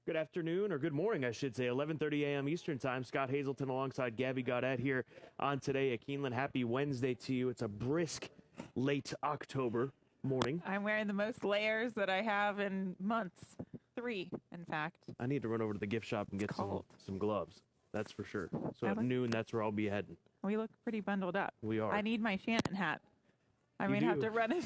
Good afternoon, or good morning, I should say, 11:30 a.m. Eastern Time. Scott Hazelton alongside Gabby Gaudet here on Today at Keeneland. Happy Wednesday to you. It's a brisk late October morning. I'm wearing the most layers that I have in months. 3, in fact. I need to run over to the gift shop and get some gloves. That's for sure. So at noon, that's where I'll be heading. We look pretty bundled up. We are. I need my Shannon hat. I may have to run it.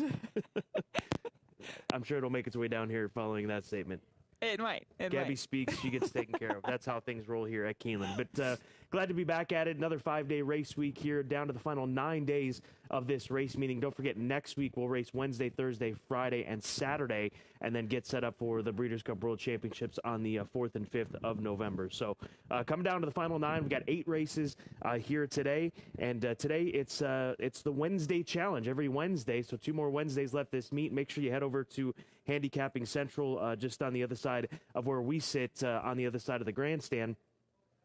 I'm sure it'll make its way down here following that statement. It might. Gabby speaks, she gets taken care of. That's how things roll here at Keeneland. But glad to be back at it. Another 5-day race week here, down to the final 9 days of this race meeting. Don't forget, next week we'll race Wednesday, Thursday, Friday, and Saturday, and then get set up for the Breeders' Cup World Championships on the 4th and 5th of November. So coming down to the final 9, we've got 8 races here today, and today it's the Wednesday Challenge every Wednesday, so 2 more Wednesdays left this meet. Make sure you head over to Handicapping Central, just on the other side of where we sit, on the other side of the grandstand.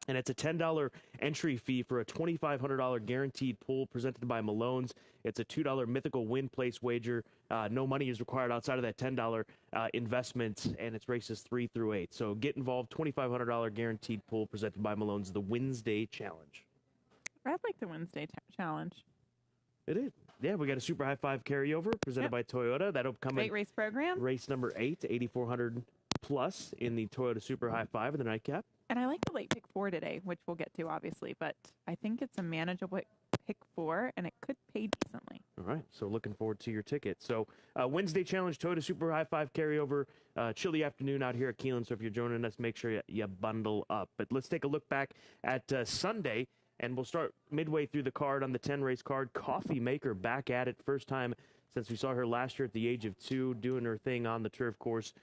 And it's a $10 entry fee for a $2,500 guaranteed pool presented by Malone's. It's a $2 mythical win place wager. No money is required outside of that $10 investment, and it's races 3 through 8. So get involved. $2,500 guaranteed pool presented by Malone's, the Wednesday Challenge. I'd like the Wednesday Challenge. It is. Yeah, we got a Super High Five carryover presented by Toyota. That'll come in. 8-race program. Race number 8, 8,400 plus in the Toyota Super High Five of the nightcap. And I like the late pick 4 today, which we'll get to, obviously. But I think it's a manageable pick 4, and it could pay decently. All right, so looking forward to your ticket. So Wednesday Challenge, Toyota Super High Five carryover, chilly afternoon out here at Keeneland. So if you're joining us, make sure you bundle up. But let's take a look back at Sunday, and we'll start midway through the card on the 10-race card. Coffee Maker back at it. First time since we saw her last year at the age of 2, doing her thing on the turf course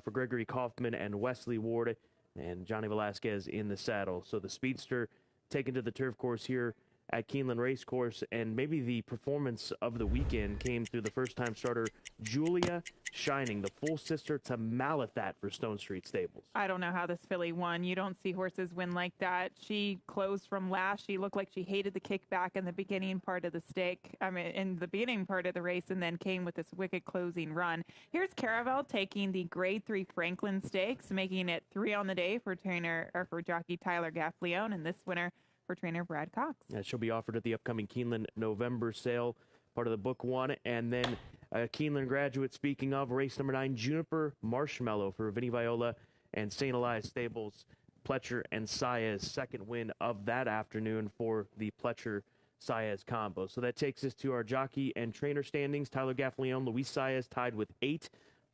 for Gregory Kaufman and Wesley Ward and Johnny Velasquez in the saddle. So the speedster taken to the turf course here at Keeneland Racecourse, and maybe the performance of the weekend came through the first-time starter, Julia Shining, the full sister to Malathat for Stone Street Stables. I don't know how this filly won. You don't see horses win like that. She closed from last. She looked like she hated the kickback in the beginning part of the stake. In the beginning part of the race, and then came with this wicked closing run. Here's Caravel taking the Grade 3 Franklin Stakes, making it 3 on the day for jockey Tyler Gaffleone, and this winner for trainer Brad Cox. Yeah, she'll be offered at the upcoming Keeneland November sale, part of the Book 1. And then Keeneland graduate, speaking of, race number 9, Juniper Marshmallow for Vinnie Viola and St. Elias Stables. Pletcher and Saez, second win of that afternoon for the Pletcher-Saez combo. So that takes us to our jockey and trainer standings. Tyler Gaffleone, Luis Saez tied with 8.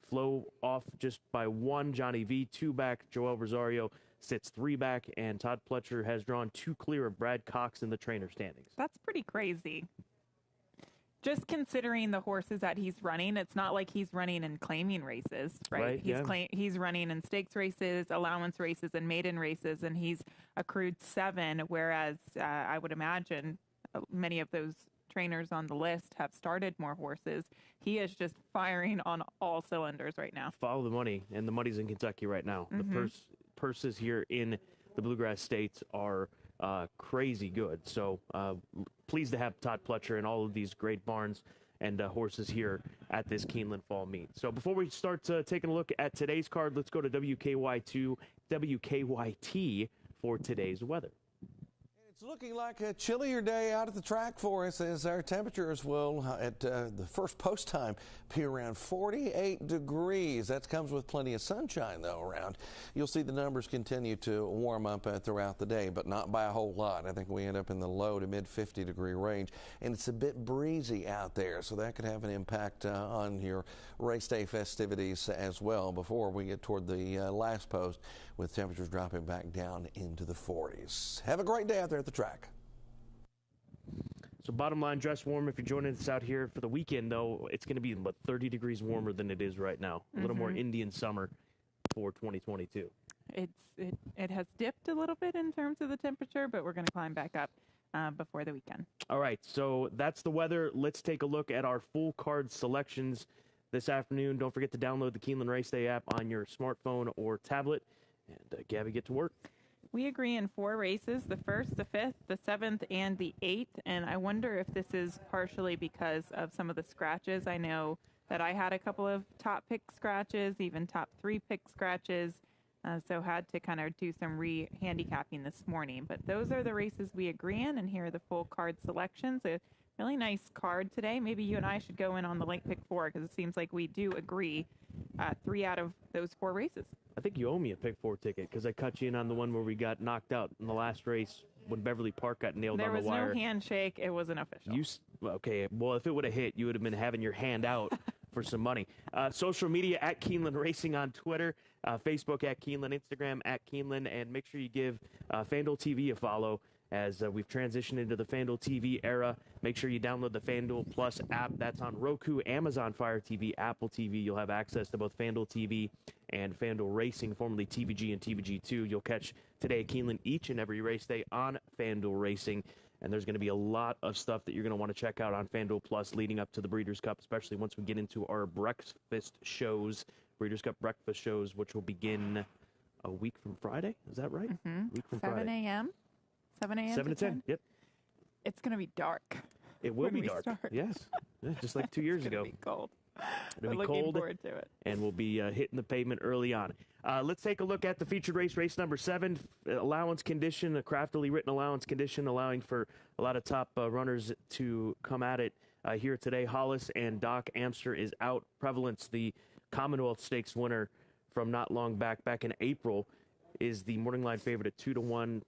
Flo off just by 1. Johnny V, 2 back. Joel Rosario sits 3 back, and Todd Pletcher has drawn 2 clear of Brad Cox in the trainer standings. That's pretty crazy. Just considering the horses that he's running, it's not like he's running in claiming races, right? He's running in stakes races, allowance races, and maiden races, and he's accrued 7, whereas I would imagine many of those trainers on the list have started more horses. He is just firing on all cylinders right now. Follow the money, and the money's in Kentucky right now. Mm-hmm. The purses here in the Bluegrass States are crazy good. So pleased to have Todd Pletcher and all of these great barns and horses here at this Keeneland Fall Meet. So before we start taking a look at today's card, let's go to WKYT for today's weather. It's looking like a chillier day out at the track for us, as our temperatures will, at the first post time, be around 48 degrees. That comes with plenty of sunshine, though, around. You'll see the numbers continue to warm up throughout the day, but not by a whole lot. I think we end up in the low to mid 50-degree range, and it's a bit breezy out there, so that could have an impact on your race day festivities as well before we get toward the last post, with temperatures dropping back down into the 40s. Have a great day out there at the track. So bottom line, dress warm. If you're joining us out here for the weekend, though, it's going to be about 30 degrees warmer than it is right now. A little more Indian summer for 2022. It has dipped a little bit in terms of the temperature, but we're going to climb back up before the weekend. All right, so that's the weather. Let's take a look at our full card selections this afternoon. Don't forget to download the Keeneland Race Day app on your smartphone or tablet. And Gabby, get to work. We agree in 4 races, the 1st, the 5th, the 7th, and the 8th. And I wonder if this is partially because of some of the scratches. I know that I had a couple of top pick scratches, even top 3 pick scratches. So had to kind of do some handicapping this morning. But those are the races we agree in, and here are the full card selections. A really nice card today. Maybe you and I should go in on the late pick 4 because it seems like we do agree 3 out of those 4 races. I think you owe me a pick 4 ticket because I cut you in on the one where we got knocked out in the last race when Beverly Park got nailed on the wire. There was no handshake. It wasn't official. Okay, well, if it would have hit, you would have been having your hand out for some money. Social media at Keeneland Racing on Twitter, Facebook at Keeneland, Instagram at Keeneland, and make sure you give FanDuel TV a follow as we've transitioned into the FanDuel TV era. Make sure you download the FanDuel Plus app. That's on Roku, Amazon Fire TV, Apple TV. You'll have access to both FanDuel TV and FanDuel Racing, formerly TVG and TVG2. You'll catch Today at Keeneland each and every race day on FanDuel Racing. And there's going to be a lot of stuff that you're going to want to check out on FanDuel Plus leading up to the Breeders' Cup, especially once we get into our breakfast shows, Breeders' Cup breakfast shows, which will begin a week from Friday. Is that right? Mm-hmm. Week from 7 Friday. a.m.? 7 a.m. 7 to 10, yep. It's going to be dark. It will be dark. Yes. Yeah, just like 2 years ago. It's going to be cold. It'll be looking cold, forward to it. and we'll be hitting the pavement early on. Let's take a look at the featured race number 7, allowance condition, a craftily written allowance condition, allowing for a lot of top runners to come at it here today. Hollis and Doc Amster is out. Prevalence, the Commonwealth Stakes winner from not long back in April, is the morning line favorite at 2-1.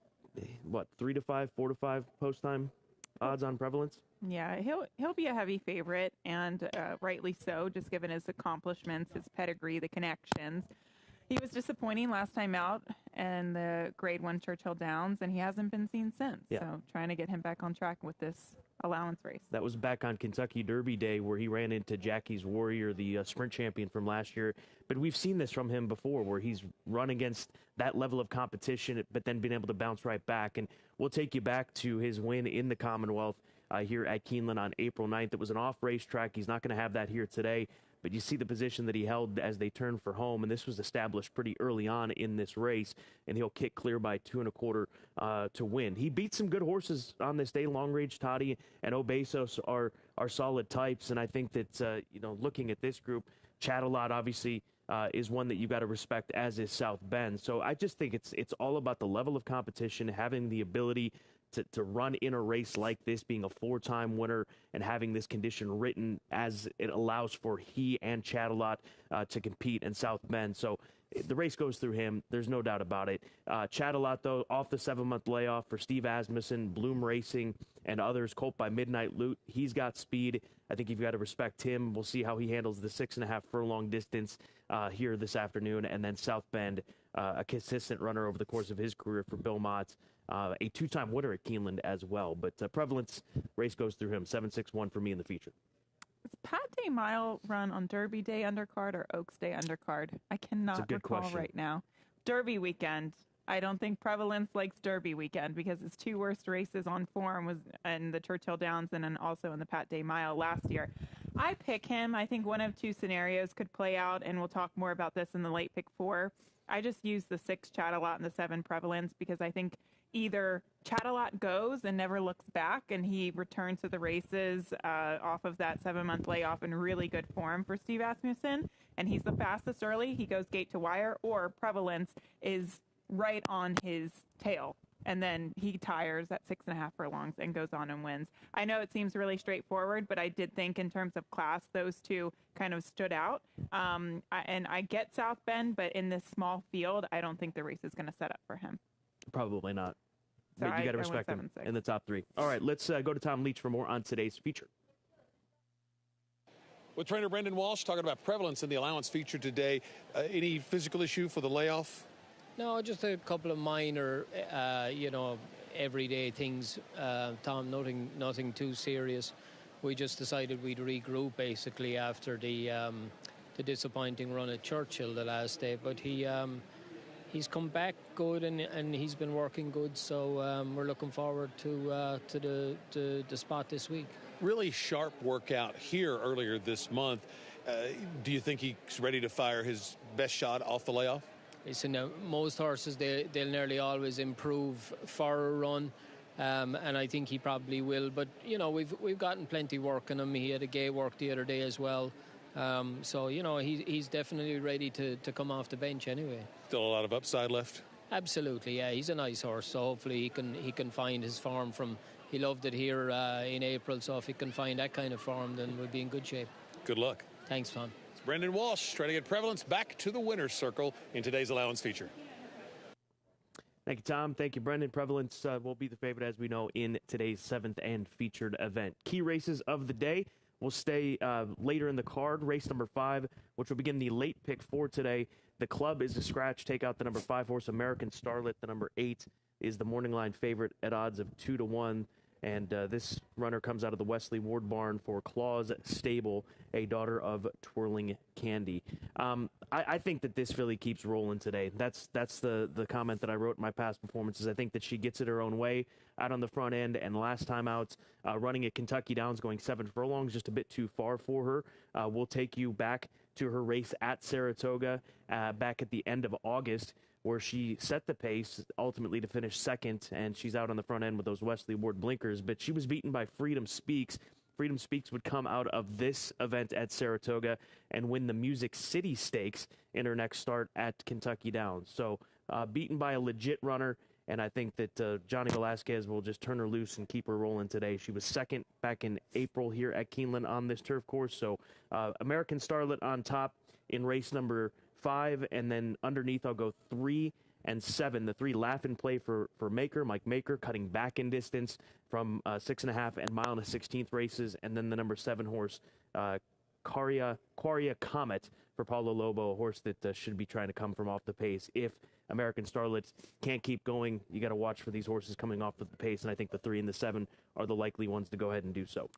3-5, 4-5 post time odds on Prevalence? Yeah, he'll be a heavy favorite, and rightly so, just given his accomplishments, his pedigree, the connections. He was disappointing last time out in the Grade 1 Churchill Downs, and he hasn't been seen since. Yeah. So trying to get him back on track with this allowance race. That was back on Kentucky Derby Day where he ran into Jackie's Warrior, the sprint champion from last year. But we've seen this from him before where he's run against that level of competition but then been able to bounce right back. And we'll take you back to his win in the Commonwealth here at Keeneland on April 9th. It was an off-racetrack. He's not going to have that here today. But you see the position that he held as they turned for home, and this was established pretty early on in this race, and he'll kick clear by 2 1/4 to win. He beat some good horses on this day. Long Range Toddy and Obesos are solid types, and I think that, looking at this group, Chattelot obviously is one that you got to respect, as is South Bend. So I just think it's all about the level of competition, having the ability to run in a race like this, being a 4-time winner and having this condition written as it allows for he and Chattelot to compete in South Bend. So the race goes through him. There's no doubt about it. Chattelot, though, off the 7-month layoff for Steve Asmussen, Bloom Racing, and others. Colt by Midnight Loot. He's got speed. I think you've got to respect him. We'll see how he handles the 6.5 furlong distance here this afternoon. And then South Bend, a consistent runner over the course of his career for Bill Motts. A 2-time winner at Keeneland as well. But Prevalence, race goes through him. 7-6-1 for me in the feature. Is Pat Day Mile run on Derby Day undercard or Oaks Day undercard? I cannot recall right now. Derby weekend. I don't think Prevalence likes Derby weekend because his 2 worst races on form was in the Churchill Downs and then also in the Pat Day Mile last year. I pick him. I think one of 2 scenarios could play out, and we'll talk more about this in the late pick 4. I just use the 6 Chattelot and the 7 Prevalence because I think either Chattelot goes and never looks back and he returns to the races off of that 7-month layoff in really good form for Steve Asmussen, and he's the fastest early. He goes gate to wire, or Prevalence is right on his tail, and then he tires at 6.5 furlongs and goes on and wins. I know it seems really straightforward, but I did think in terms of class, those 2 kind of stood out. And I get South Bend, but in this small field, I don't think the race is going to set up for him. Probably not. So but you got to respect him in the top 3. All right, let's go to Tom Leach for more on today's feature. With trainer Brendan Walsh talking about Prevalence in the allowance feature today. Any physical issue for the layoff? No, just a couple of minor, everyday things, Tom, nothing too serious. We just decided we'd regroup basically after the disappointing run at Churchill the last day. But he's come back good and he's been working good, so we're looking forward to the spot this week. Really sharp workout here earlier this month. Do you think he's ready to fire his best shot off the layoff? Listen, most horses, they'll nearly always improve for a run, and I think he probably will. But, we've gotten plenty work on him. He had a gay work the other day as well. So, he's definitely ready to come off the bench anyway. Still a lot of upside left. Absolutely, yeah. He's a nice horse, so hopefully he can find his form from. He loved it here in April, so if he can find that kind of form, then we'll be in good shape. Good luck. Thanks, Tom. It's Brendan Walsh trying to get Prevalence back to the winner's circle in today's allowance feature. Thank you, Tom. Thank you, Brendan. Prevalence will be the favorite, as we know, in today's 7th and featured event. Key races of the day will stay later in the card. Race number 5, which will begin the late pick 4 today. The club is a scratch. Take out the number 5 horse, American Starlet. The number 8 is the morning line favorite at odds of 2-1. And this runner comes out of the Wesley Ward barn for Claus Stable, a daughter of Twirling Candy. I think that this filly keeps rolling today. That's the comment that I wrote in my past performances. I think that she gets it her own way out on the front end. And last time out, running at Kentucky Downs, going 7 furlongs, just a bit too far for her. We'll take you back to her race at Saratoga back at the end of August, where she set the pace ultimately to finish second, and she's out on the front end with those Wesley Ward blinkers, but she was beaten by Freedom Speaks. Freedom Speaks would come out of this event at Saratoga and win the Music City Stakes in her next start at Kentucky Downs. So beaten by a legit runner, and I think that Johnny Velasquez will just turn her loose and keep her rolling today. She was second back in April here at Keeneland on this turf course. So American Starlet on top in race number 5, and then underneath I'll go 3 and 7. The 3 laugh and play for Maker, Mike Maker, cutting back in distance from 6.5 and mile and a 16th races, and then the number 7 horse, Quaria Comet for Paulo Lobo, a horse that should be trying to come from off the pace. If American Starlets can't keep going, you got to watch for these horses coming off of the pace, and I think the 3 and the 7 are the likely ones to go ahead and do so.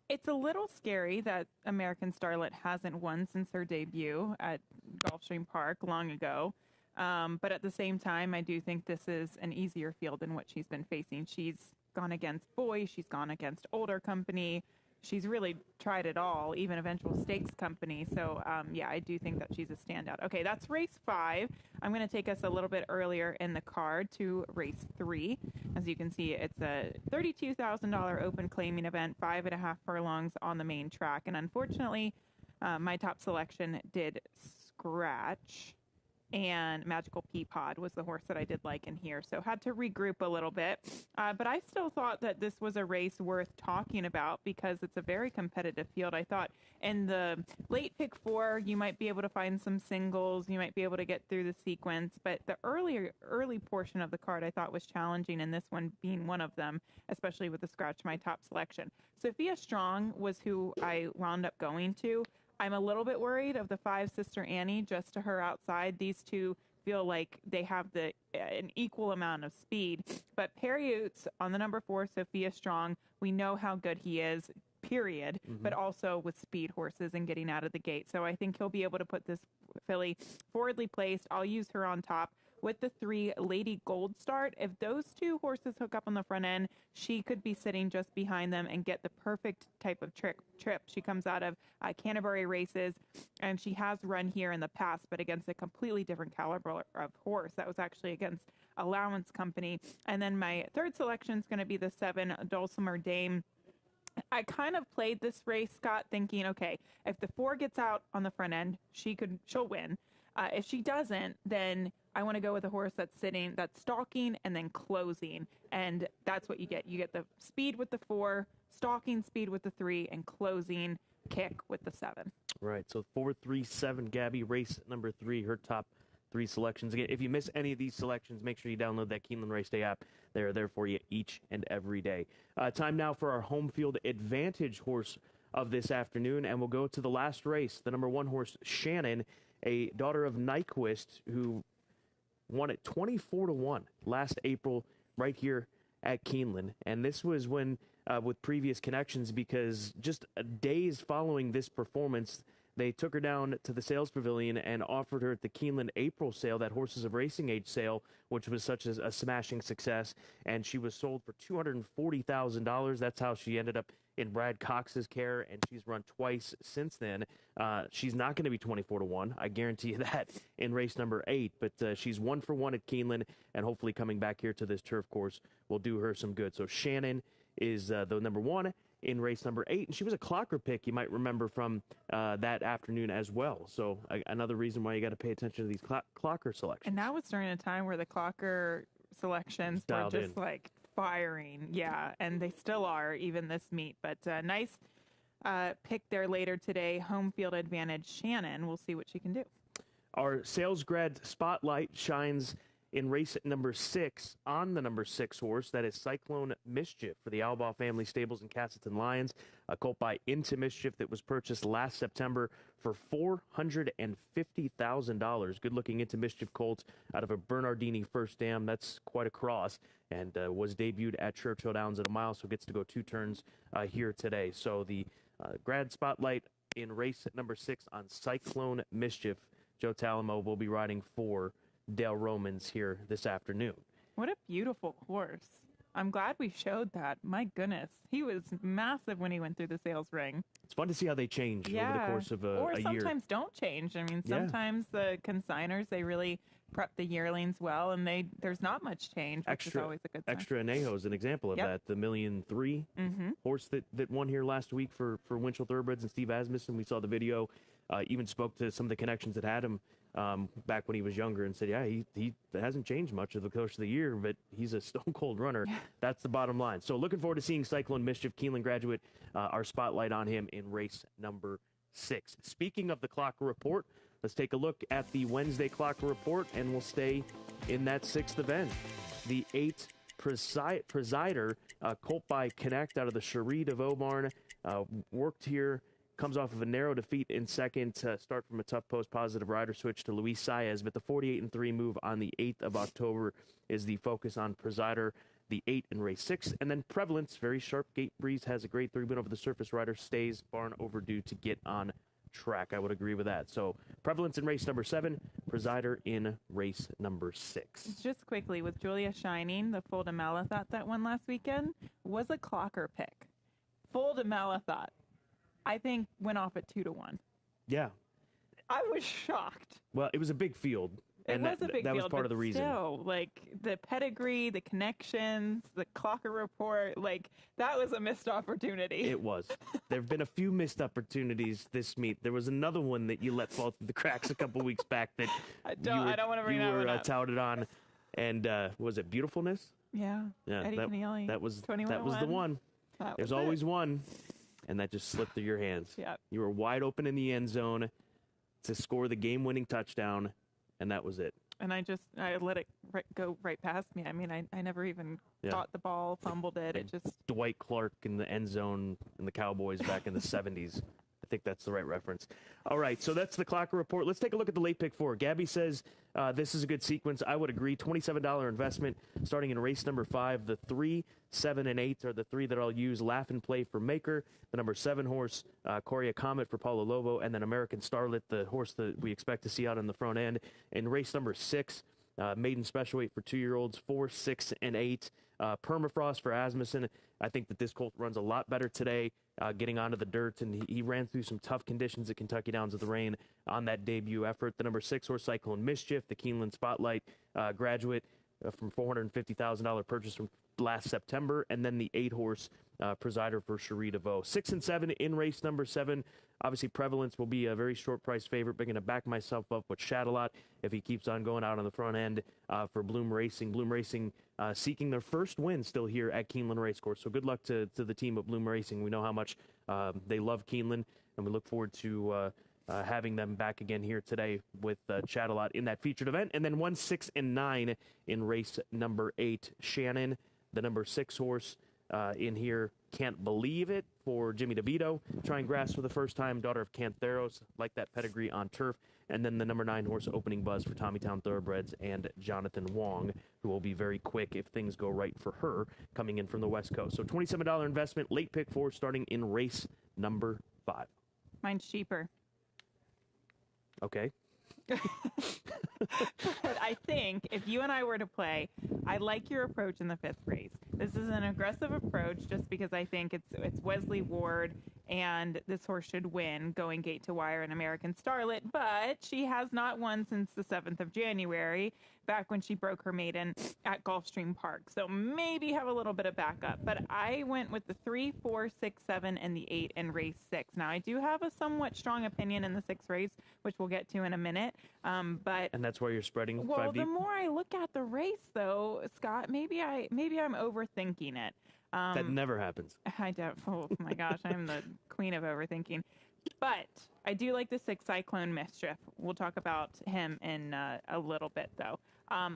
It's a little scary that American Starlet hasn't won since her debut at Gulfstream Park long ago. But at the same time, I do think this is an easier field than what she's been facing. She's gone against Boy. She's gone against older company. She's really tried it all, even eventual stakes company. So, yeah, I do think that she's a standout. Okay, that's race 5. I'm going to take us a little bit earlier in the card to race 3. As you can see, it's a $32,000 open claiming event, 5.5 furlongs on the main track. And unfortunately, my top selection did scratch. And Magical Peapod was the horse that I did like in here. So had to regroup a little bit. But I still thought that this was a race worth talking about because it's a very competitive field. I thought in the late pick 4, you might be able to find some singles. You might be able to get through the sequence. But the early portion of the card I thought was challenging, and this one being one of them, especially with the scratch, my top selection. Sophia Strong was who I wound up going to. I'm a little bit worried of the 5 Sister Annie just to her outside. These two feel like they have an equal amount of speed. But Perriot's on the number 4, Sophia Strong, we know how good he is, period, but also with speed horses and getting out of the gate. So I think he'll be able to put this filly forwardly placed. I'll use her on top. With the 3 Lady Gold Start, if those 2 horses hook up on the front end, she could be sitting just behind them and get the perfect type of trip. She comes out of Canterbury races, and she has run here in the past, but against a completely different caliber of horse. That was actually against Allowance Company. And then my third selection is going to be the 7 Dulcimer Dame. I kind of played this race, Scott, thinking, okay, if the 4 gets out on the front end, she'll win. If she doesn't, then I want to go with a horse that's stalking and then closing. And that's what you get. You get the speed with the 4, stalking speed with the 3, and closing kick with the 7. Right. So 4, 3, 7, Gabby, race number 3, her top 3 selections. Again, if you miss any of these selections, make sure you download that Keeneland Race Day app. They're there for you each and every day. Time now for our home field advantage horse of this afternoon, and we'll go to the last race. The number 1 horse, Shannon, a daughter of Nyquist, who won it 24-1 last April right here at Keeneland. And this was when, with previous connections, because just days following this performance, they took her down to the sales pavilion and offered her at the Keeneland April sale, that Horses of Racing Age sale, which was such a smashing success. And she was sold for $240,000. That's how she ended up in Brad Cox's care, and she's run twice since then. She's not going to be 24-1. I guarantee you that in race number 8, but she's 1 for 1 at Keeneland, and hopefully coming back here to this turf course will do her some good. So Shannon is the number 1, in race number 8. And she was a clocker pick, you might remember, from that afternoon as well. So another reason why you got to pay attention to these clocker selections. And that was during a time where the clocker selections were just like firing. Yeah, and they still are, even this meet. But nice pick there later today. Home field advantage, Shannon. We'll see what she can do. Our sales grad spotlight shines in race number 6 on the number 6 horse. That is Cyclone Mischief for the Albaugh family stables in Castleton Lions. A colt by Into Mischief that was purchased last September for $450,000. Good-looking Into Mischief colt out of a Bernardini First Dam. That's quite a cross, and was debuted at Churchill Downs at a mile, so gets to go 2 turns here today. So the grad spotlight in race number 6 on Cyclone Mischief. Joe Talamo will be riding for Dale Romans here this afternoon. What a beautiful horse. I'm glad we showed that. My goodness. He was massive when he went through the sales ring. It's fun to see how they change over the course of a year. Or sometimes don't change. I mean, sometimes the consigners, they really prep the yearlings well, and there's not much change, which is always a good sign. Extra Anejo is an example of that. The $1.3 million horse that won here last week for Winchell Thoroughbreds and Steve Asmussen. We saw the video. Even spoke to some of the connections that had him back when he was younger and said, he hasn't changed much of the course of the year, but he's a stone-cold runner. That's the bottom line. So looking forward to seeing Cyclone Mischief, Keeneland graduate, our spotlight on him in race number 6. Speaking of the Clocker Report, let's take a look at the Wednesday Clocker Report, and we'll stay in that 6th event. The 8 Presider, colt by Connect out of the Cherie DeVoe barn, worked here. Comes off of a narrow defeat in second to start from a tough post-positive rider switch to Luis Saez. But the 48-3 move on the 8th of October is the focus on Presider, the 8 in race 6. And then Prevalence, very sharp gate breeze, has a grade 3 win over the surface rider, stays barn overdue to get on track. I would agree with that. So Prevalence in race number 7, Presider in race number 6. Just quickly, with Julia Shining, the Full de Malathot that won last weekend, was a clocker pick. Full de Malathot, I think, went off at 2-1. Yeah. I was shocked. Well, it was a big field. And that was part of the reason. Still, like, the pedigree, the connections, the Clocker Report, like, that was a missed opportunity. It was. There have been a few missed opportunities this meet. There was another one that you let fall through the cracks a couple weeks back that I don't want to bring that one up. Touted on. And was it Beautifulness? Yeah. Eddie Keneally. That was the one. There's always one. And that just slipped through your hands. Yep. You were wide open in the end zone to score the game-winning touchdown, and that was it. And I let it go right past me. I mean, I never even caught the ball, fumbled it. It just Dwight Clark in the end zone in the Cowboys back in the 70s. I think that's the right reference. All right, so that's the Clocker Report. Let's take a look at the late pick 4. Gabby says this is a good sequence. I would agree. $27 investment starting in race number 5. The 3, 7, and 8 are the 3 that I'll use. Laugh and Play for Maker. The number 7 horse, Coria Comet for Paulo Lobo. And then American Starlet, the horse that we expect to see out on the front end. In race number 6, maiden special weight for 2-year-olds, 4, 6, and 8. Permafrost for Asmussen. I think that this colt runs a lot better today, getting onto the dirt, and he ran through some tough conditions at Kentucky Downs of the Rain on that debut effort. The number 6 horse, Cyclone Mischief, the Keeneland Spotlight graduate from $450,000 purchase from last September, and then the 8 horse Presider for Cherie DeVoe. 6 and 7 in race number 7. Obviously, Prevalence will be a very short price favorite, but going to back myself up with Shadalot if he keeps on going out on the front end for Bloom Racing. Bloom Racing seeking their first win still here at Keeneland Racecourse. So good luck to the team at Bloom Racing. We know how much they love Keeneland, and we look forward to having them back again here today with Shadalot in that featured event. And then 1, 6, and 9 in race number 8. Shannon, the number 6 horse in here, Can't Believe It for Jimmy DeVito. Trying grass for the first time, daughter of Cantheros, like that pedigree on turf. And then the number 9 horse, Opening Buzz for Tommytown Thoroughbreds and Jonathan Wong, who will be very quick if things go right for her coming in from the West Coast. So $27 investment, late pick 4, starting in race number 5. Mine's cheaper. Okay. But I think if you and I were to play, I like your approach in the 5th race. This is an aggressive approach just because I think it's Wesley Ward and this horse should win going gate to wire in American Starlet, but she has not won since the 7th of January, back when she broke her maiden at Gulfstream Park. So maybe have a little bit of backup. But I went with the 3, 4, 6, 7, and the 8 in race 6. Now, I do have a somewhat strong opinion in the 6th race, which we'll get to in a minute. But and that's why you're spreading well, 5 deep? the more I look at the race, though, Scott, maybe I'm overthinking it. That never happens. I don't. Oh my gosh, I'm the queen of overthinking. But I do like the 6 Cyclone Mischief. We'll talk about him in a little bit, though.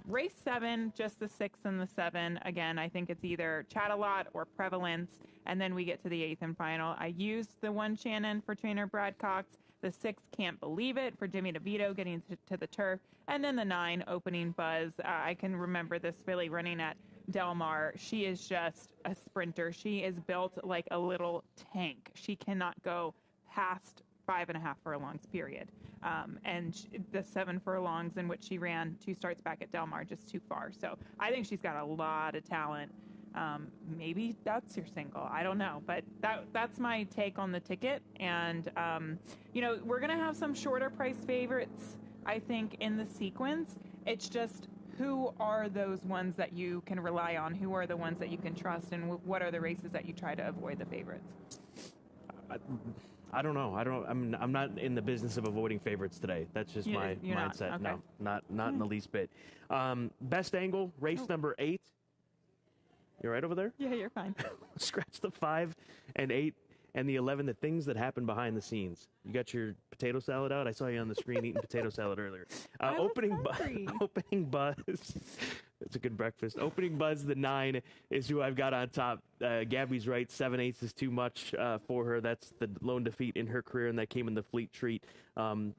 Race 7, just the 6 and the 7. Again, I think it's either chat a lot or prevalence. And then we get to the 8th and final. I used the 1 Shannon for trainer Brad Cox. The 6 Can't Believe It for Jimmy DeVito getting to the turf. And then the 9 Opening Buzz. I can remember this filly running at Del Mar. She is just a sprinter. She is built like a little tank. She cannot go past 5.5 furlongs, period. And the 7 furlongs in which she ran 2 starts back at Del Mar, just too far. So I think she's got a lot of talent. Maybe that's your single. I don't know. But that's my take on the ticket. And, we're going to have some shorter price favorites, I think, in the sequence. It's just, who are those ones that you can rely on? Who are the ones that you can trust? And what are the races that you try to avoid the favorites? I don't know. I'm not in the business of avoiding favorites today. That's just my mindset. Not? Okay. No, not in the least bit. Best angle, race number 8. You right over there? Yeah, you're fine. Scratch the 5 and 8 and the 11. The things that happen behind the scenes. You got your potato salad out? I saw you on the screen eating potato salad earlier. Opening buzz. It's a good breakfast. Opening buzz, the 9 is who I've got on top. Gabby's right. 7/8 is too much for her. That's the lone defeat in her career, and that came in the Fleet Treat,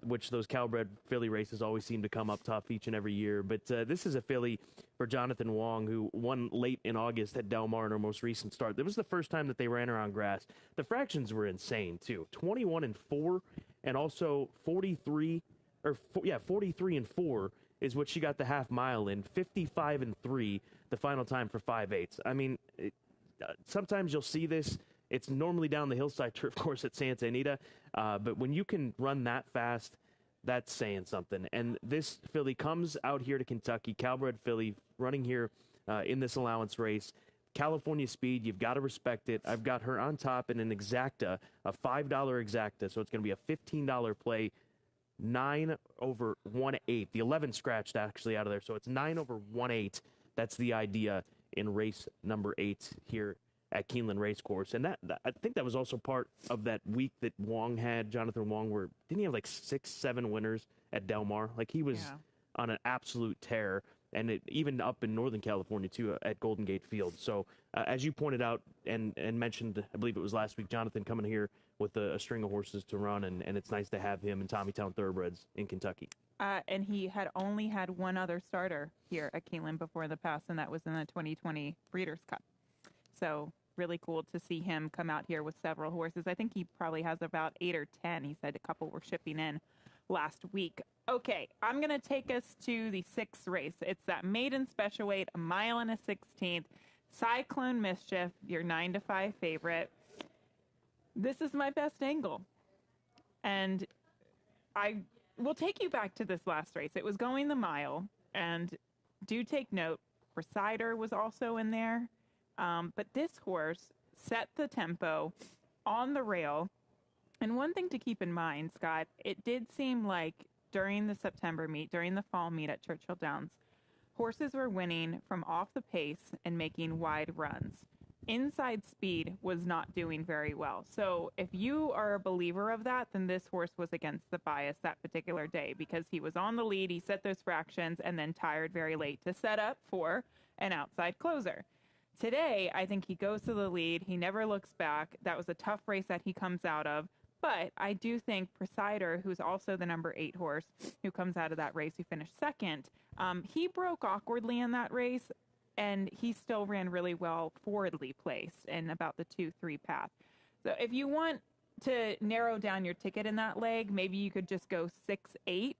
which those Calbred filly races always seem to come up tough each and every year. But this is a filly for Jonathan Wong, who won late in August at Del Mar in her most recent start. It was the first time that they ran her on grass. The fractions were insane, too. 21-4, and also 43 and 4 is what she got the half mile in. 55-3, the final time for 5/8. I mean, sometimes you'll see this. It's normally down the hillside turf course at Santa Anita, but when you can run that fast, that's saying something. And this filly comes out here to Kentucky, Calbred filly, running here in this allowance race. California speed, you've got to respect it. I've got her on top in an exacta, a $5 exacta, so it's going to be a $15 play. 9 over 1/8. The 11 scratched actually out of there, so it's 9 over 1/8. That's the idea in race number 8 here at Keeneland Racecourse. And that I think that was also part of that week that Wong had, Jonathan Wong, where didn't he have like 6-7 winners at Del Mar? Like he was on an absolute tear. And even up in Northern California, too, at Golden Gate Field. So, as you pointed out and mentioned, I believe it was last week, Jonathan coming here with a string of horses to run, and it's nice to have him and Tommytown Thoroughbreds in Kentucky. And he had only had one other starter here at Keeneland before the pass, and that was in the 2020 Breeders' Cup. So, really cool to see him come out here with several horses. I think he probably has about 8 or 10. He said a couple were shipping in last week. Okay, I'm going to take us to the 6th race. It's that maiden special weight, 1 mile and a 16th. Cyclone Mischief, your 9-5 favorite. This is my best angle. And I will take you back to this last race. It was going the mile. And do take note, Presider was also in there. But this horse set the tempo on the rail. And one thing to keep in mind, Scott, it did seem like during the September meet, during the fall meet at Churchill Downs, horses were winning from off the pace and making wide runs. Inside speed was not doing very well. So if you are a believer of that, then this horse was against the bias that particular day because he was on the lead, he set those fractions, and then tired very late to set up for an outside closer. Today, I think he goes to the lead. He never looks back. That was a tough race that he comes out of. But I do think Presider, who's also the number 8 horse who comes out of that race, who finished second, he broke awkwardly in that race, and he still ran really well forwardly placed in about the 2-3 path. So if you want to narrow down your ticket in that leg, maybe you could just go 6-8.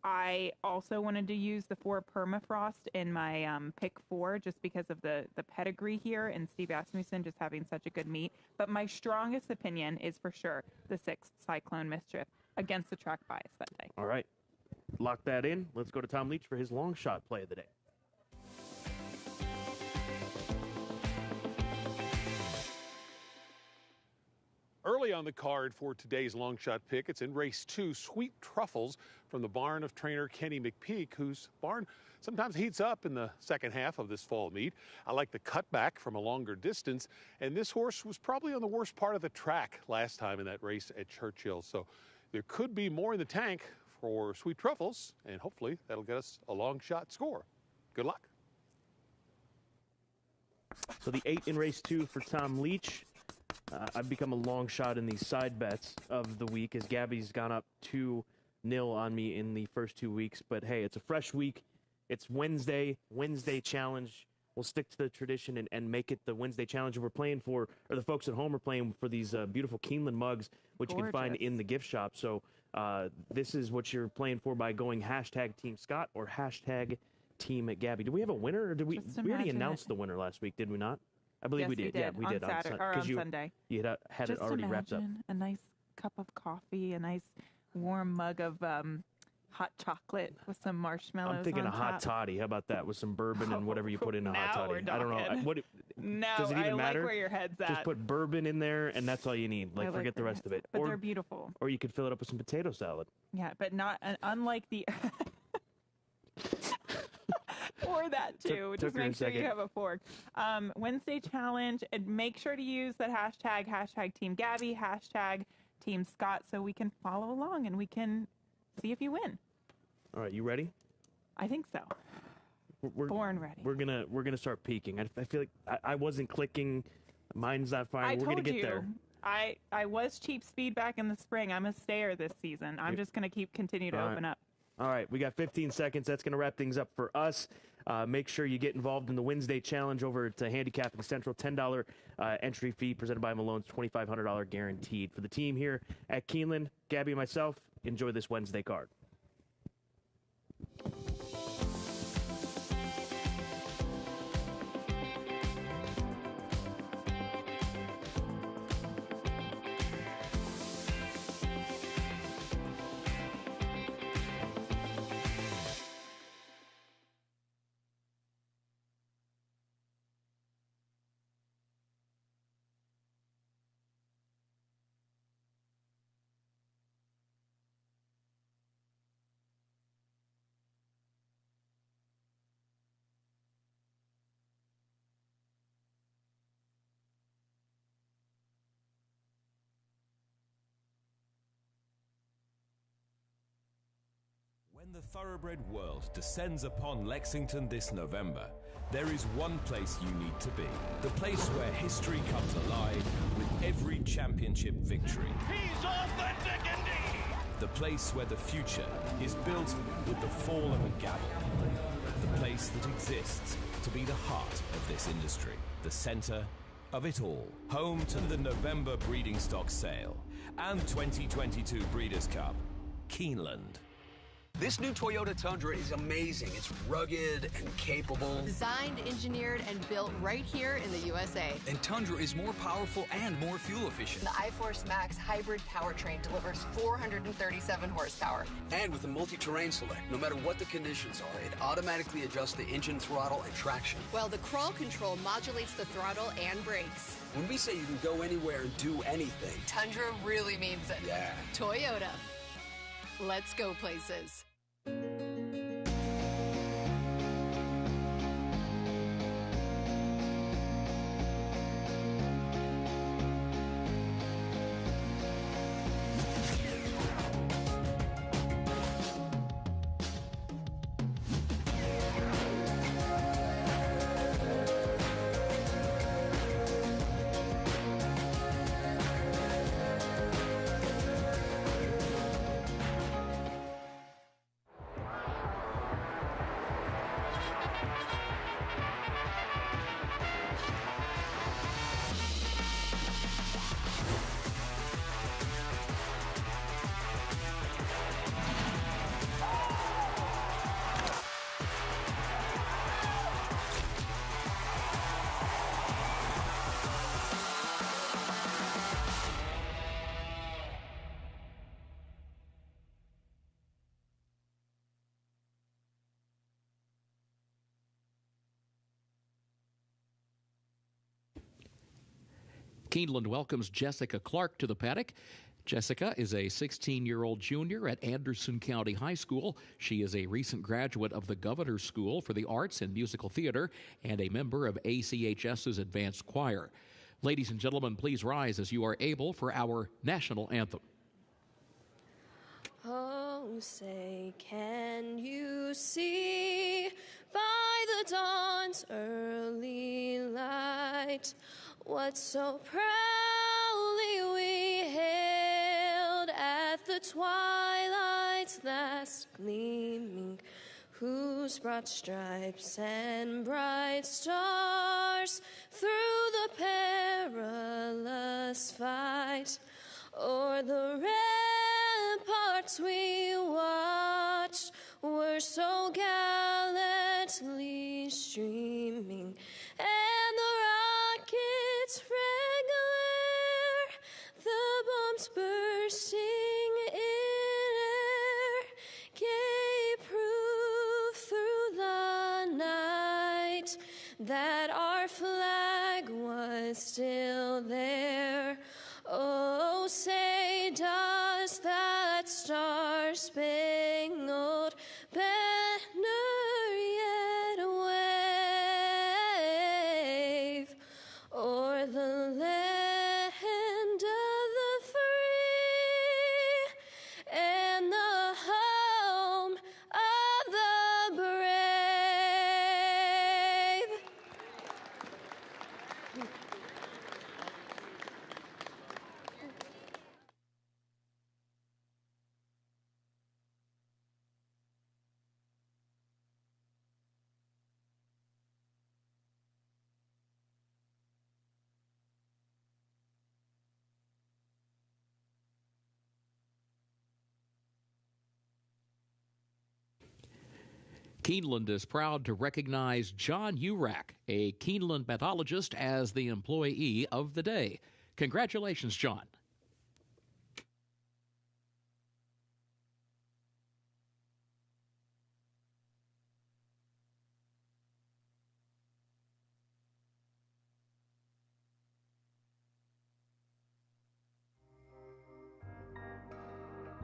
I also wanted to use the 4 permafrost in my pick 4 just because of the pedigree here and Steve Asmussen just having such a good meet. But my strongest opinion is for sure the 6 Cyclone Mischief against the track bias that day. All right. Lock that in. Let's go to Tom Leach for his long shot play of the day. Early on the card for today's long shot pick, it's in race 2, Sweet Truffles from the barn of trainer Kenny McPeak, whose barn sometimes heats up in the second half of this fall meet. I like the cutback from a longer distance, and this horse was probably on the worst part of the track last time in that race at Churchill. So there could be more in the tank for Sweet Truffles, and hopefully that'll get us a long shot score. Good luck. So the 8 in race 2 for Tom Leach. I've become a long shot in these side bets of the week as Gabby's gone up 2-0 on me in the first 2 weeks. But hey, it's a fresh week. It's Wednesday challenge. We'll stick to the tradition and make it the Wednesday challenge we're playing for, or the folks at home are playing for these beautiful Keeneland mugs, which you can find in the gift shop. So this is what you're playing for by going hashtag Team Scott or hashtag Team Gabby. Do we have a winner, or did we already announced the winner last week, did we not? I believe yes, we did. Yeah, we did on Saturday or on Sunday. You had it already wrapped up. A nice cup of coffee, a nice warm mug of hot chocolate with some marshmallows. I'm thinking on a hot top. toddy. How about that with some bourbon and whatever you put in a hot toddy? I don't know. What no, does it even matter? Like where your head's at. Just put bourbon in there, and that's all you need. Like forget the rest of it. But they're beautiful. Or you could fill it up with some potato salad. Yeah, but not unlike the. Or that too. Just make sure you have a fork. Wednesday challenge, and make sure to use that hashtag Team Gabby, hashtag Team Scott, so we can follow along and we can see if you win. All right, you ready? I think so. We're born ready. We're gonna start peaking. I feel like I wasn't clicking. Mine's not firing. We're gonna get there. I was cheap speed back in the spring. I'm a stayer this season. I'm just gonna continue to open up. All right, we got 15 seconds. That's going to wrap things up for us. Make sure you get involved in the Wednesday challenge over to Handicapping Central. $10 entry fee presented by Malone's $2,500 guaranteed. For the team here at Keeneland, Gabby and myself, enjoy this Wednesday card. When the thoroughbred world descends upon Lexington this November, there is one place you need to be. The place where history comes alive with every championship victory. He's authentic indeed! The place where the future is built with the fall of a gavel. The place that exists to be the heart of this industry. The center of it all. Home to the November breeding stock sale and 2022 Breeders' Cup. Keeneland. This new Toyota Tundra is amazing. It's rugged and capable. Designed, engineered, and built right here in the USA. And Tundra is more powerful and more fuel efficient. The iForce Max hybrid powertrain delivers 437 horsepower. And with the multi-terrain select, no matter what the conditions are, it automatically adjusts the engine throttle and traction. While the crawl control modulates the throttle and brakes. When we say you can go anywhere and do anything, Tundra really means it. Yeah. Toyota. Let's go places. Keeneland welcomes Jessica Clark to the paddock. Jessica is a 16-year-old junior at Anderson County High School. She is a recent graduate of the Governor's School for the Arts and Musical Theater and a member of ACHS's Advanced Choir. Ladies and gentlemen, please rise as you are able for our national anthem. Oh, say, can you see by the dawn's early light what so proudly we hailed at the twilight's last gleaming, whose broad stripes and bright stars through the perilous fight o'er the ramparts we watched were so gallantly streaming, and the rockets' red glare, the bombs bursting in air, gave proof through the night that our flag was still there. Oh, say, does that star-spangled banner yet wave o'er the land of the free and the home of the brave? Keeneland is proud to recognize John Urack, a Keeneland pathologist, as the employee of the day. Congratulations, John.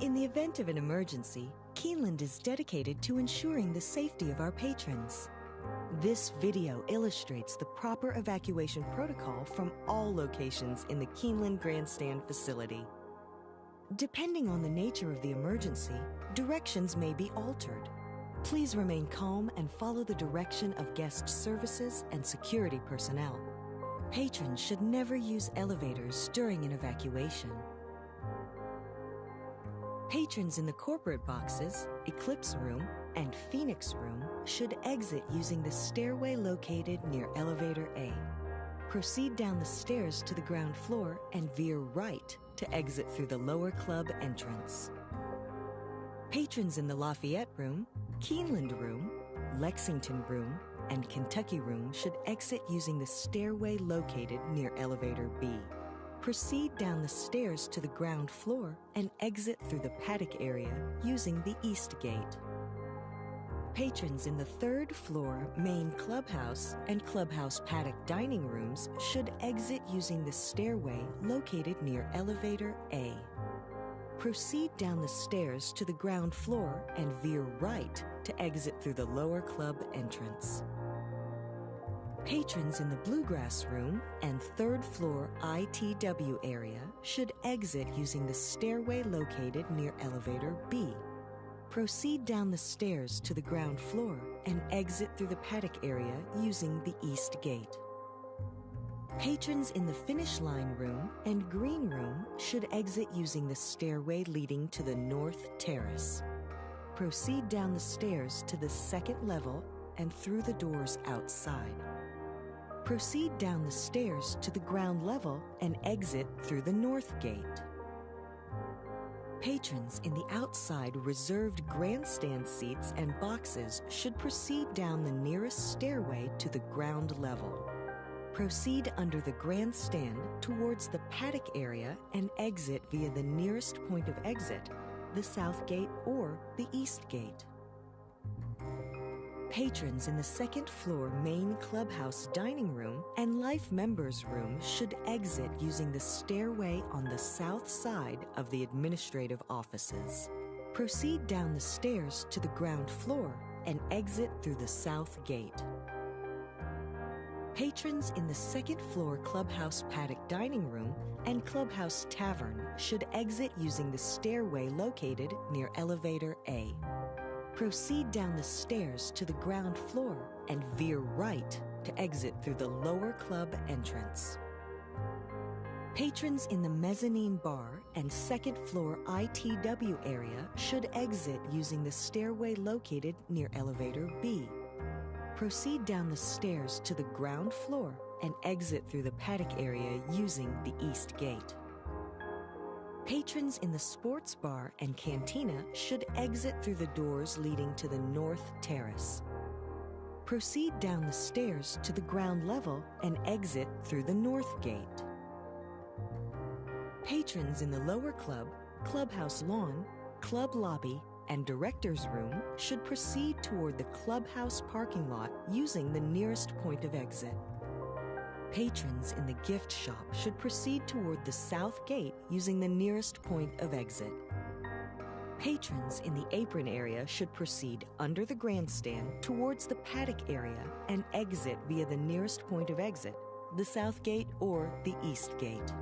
In the event of an emergency, Keeneland is dedicated to ensuring the safety of our patrons. This video illustrates the proper evacuation protocol from all locations in the Keeneland Grandstand facility. Depending on the nature of the emergency, directions may be altered. Please remain calm and follow the direction of guest services and security personnel. Patrons should never use elevators during an evacuation. Patrons in the corporate boxes, Eclipse Room, and Phoenix Room should exit using the stairway located near Elevator A. Proceed down the stairs to the ground floor and veer right to exit through the lower club entrance. Patrons in the Lafayette Room, Keeneland Room, Lexington Room, and Kentucky Room should exit using the stairway located near Elevator B. Proceed down the stairs to the ground floor and exit through the paddock area using the East Gate. Patrons in the third floor main clubhouse and clubhouse paddock dining rooms should exit using the stairway located near Elevator A. Proceed down the stairs to the ground floor and veer right to exit through the lower club entrance. Patrons in the Bluegrass Room and third floor ITW area should exit using the stairway located near Elevator B. Proceed down the stairs to the ground floor and exit through the paddock area using the East Gate. Patrons in the Finish Line Room and Green Room should exit using the stairway leading to the North Terrace. Proceed down the stairs to the second level and through the doors outside. Proceed down the stairs to the ground level and exit through the North Gate. Patrons in the outside reserved grandstand seats and boxes should proceed down the nearest stairway to the ground level. Proceed under the grandstand towards the paddock area and exit via the nearest point of exit, the South Gate or the East Gate. Patrons in the second floor main clubhouse dining room and life members room should exit using the stairway on the south side of the administrative offices. Proceed down the stairs to the ground floor and exit through the south gate. Patrons in the second floor clubhouse paddock dining room and clubhouse tavern should exit using the stairway located near elevator A. Proceed down the stairs to the ground floor and veer right to exit through the lower club entrance. Patrons in the mezzanine bar and second floor ITW area should exit using the stairway located near elevator B. Proceed down the stairs to the ground floor and exit through the paddock area using the east gate. Patrons in the sports bar and cantina should exit through the doors leading to the north terrace. Proceed down the stairs to the ground level and exit through the north gate. Patrons in the lower club, clubhouse lawn, club lobby, and director's room should proceed toward the clubhouse parking lot using the nearest point of exit. Patrons in the gift shop should proceed toward the south gate using the nearest point of exit. Patrons in the apron area should proceed under the grandstand towards the paddock area and exit via the nearest point of exit, the south gate or the east gate.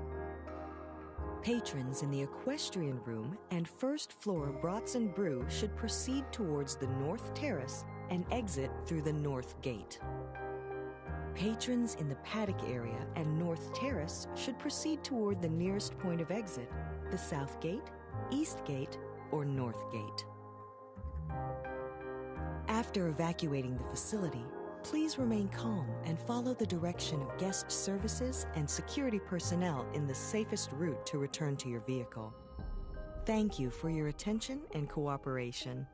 Patrons in the equestrian room and first floor Brats and Brew should proceed towards the north terrace and exit through the north gate. Patrons in the paddock area and north terrace should proceed toward the nearest point of exit, the south gate, east gate, or north gate. After evacuating the facility, please remain calm and follow the direction of guest services and security personnel in the safest route to return to your vehicle. Thank you for your attention and cooperation.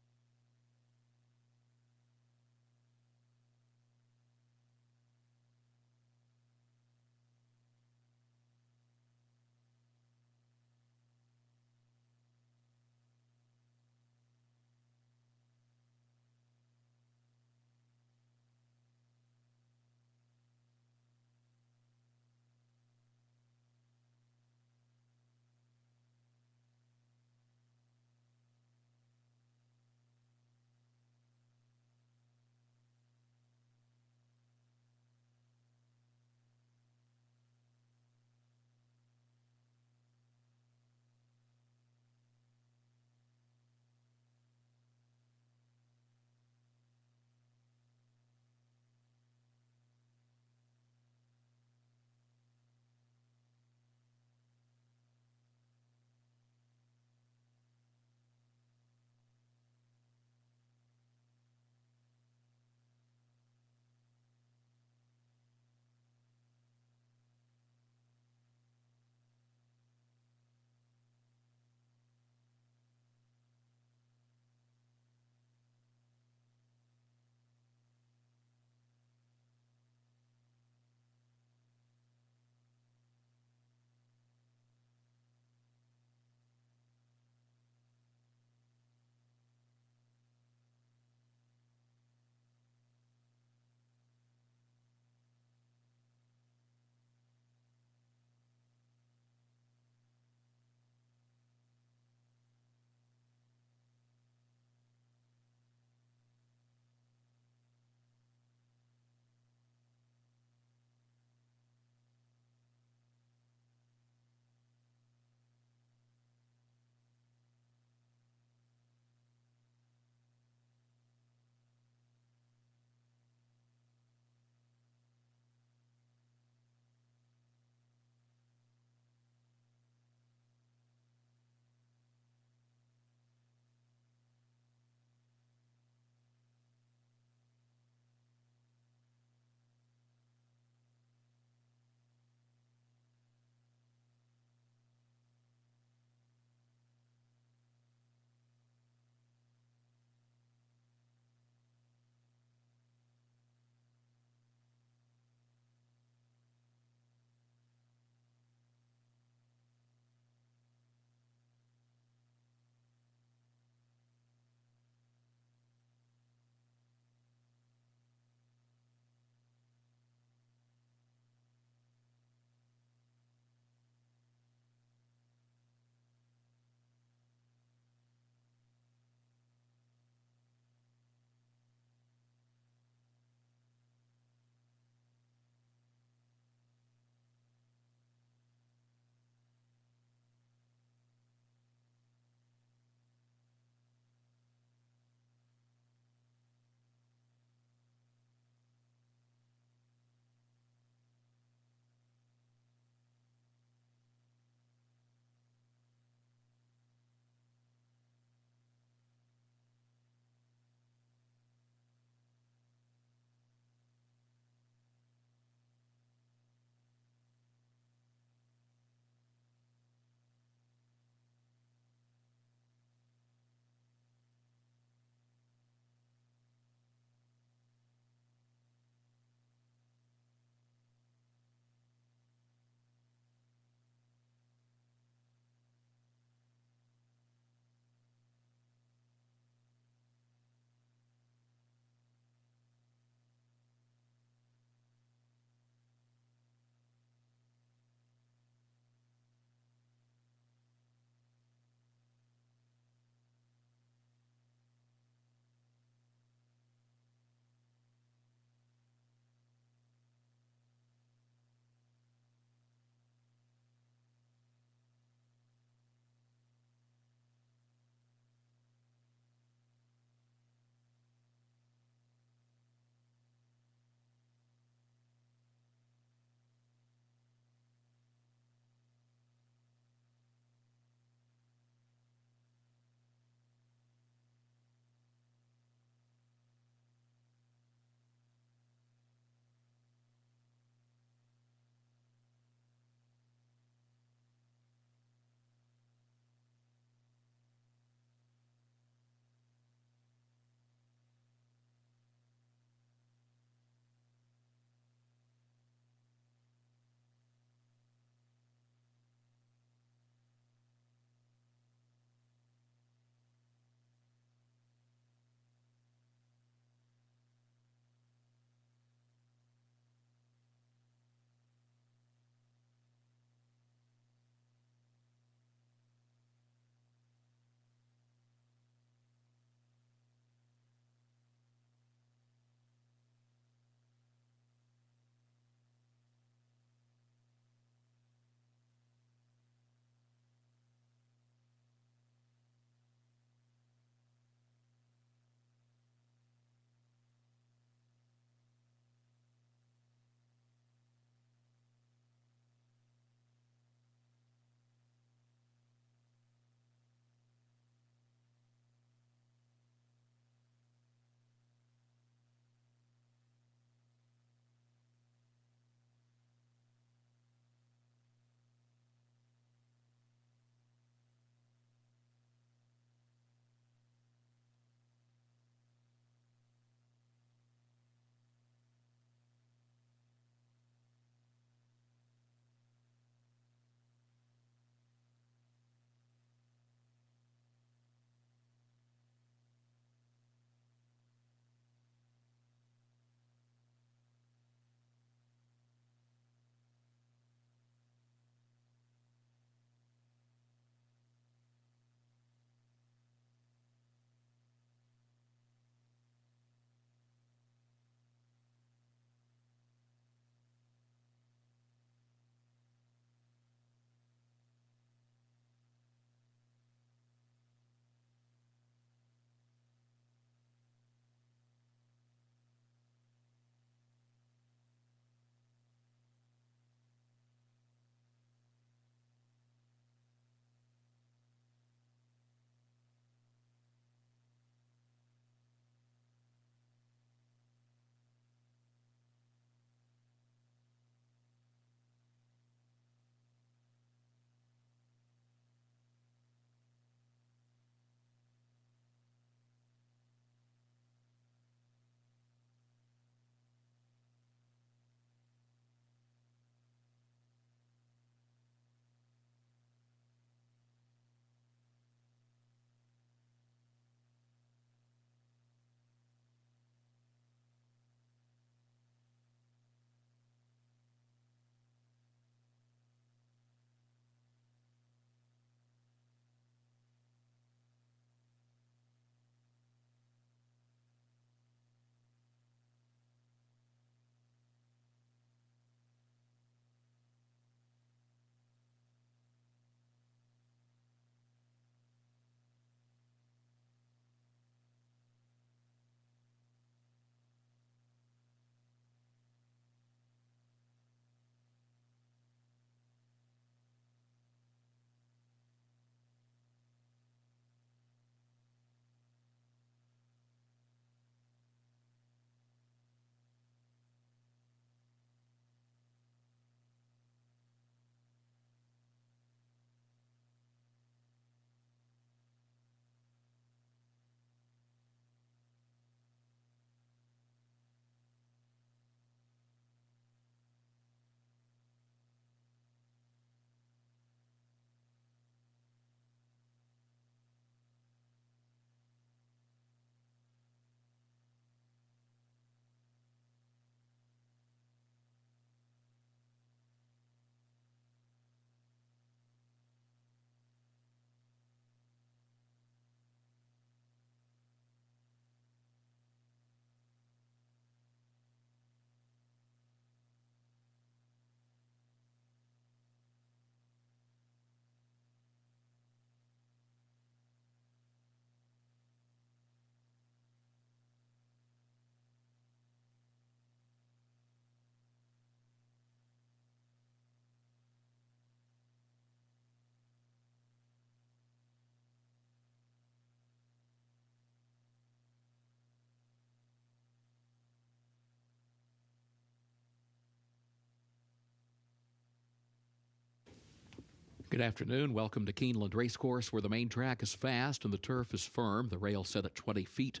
Good afternoon. Welcome to Keeneland Racecourse, where the main track is fast and the turf is firm. The rail set at 20 feet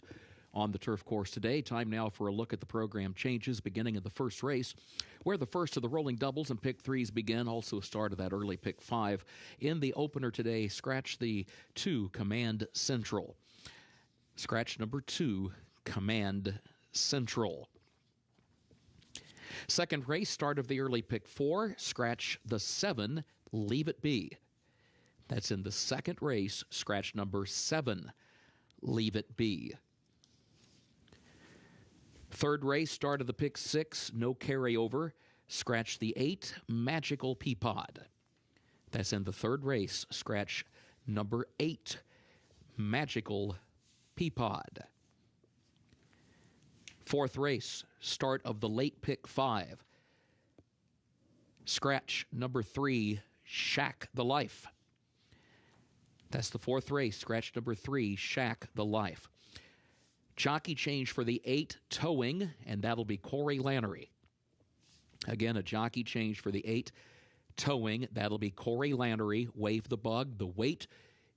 on the turf course today. Time now for a look at the program changes beginning in the first race, where the first of the rolling doubles and pick threes begin. Also a start of that early pick five. In the opener today, scratch the 2 Command Central. Scratch number 2, Command Central. Second race, start of the early pick 4, scratch the 7, Leave It Be. That's in the second race, scratch number 7, Leave It Be. Third race, start of the pick 6, no carryover, scratch the 8, Magical Peapod. That's in the third race, scratch number 8, Magical Peapod. Fourth race, start of the late pick 5. Scratch number 3, Shack the Life. That's the fourth race, scratch number 3, Shack the Life. Jockey change for the 8, Towing, and that'll be Corey Lannery. Again, a jockey change for the 8, Towing, that'll be Corey Lannery. Wave the Bug, the weight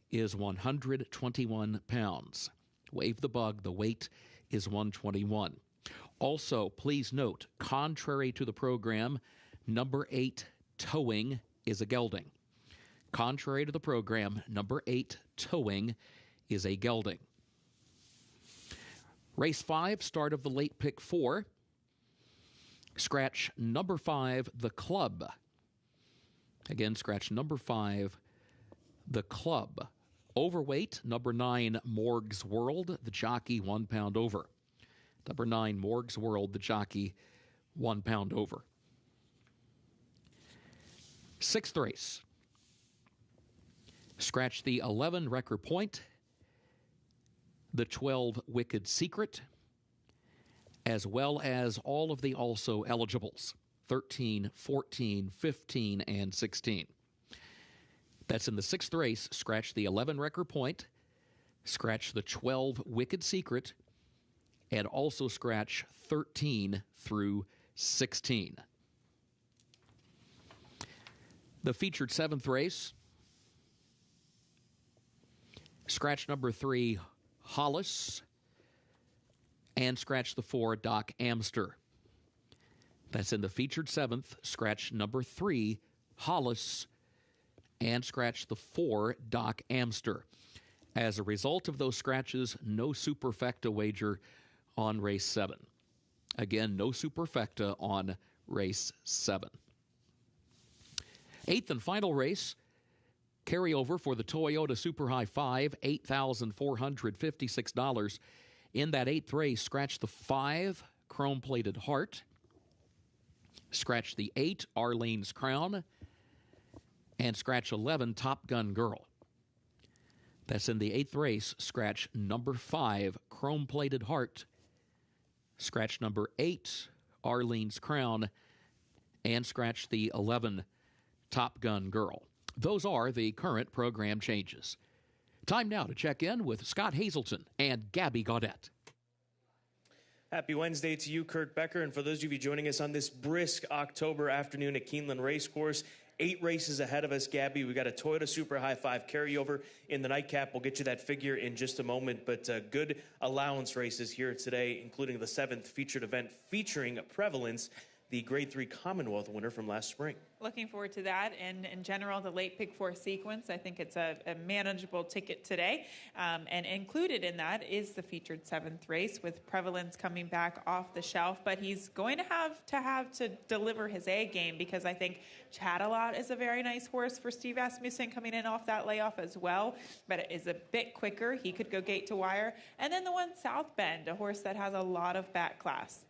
is 121 pounds. Wave the Bug, the weight is 121. Also, please note, contrary to the program, number 8, Towing, is a gelding. Contrary to the program, number 8, Towing, is a gelding. Race 5, start of the late pick 4. Scratch number 5, The Club. Again, scratch number 5, The Club. Overweight, number 9, Morg's World, the jockey 1 pound over. Number 9, Morg's World, the jockey 1 pound over. Sixth race. Scratch the 11, Wrecker Point, the 12, Wicked Secret, as well as all of the also eligibles, 13, 14, 15, and 16. That's in the sixth race. Scratch the 11, Wrecker Point, scratch the 12, Wicked Secret, and also scratch 13 through 16. The featured seventh race, scratch number 3, Hollis, and scratch the 4, Doc Amster. That's in the featured seventh. Scratch number 3, Hollis, and scratch the 4, Doc Amster. As a result of those scratches, no superfecta wager on race 7. Again, no superfecta on race 7. Eighth and final race, carryover for the Toyota Super High 5, $8,456. In that eighth race, scratch the 5, Chrome-Plated Heart. Scratch the 8, Arlene's Crown. And scratch 11, Top Gun Girl. That's in the eighth race. Scratch number 5, Chrome-Plated Heart. Scratch number 8, Arlene's Crown. And scratch the 11, Top Gun Girl. Those are the current program changes. Time now to check in with Scott Hazelton and Gabby Gaudette. Happy Wednesday to you, Kurt Becker, and for those of you joining us on this brisk October afternoon at Keeneland Racecourse, 8 races ahead of us, Gabby. We got a Toyota Super High 5 carryover in the nightcap. We'll get you that figure in just a moment, but good allowance races here today, including the 7th featured event featuring Prevalence, the Grade 3 Commonwealth winner from last spring. Looking forward to that. And in general, the late pick 4 sequence, I think it's a manageable ticket today. And included in that is the featured 7th race with Prevalence coming back off the shelf. But he's going to have to deliver his A game, because I think Chat-A-Lot is a very nice horse for Steve Asmussen coming in off that layoff as well. But it is a bit quicker. He could go gate to wire. And then the one South Bend, a horse that has a lot of back class.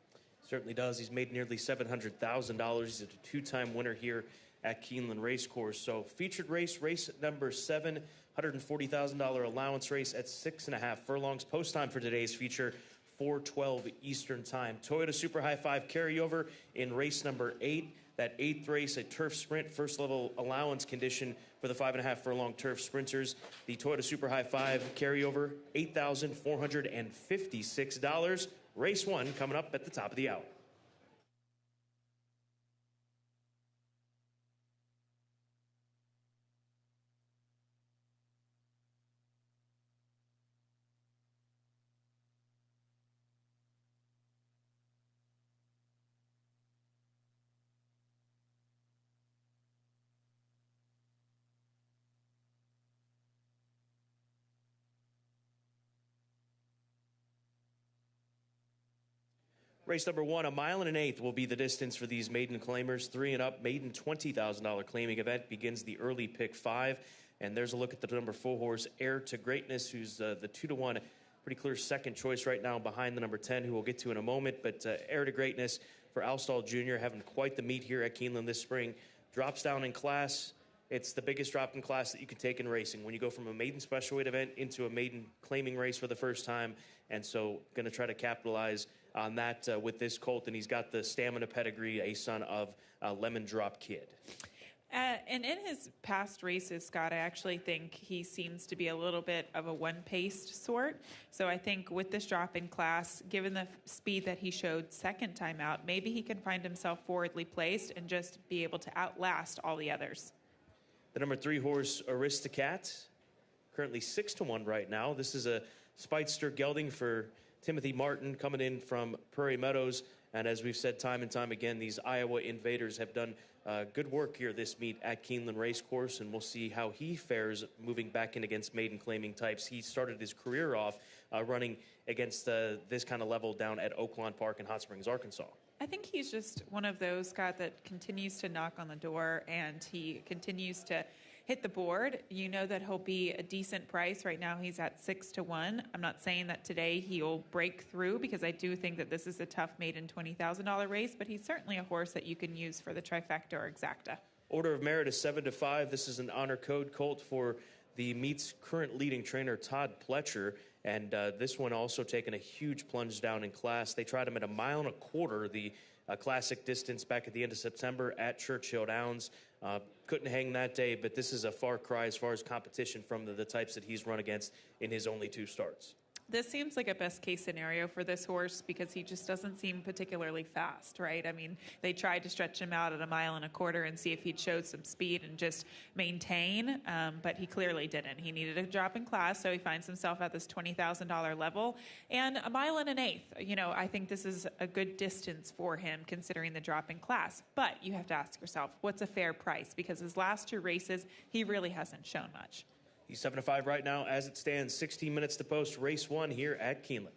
Certainly does. He's made nearly $700,000. He's a 2-time winner here at Keeneland Racecourse. So featured race number 7, $140,000 allowance race at 6.5 furlongs. Post time for today's feature, 4:12 Eastern Time. Toyota Super High 5 carryover in race number 8. That 8th race, a turf sprint, first level allowance condition for the 5.5 furlong turf sprinters. The Toyota Super High 5 carryover, $8,456. Race 1 coming up at the top of the hour. Race number 1, a mile and an eighth will be the distance for these maiden claimers. 3 and up, maiden $20,000 claiming event begins the early pick 5. And there's a look at the number 4 horse, Heir to Greatness, who's the 2-1, pretty clear second choice right now behind the number 10, who we'll get to in a moment. But Heir to Greatness for Alstall Jr. having quite the meet here at Keeneland this spring. Drops down in class. It's the biggest drop in class that you can take in racing when you go from a maiden special weight event into a maiden claiming race for the first time. And so going to try to capitalize on that with this colt. And he's got the stamina pedigree, a son of Lemon Drop Kid. And in his past races, Scott, I actually think he seems to be a little bit of a one-paced sort. So I think with this drop in class, given the speed that he showed second time out, maybe he can find himself forwardly placed and just be able to outlast all the others. The number 3 horse, Aristocat, currently 6-1 right now. This is a Speightster gelding for Timothy Martin coming in from Prairie Meadows. And as we've said time and time again, these Iowa Invaders have done good work here this meet at Keeneland Racecourse, and we'll see how he fares moving back in against maiden claiming types. He started his career off running against this kind of level down at Oaklawn Park in Hot Springs, Arkansas. I think he's just one of those, Scott, that continues to knock on the door and he continues to hit the board. You know that he'll be a decent price. Right now he's at 6-1. I'm not saying that today he'll break through because I do think that this is a tough maiden $20,000 race, but he's certainly a horse that you can use for the trifecta or exacta. Order of merit is 7-5. This is an honor code colt for the meet's current leading trainer, Todd Pletcher. And this one also taking a huge plunge down in class. They tried him at 1.25 miles, the classic distance back at the end of September at Churchill Downs. Couldn't hang that day, but this is a far cry as far as competition from the types that he's run against in his only 2 starts. This seems like a best case scenario for this horse because he just doesn't seem particularly fast, right? I mean, they tried to stretch him out at 1.25 miles and see if he'd showed some speed and just maintain, but he clearly didn't. He needed a drop in class, so he finds himself at this $20,000 level. And 1.125 miles, you know, I think this is a good distance for him considering the drop in class. But you have to ask yourself, what's a fair price? Because his last 2 races, he really hasn't shown much. He's 7-5 right now as it stands. 16 minutes to post race 1 here at Keeneland.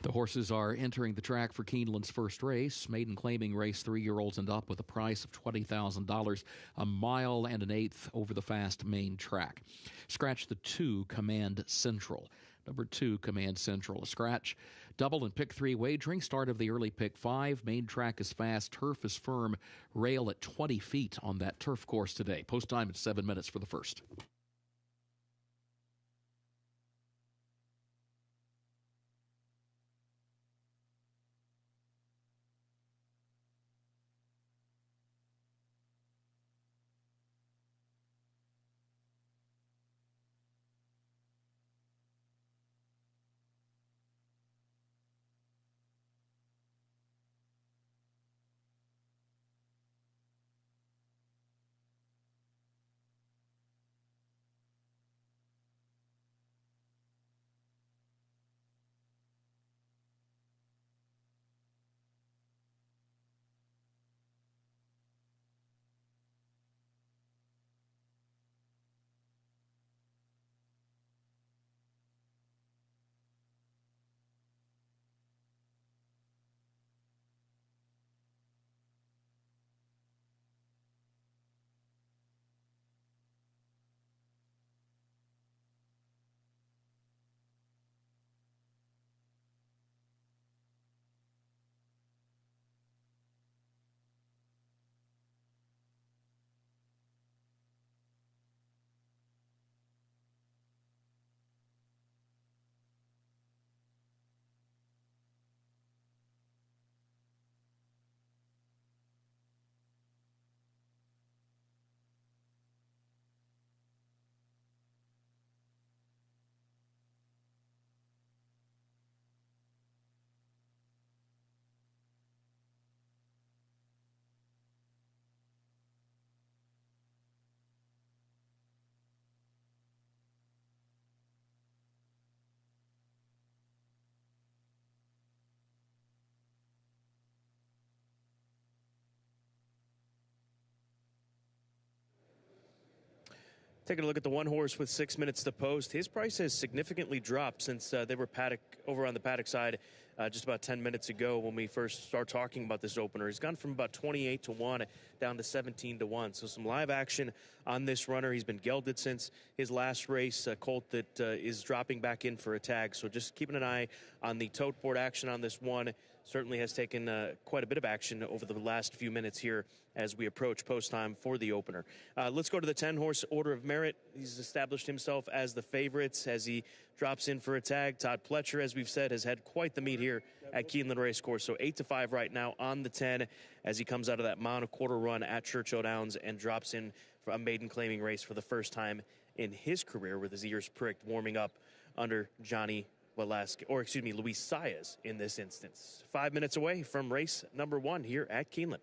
The horses are entering the track for Keeneland's first race. Maiden claiming race 3-year-olds and up with a price of $20,000, a mile and an eighth over the fast main track. Scratch the 2, Command Central. Number 2, Command Central. A scratch. Double and pick 3 wagering. Start of the early pick 5. Main track is fast. Turf is firm. Rail at 20 feet on that turf course today. Post time at 7 minutes for the first. Taking a look at the one horse with 6 minutes to post. His price has significantly dropped since they were over on the paddock side just about 10 minutes ago when we first started talking about this opener. He's gone from about 28 to 1 down to 17 to 1. So some live action on this runner. He's been gelded since his last race, a colt that is dropping back in for a tag. So just keeping an eye on the tote board action on this one. Certainly has taken quite a bit of action over the last few minutes here as we approach post time for the opener. Let's go to the 10-horse order of merit. He's established himself as the favorites as he drops in for a tag. Todd Pletcher, as we've said, has had quite the meet here at Keeneland Racecourse. So 8-5 right now on the 10 as he comes out of that mile and a quarter run at Churchill Downs and drops in for a maiden claiming race for the first time in his career with his ears pricked, warming up under Luis Saez in this instance. 5 minutes away from race number 1 here at Keeneland.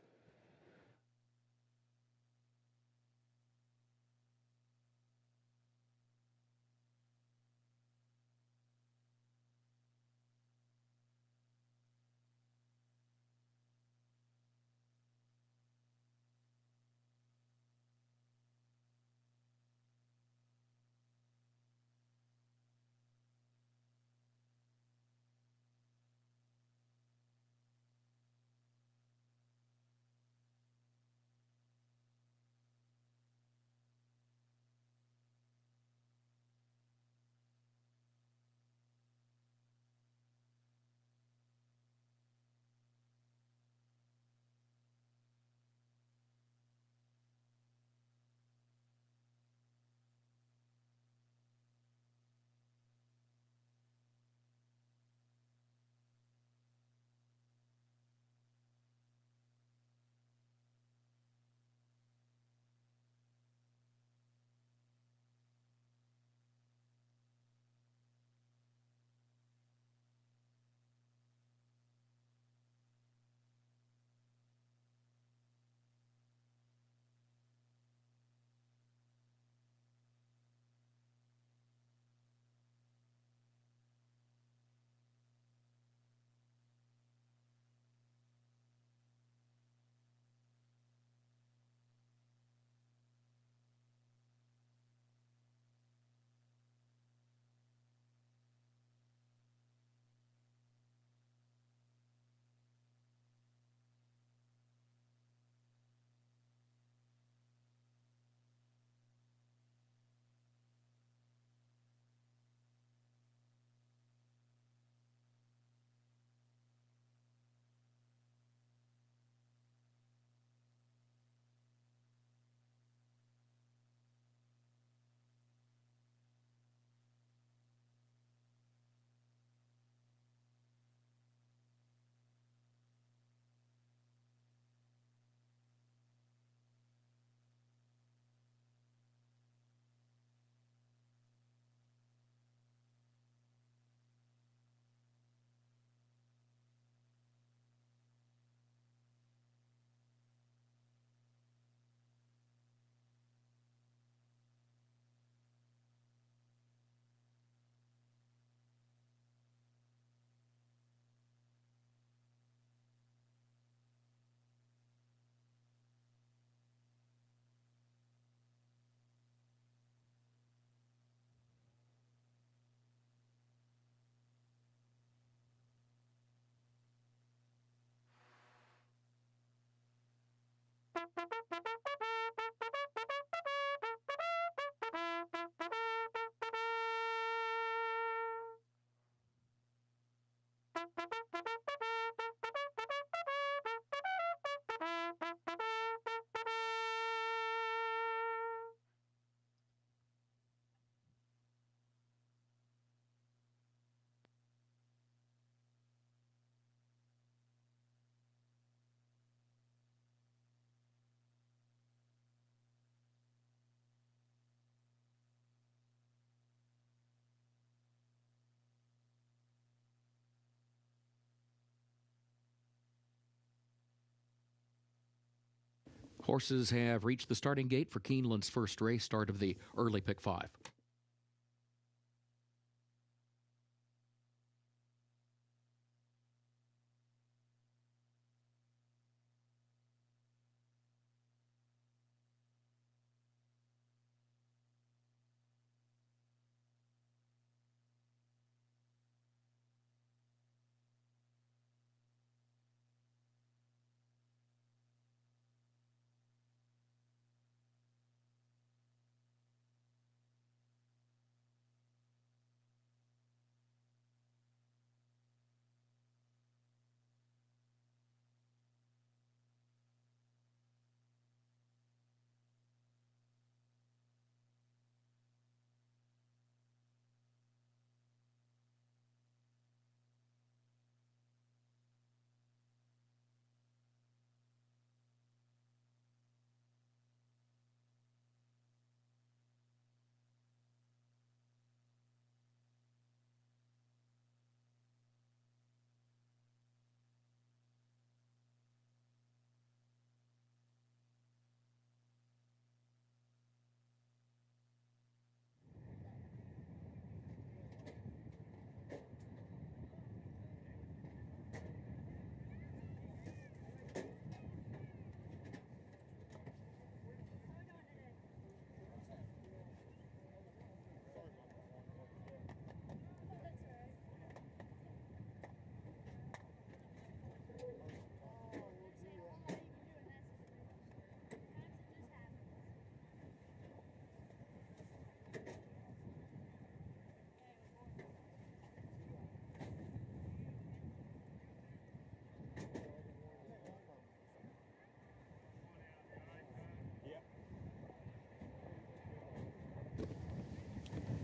Horses have reached the starting gate for Keeneland's first race, start of the early pick 5.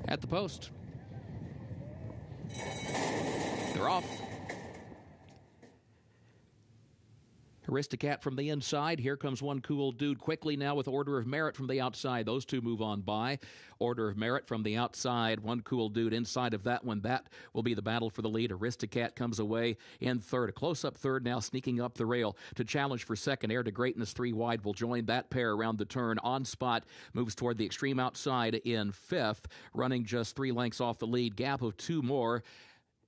At the post. They're off. Aristocat from the inside. Here comes One Cool Dude quickly now with Order of Merit from the outside. Those two move on by. Order of Merit from the outside. One Cool Dude inside of that one. That will be the battle for the lead. Aristocat comes away in third. A close-up third now sneaking up the rail to challenge for second. Heir to Greatness 3 wide will join that pair around the turn. On Spot moves toward the extreme outside in fifth, running just 3 lengths off the lead. Gap of 2 more.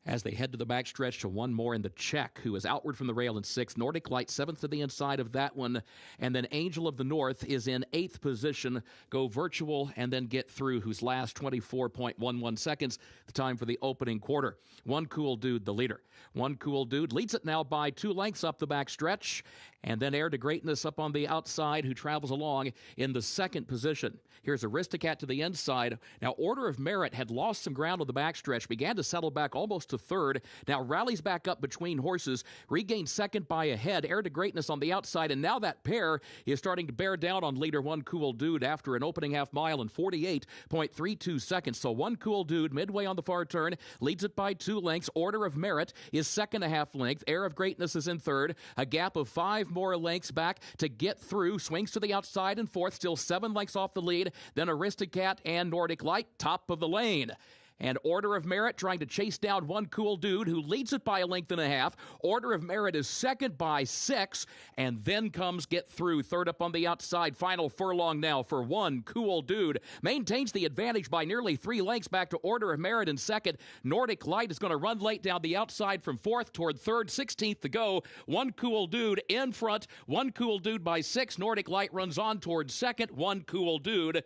As they head to the backstretch to one more in the check, who is outward from the rail in 6th. Nordic Light 7th to the inside of that one. And then Angel of the North is in 8th position. Go Virtual and then Get Through, whose last 24.11 seconds, the time for the opening quarter. One Cool Dude, the leader. One Cool Dude leads it now by 2 lengths up the backstretch. And then Heir to Greatness up on the outside, who travels along in the 2nd position. Here's Aristocat to the inside. Now, Order of Merit had lost some ground on the backstretch, began to settle back almost to 3rd. Now rallies back up between horses, regains 2nd by a head. Heir to Greatness on the outside, and now that pair is starting to bear down on leader One Cool Dude after an opening half mile in 48.32 seconds. So One Cool Dude, midway on the far turn, leads it by 2 lengths. Order of Merit is 2.5 length. Heir of Greatness is in 3rd. A gap of 5 more lengths back to Get Through. Swings to the outside in 4th, still 7 lengths off the lead. Then Aristocat and Nordic Light, top of the lane. And Order of Merit trying to chase down One Cool Dude, who leads it by 1.5 lengths. Order of Merit is 2nd by 6. And then comes Get Through, 3rd up on the outside. Final furlong now for One Cool Dude. Maintains the advantage by nearly 3 lengths back to Order of Merit in 2nd. Nordic Light is going to run late down the outside from 4th toward 3rd. 16th to go. One Cool Dude in front. One Cool Dude by 6. Nordic Light runs on toward 2nd. One Cool Dude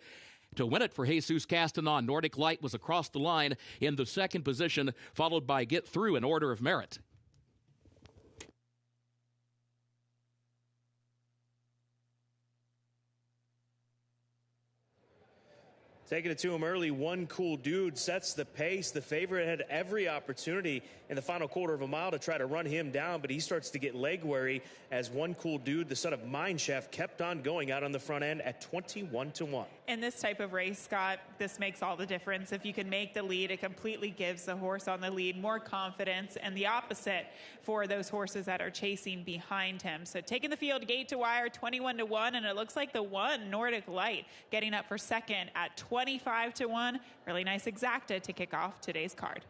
to win it for Jesus Castanon. Nordic Light was across the line in the 2nd position, followed by Get Through in Order of Merit. Taking it to him early, One Cool Dude sets the pace. The favorite had every opportunity in the final quarter of a mile to try to run him down, but he starts to get leg weary as One Cool Dude, the son of Mineshaft, kept on going out on the front end at 21-1. In this type of race, Scott, this makes all the difference. If you can make the lead, it completely gives the horse on the lead more confidence, and the opposite for those horses that are chasing behind him. So taking the field gate to wire, 21-1, and it looks like the one, Nordic Light, getting up for second at 25-1. Really nice exacta to kick off today's card.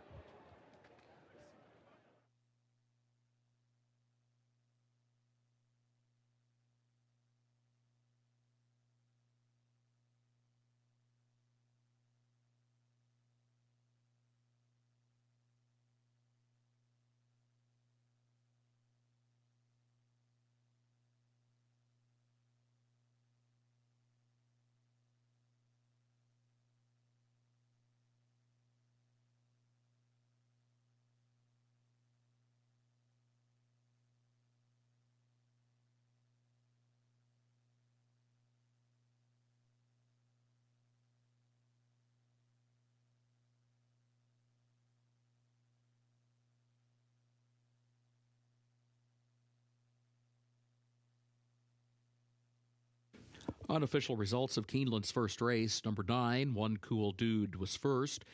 Unofficial results of Keeneland's first race. Number 9, One Cool Dude, was first.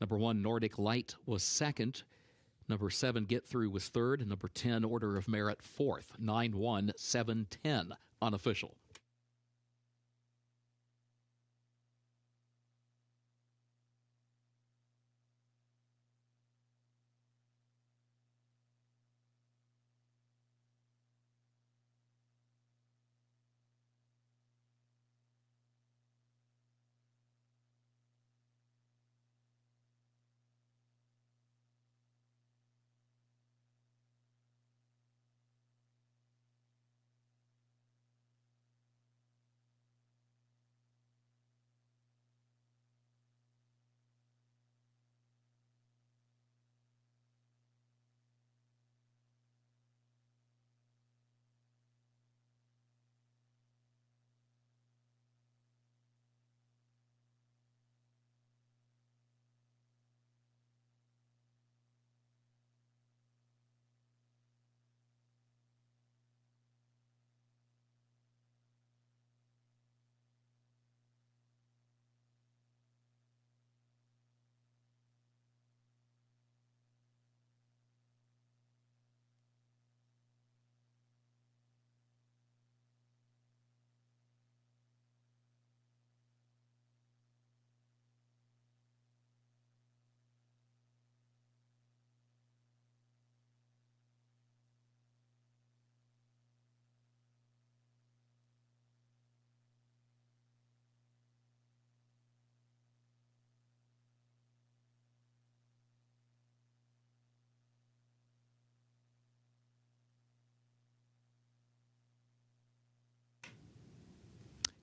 Number 1, Nordic Light, was second. Number 7, Get Through, was third. And number 10, Order of Merit, fourth. 9-1-7-10, unofficial.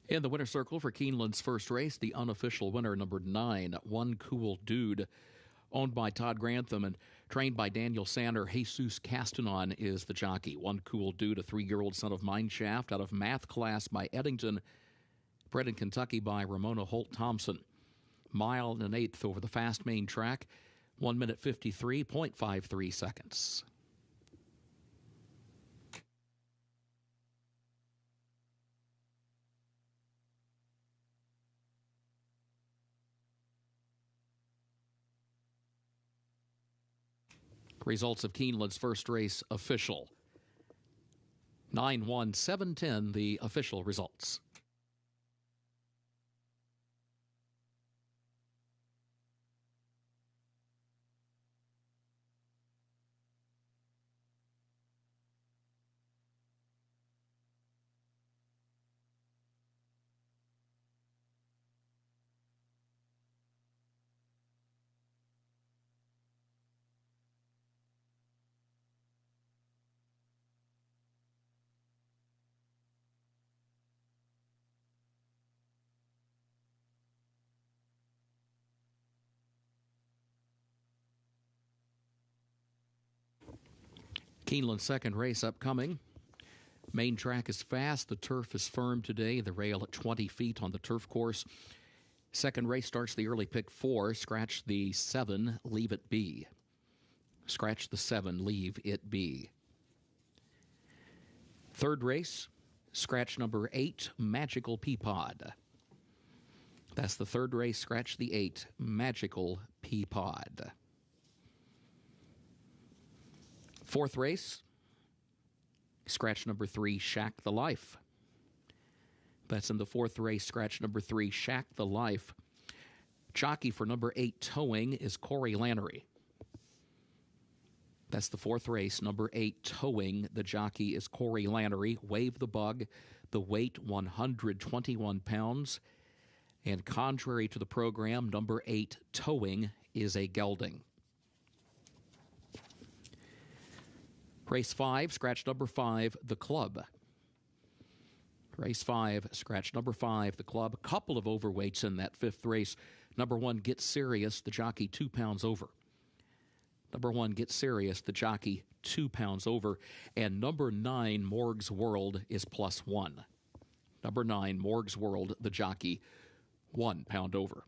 In the winner's circle for Keeneland's first race, the unofficial winner, number 9, One Cool Dude, owned by Todd Grantham and trained by Daniel Sanner. Jesus Castanon is the jockey. One Cool Dude, a 3-year-old son of Mineshaft out of math class by Eddington, bred in Kentucky by Ramona Holt Thompson. Mile and an eighth over the fast main track, 1 minute 53.53 seconds. Results of Keeneland's first race official. 9-1-7-10, the official results. Keeneland's second race upcoming. Main track is fast. The turf is firm today. The rail at 20 feet on the turf course. Second race starts the early pick 4. Scratch the 7, leave it be. Scratch the 7, leave it be. Third race, scratch number 8, Magical Peapod. That's the third race, scratch the 8, Magical Peapod. Fourth race, scratch number 3, Shack the Life. That's in the fourth race, scratch number 3, Shack the Life. Jockey for number 8, Towing, is Corey Lannery. That's the fourth race, number 8, Towing. The jockey is Corey Lannery. Wave the Bug, the weight 121 pounds. And contrary to the program, number 8, Towing, is a gelding. Race 5, scratch number 5, The Club. Race 5, scratch number 5, The Club. A couple of overweights in that fifth race. Number 1, Get Serious, the jockey 2 pounds over. Number 1, Get Serious, the jockey 2 pounds over. And number 9, Morg's World, is +1. Number 9, Morg's World, the jockey 1 pound over.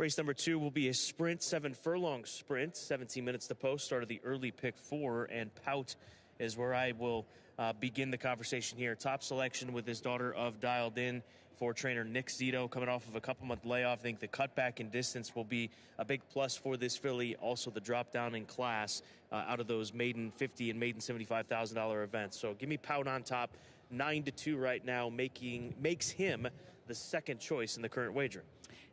Race number 2 will be a sprint, 7-furlong sprint, 17 minutes to post, start of the early pick 4, and Pout is where I will begin the conversation here. Top selection with his daughter of Dialed In for trainer Nick Zito, coming off of a couple-month layoff. I think the cutback in distance will be a big plus for this filly. Also, the drop down in class out of those maiden $50,000 and maiden $75,000 events. So give me Pout on top, 9-2 right now, makes him the second choice in the current wager.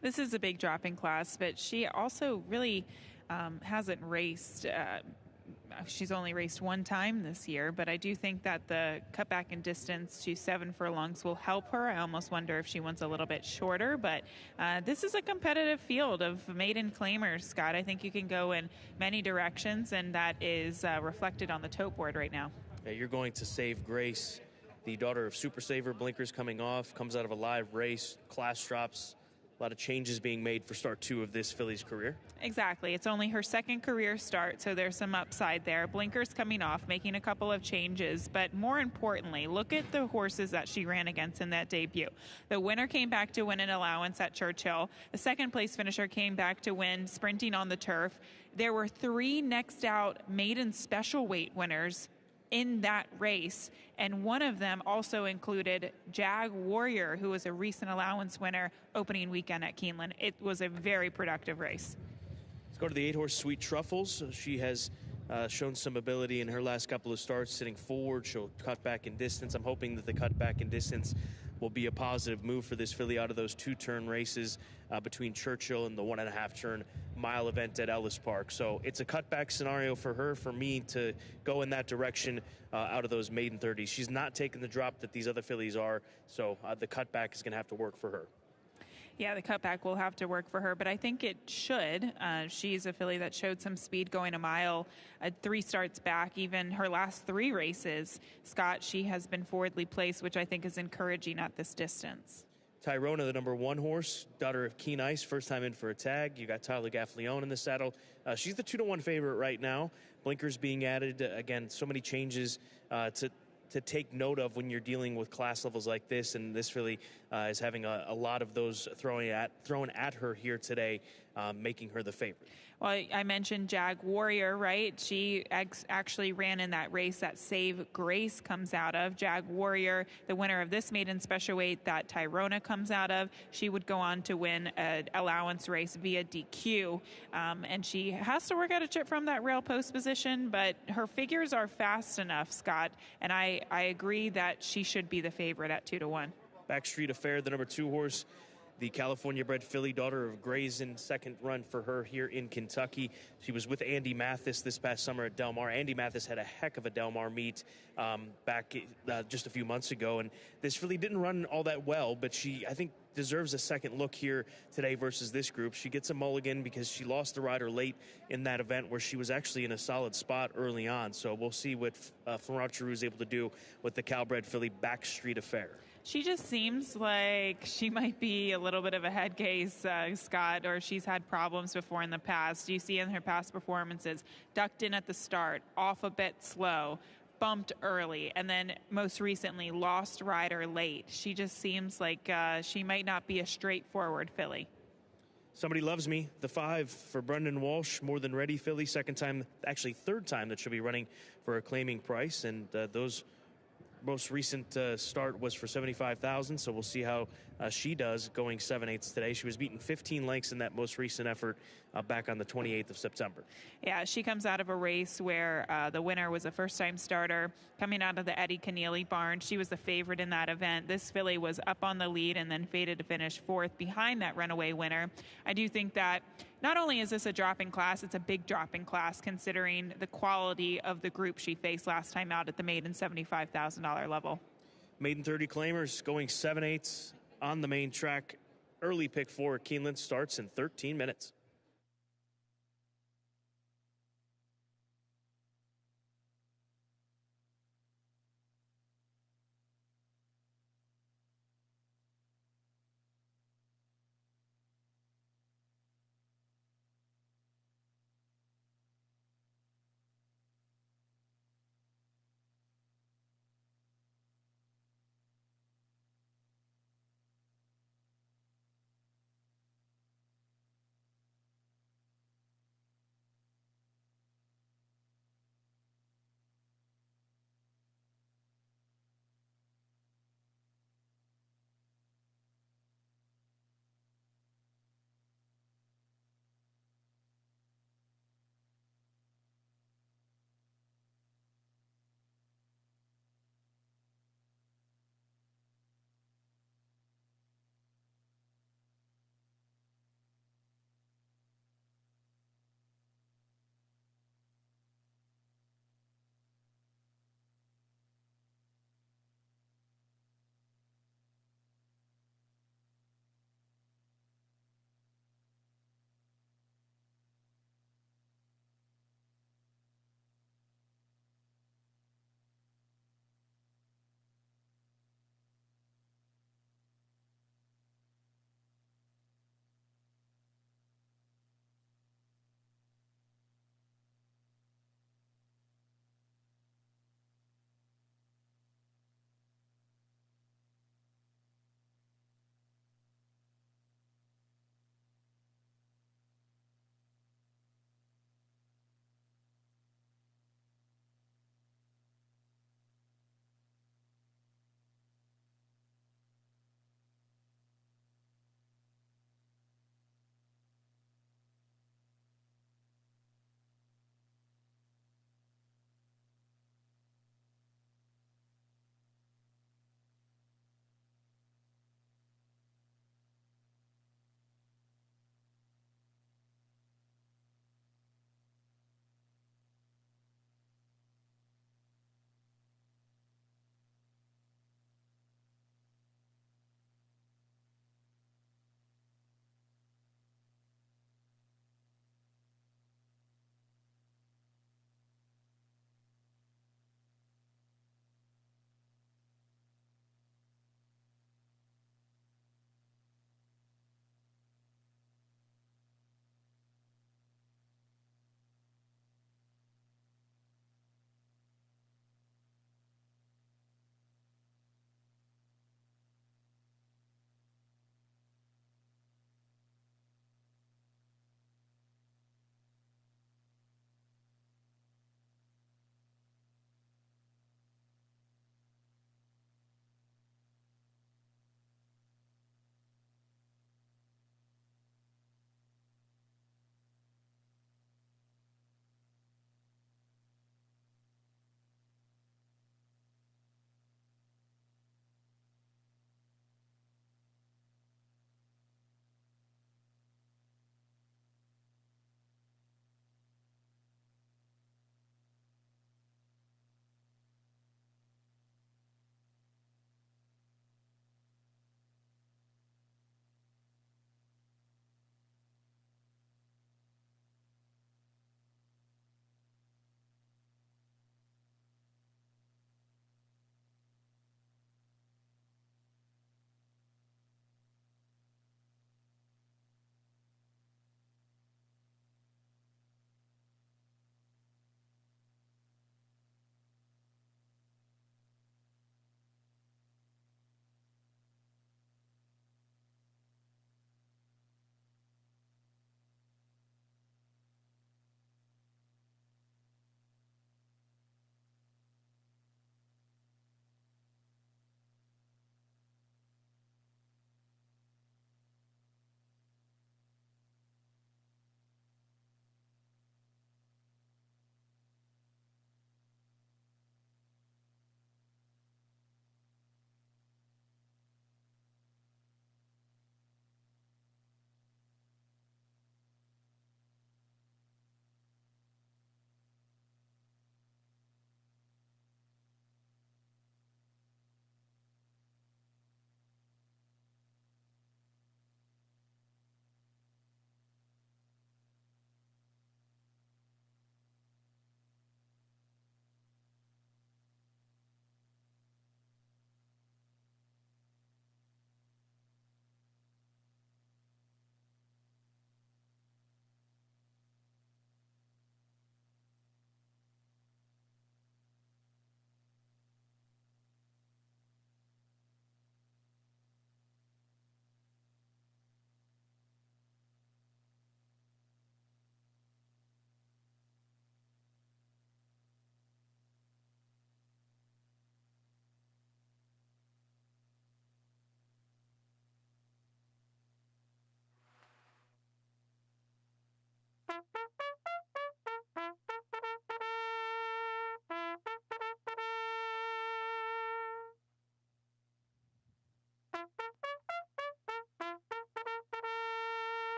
This is a big drop in class, but she also really hasn't raced. She's only raced one time this year, but I do think that the cutback in distance to 7 furlongs will help her. I almost wonder if she wants a little bit shorter, but this is a competitive field of maiden claimers, Scott. I think you can go in many directions, and that is reflected on the tote board right now. Yeah, you're going to Save Grace, the daughter of Super Saver. Blinkers coming off, comes out of a live race, class drops. A lot of changes being made for start 2 of this filly's career. Exactly. It's only her second career start, so there's some upside there. Blinkers coming off, making a couple of changes, but more importantly, look at the horses that she ran against in that debut. The winner came back to win an allowance at Churchill. The second place finisher came back to win sprinting on the turf. There were 3 next out maiden special weight winners in that race, and one of them also included Jag Warrior, who was a recent allowance winner opening weekend at Keeneland. It was a very productive race. Let's go to the 8-horse Sweet Truffles. She has shown some ability in her last couple of starts, sitting forward. She'll cut back in distance. I'm hoping that the cut back in distance will be a positive move for this filly out of those 2-turn races between Churchill and the 1.5-turn mile event at Ellis Park. So it's a cutback scenario for her, for me to go in that direction out of those maiden 30s. She's not taking the drop that these other fillies are, so the cutback is going to have to work for her. Yeah, the cutback will have to work for her, but I think it should. She's a filly that showed some speed going a mile, 3 starts back. Even her last 3 races, Scott, she has been forwardly placed, which I think is encouraging at this distance. Tyrona, the number 1 horse, daughter of Keen Ice, first time in for a tag. You got Tyler Gaffleone in the saddle. She's the 2-1 favorite right now. Blinkers being added. Again, so many changes to take note of when you're dealing with class levels like this, and this really is having a lot of those thrown at her here today, making her the favorite. Well, I mentioned Jag Warrior, right? She actually ran in that race that Save Grace comes out of. Jag Warrior, the winner of this maiden special weight that Tyrona comes out of, she would go on to win an allowance race via DQ. And she has to work out a trip from that rail post position, but her figures are fast enough, Scott. And I agree that she should be the favorite at 2-1. Backstreet Affair, the number 2 horse, the California-bred filly, daughter of Grayson, second run for her here in Kentucky. She was with Andy Mathis this past summer at Del Mar. Andy Mathis had a heck of a Del Mar meet back just a few months ago, and this filly didn't run all that well, but she, I think, deserves a second look here today versus this group. She gets a mulligan because she lost the rider late in that event where she was actually in a solid spot early on. So we'll see what Florent Giroux is able to do with the Cal-bred filly Backstreet Affair. She just seems like she might be a little bit of a head case, Scott, or she's had problems before in the past. You see in her past performances, ducked in at the start, off a bit slow, bumped early, and then most recently lost rider late. She just seems like she might not be a straightforward filly. Somebody Loves Me, the 5 for Brendan Walsh, more than ready filly, second time, actually third time that she'll be running for a claiming price, and those most recent start was for $75,000, so we'll see how she does going 7/8 today. She was beaten 15 lengths in that most recent effort back on the 28th of September. Yeah, she comes out of a race where the winner was a first-time starter coming out of the Eddie Keneally barn. She was the favorite in that event. This filly was up on the lead and then faded to finish 4th behind that runaway winner. I do think that not only is this a drop in class, it's a big drop in class considering the quality of the group she faced last time out at the maiden $75,000 level. Maiden 30 claimers going 7/8 on the main track. Early pick 4 at Keeneland starts in 13 minutes.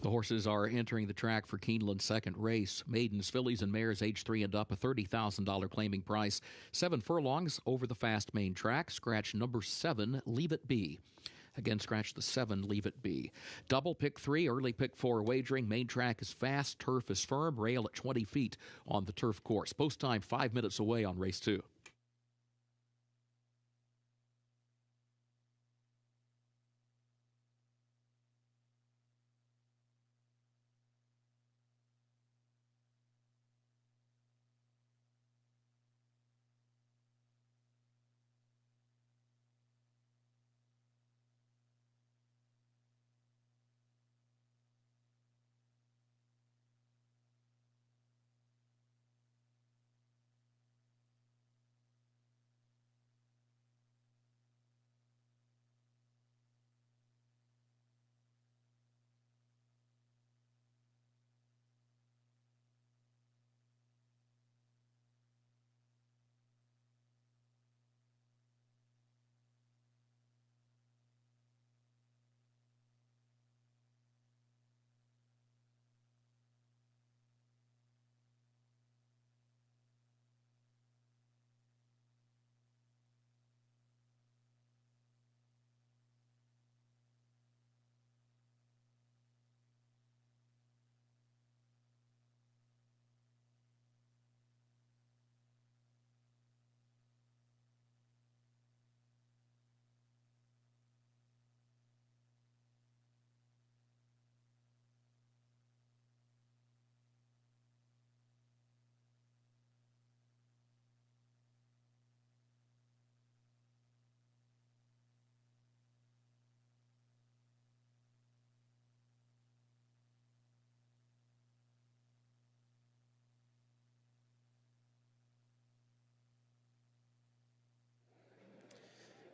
The horses are entering the track for Keeneland's second race. Maidens, fillies, and mares age 3 and up, a $30,000 claiming price. 7 furlongs over the fast main track. Scratch number 7, Leave It Be. Again, scratch the 7, Leave It Be. Double pick 3, early pick 4 wagering. Main track is fast, turf is firm, rail at 20 feet on the turf course. Post time 5 minutes away on race 2.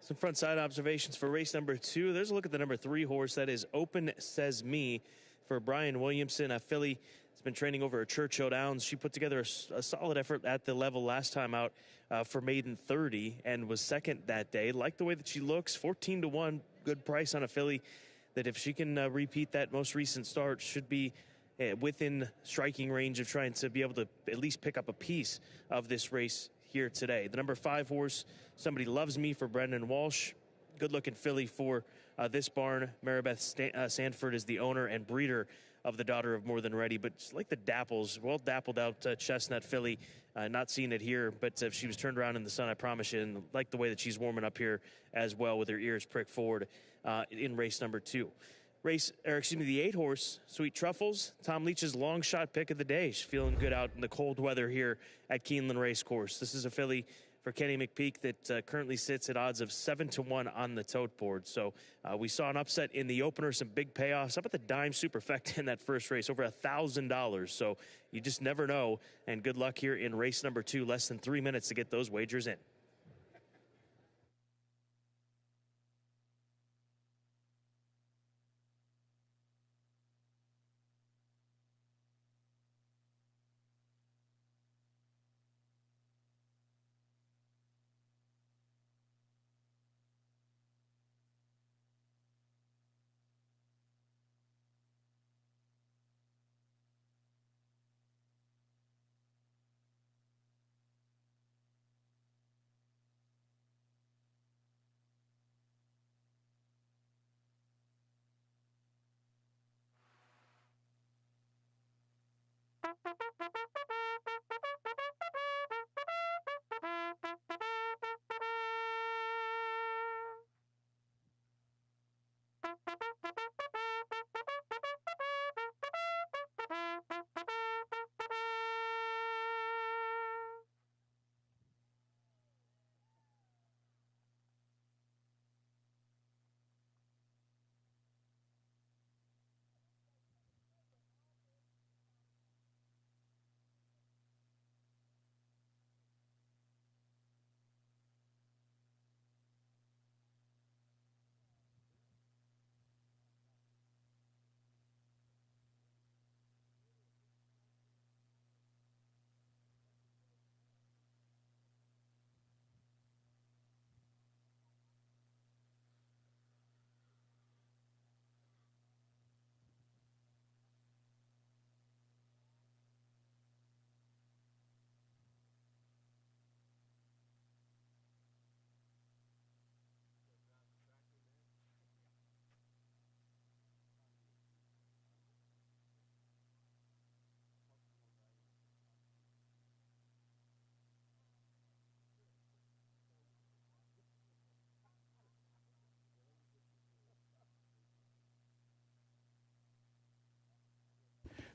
Some front side observations for race number 2. There's a look at the number 3 horse. That is Open Says Me for Brian Williamson, a filly. Has been training over at Churchill Downs. She put together a solid effort at the level last time out for maiden 30 and was second that day. Like the way that she looks, 14-1, good price on a filly that if she can repeat that most recent start should be within striking range of trying to be able to at least pick up a piece of this race here today. The number 5 horse, Somebody Loves Me for Brendan Walsh. Good-looking filly for this barn. Maribeth Sanford is the owner and breeder of the Daughter of More Than Ready, but just like the dapples, well dappled out chestnut filly. Not seeing it here, but if she was turned around in the sun, I promise you, and like the way that she's warming up here as well with her ears pricked forward in race number 2. The 8 horse, Sweet Truffles, Tom Leach's long shot pick of the day. She's feeling good out in the cold weather here at Keeneland Racecourse. This is a filly for Kenny McPeak that currently sits at odds of 7-1 on the tote board. So we saw an upset in the opener, some big payoffs. How about the dime superfecta in that first race? Over $1,000. So you just never know. And good luck here in race number 2. Less than 3 minutes to get those wagers in.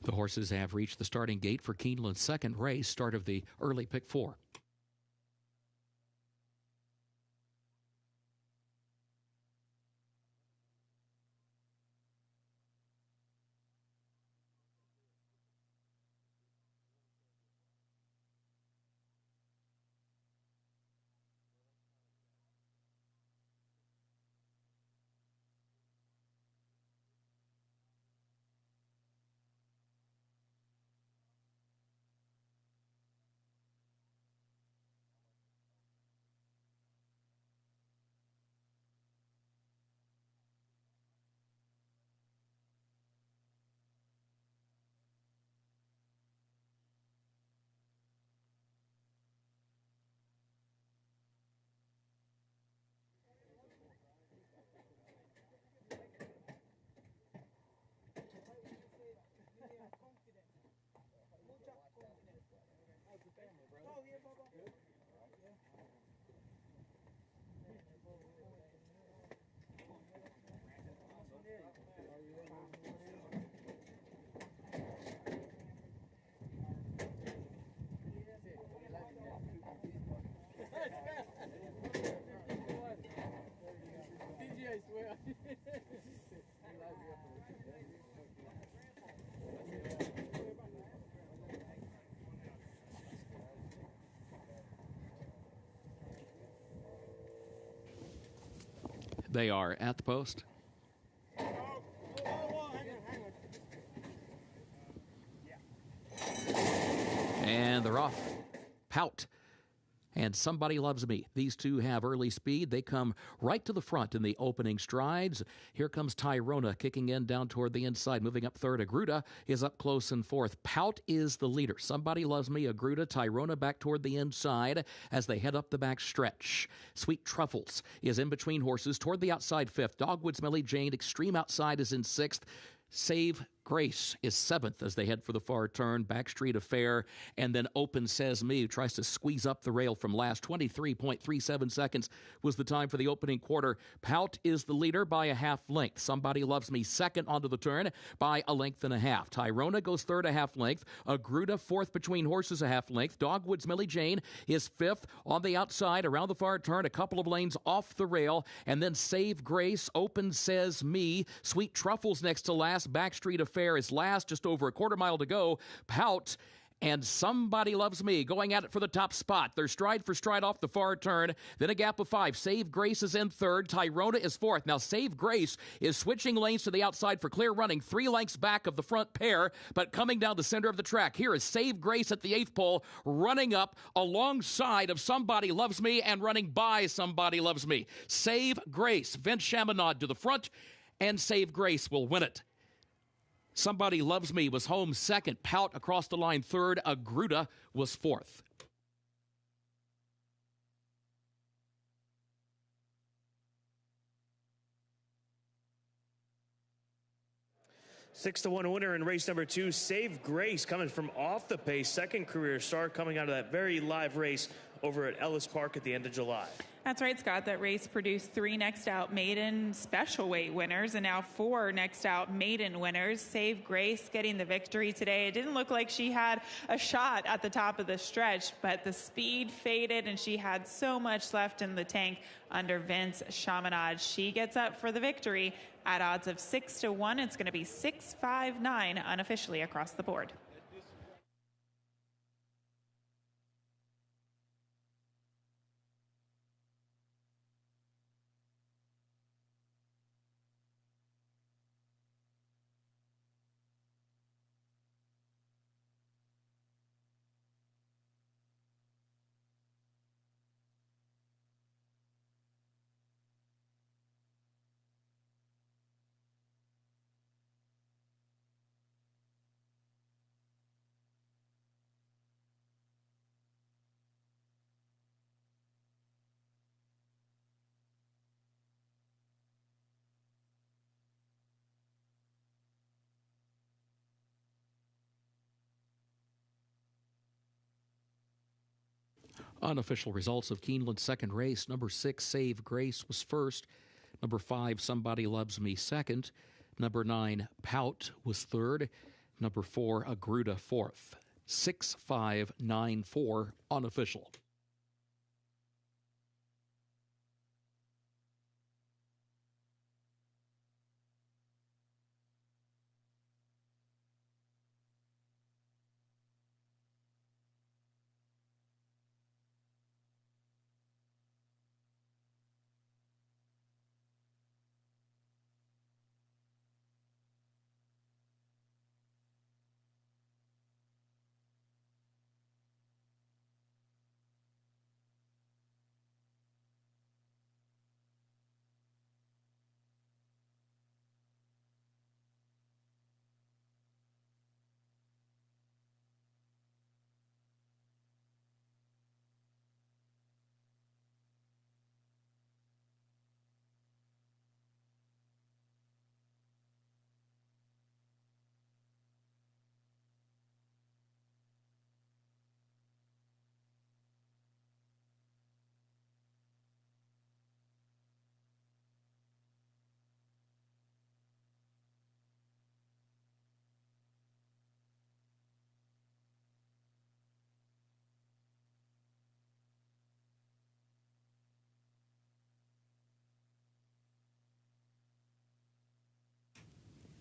The horses have reached the starting gate for Keeneland's second race, start of the early pick 4. They are at the post. And they're off. Pout and Somebody Loves Me. These two have early speed. They come right to the front in the opening strides. Here comes Tyrona kicking in down toward the inside, moving up third. Agruda is up close in fourth. Pout is the leader. Somebody Loves Me, Agruda, Tyrona back toward the inside as they head up the back stretch. Sweet Truffles is in between horses toward the outside fifth. Dogwood's Millie Jane, Extreme Outside is in sixth. Save Grace is seventh as they head for the far turn. Backstreet Affair, and then Open Says Me, who tries to squeeze up the rail from last. 23.37 seconds was the time for the opening quarter. Pout is the leader by a half length. Somebody Loves Me second onto the turn by a length and a half. Tyrona goes third a half length. Agruda fourth between horses a half length. Dogwood's Millie Jane is fifth on the outside around the far turn, a couple of lanes off the rail, and then Save Grace, Open Says Me, Sweet Truffles next to last. Backstreet Affair is last, just over a quarter mile to go. Pout and Somebody Loves Me going at it for the top spot. They're stride for stride off the far turn. Then a gap of 5. Save Grace is in third. Tyrona is fourth. Now Save Grace is switching lanes to the outside for clear running, 3 lengths back of the front pair, but coming down the center of the track. Here is Save Grace at the 8th pole, running up alongside of Somebody Loves Me and running by Somebody Loves Me. Save Grace, Vince Chaminade to the front, and Save Grace will win it. Somebody Loves Me was home second. Pout across the line third. Agruda was fourth. 6-1 winner in race number 2. Save Grace coming from off the pace. Second career start coming out of that very live race over at Ellis Park at the end of July. That's right, Scott. That race produced 3 next out maiden special weight winners and now 4 next out maiden winners. Save Grace getting the victory today. It didn't look like she had a shot at the top of the stretch, but the speed faded and she had so much left in the tank under Vince Chaminade. She gets up for the victory at odds of 6-1. It's going to be 6-5-9 unofficially across the board. Unofficial results of Keeneland's second race. Number 6, Save Grace, was first. Number 5, Somebody Loves Me, second. Number 9, Pout, was third. number 4, Agruda fourth. 6-5-9-4 unofficial.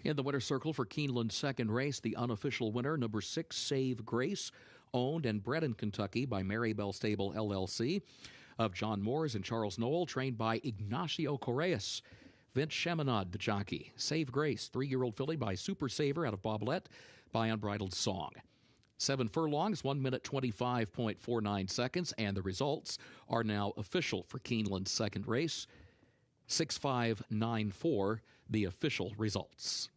In the winner's circle for Keeneland's second race, the unofficial winner, number 6, Save Grace, owned and bred in Kentucky by Marybelle Stable, LLC, of John Moores and Charles Noel, trained by Ignacio Correas. Vince Chaminade, the jockey. Save Grace, 3-year-old filly by Super Saver out of Boblet by Unbridled Song. 7 furlongs, 1 minute 25.49 seconds, and the results are now official for Keeneland's second race. 6-5-9-4, the official results.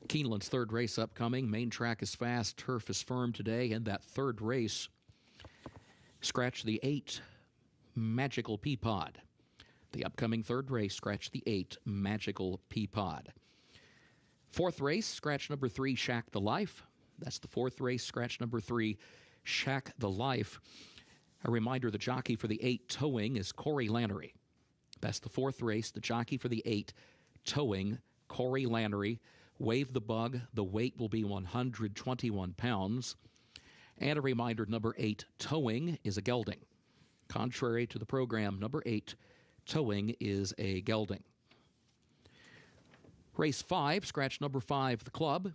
Keeneland's third race upcoming. Main track is fast, turf is firm today. In that third race, scratch the 8, Magical Peapod. The upcoming third race, scratch the 8, Magical Peapod. Fourth race, scratch number 3, Shack the Life. That's the fourth race, scratch number 3, Shack the Life. A reminder, the jockey for the 8, Towing, is Corey Lannery. That's the fourth race, the jockey for the 8, Towing, Corey Lannery. Wave the Bug, the weight will be 121 pounds. And a reminder, number 8, Towing, is a gelding. Contrary to the program, number 8, Towing, is a gelding. Race 5, scratch number 5, the Club.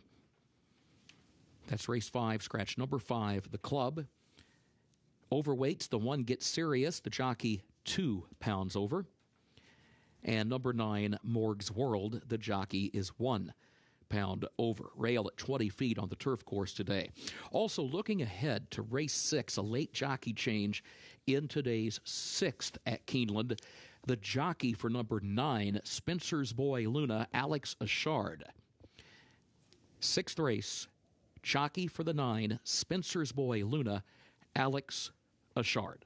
That's race 5, scratch number 5, the Club. Overweights, the 1 Gets Serious, the jockey 2 pounds over. And number 9, Morg's World, the jockey is 1 pound over. Rail at 20 feet on the turf course today. Also looking ahead to race 6, a late jockey change in today's 6th at Keeneland. The jockey for number 9, Spencer's Boy Luna, Alex Ashard. 6th race, jockey for the 9, Spencer's Boy Luna, Alex Ashard.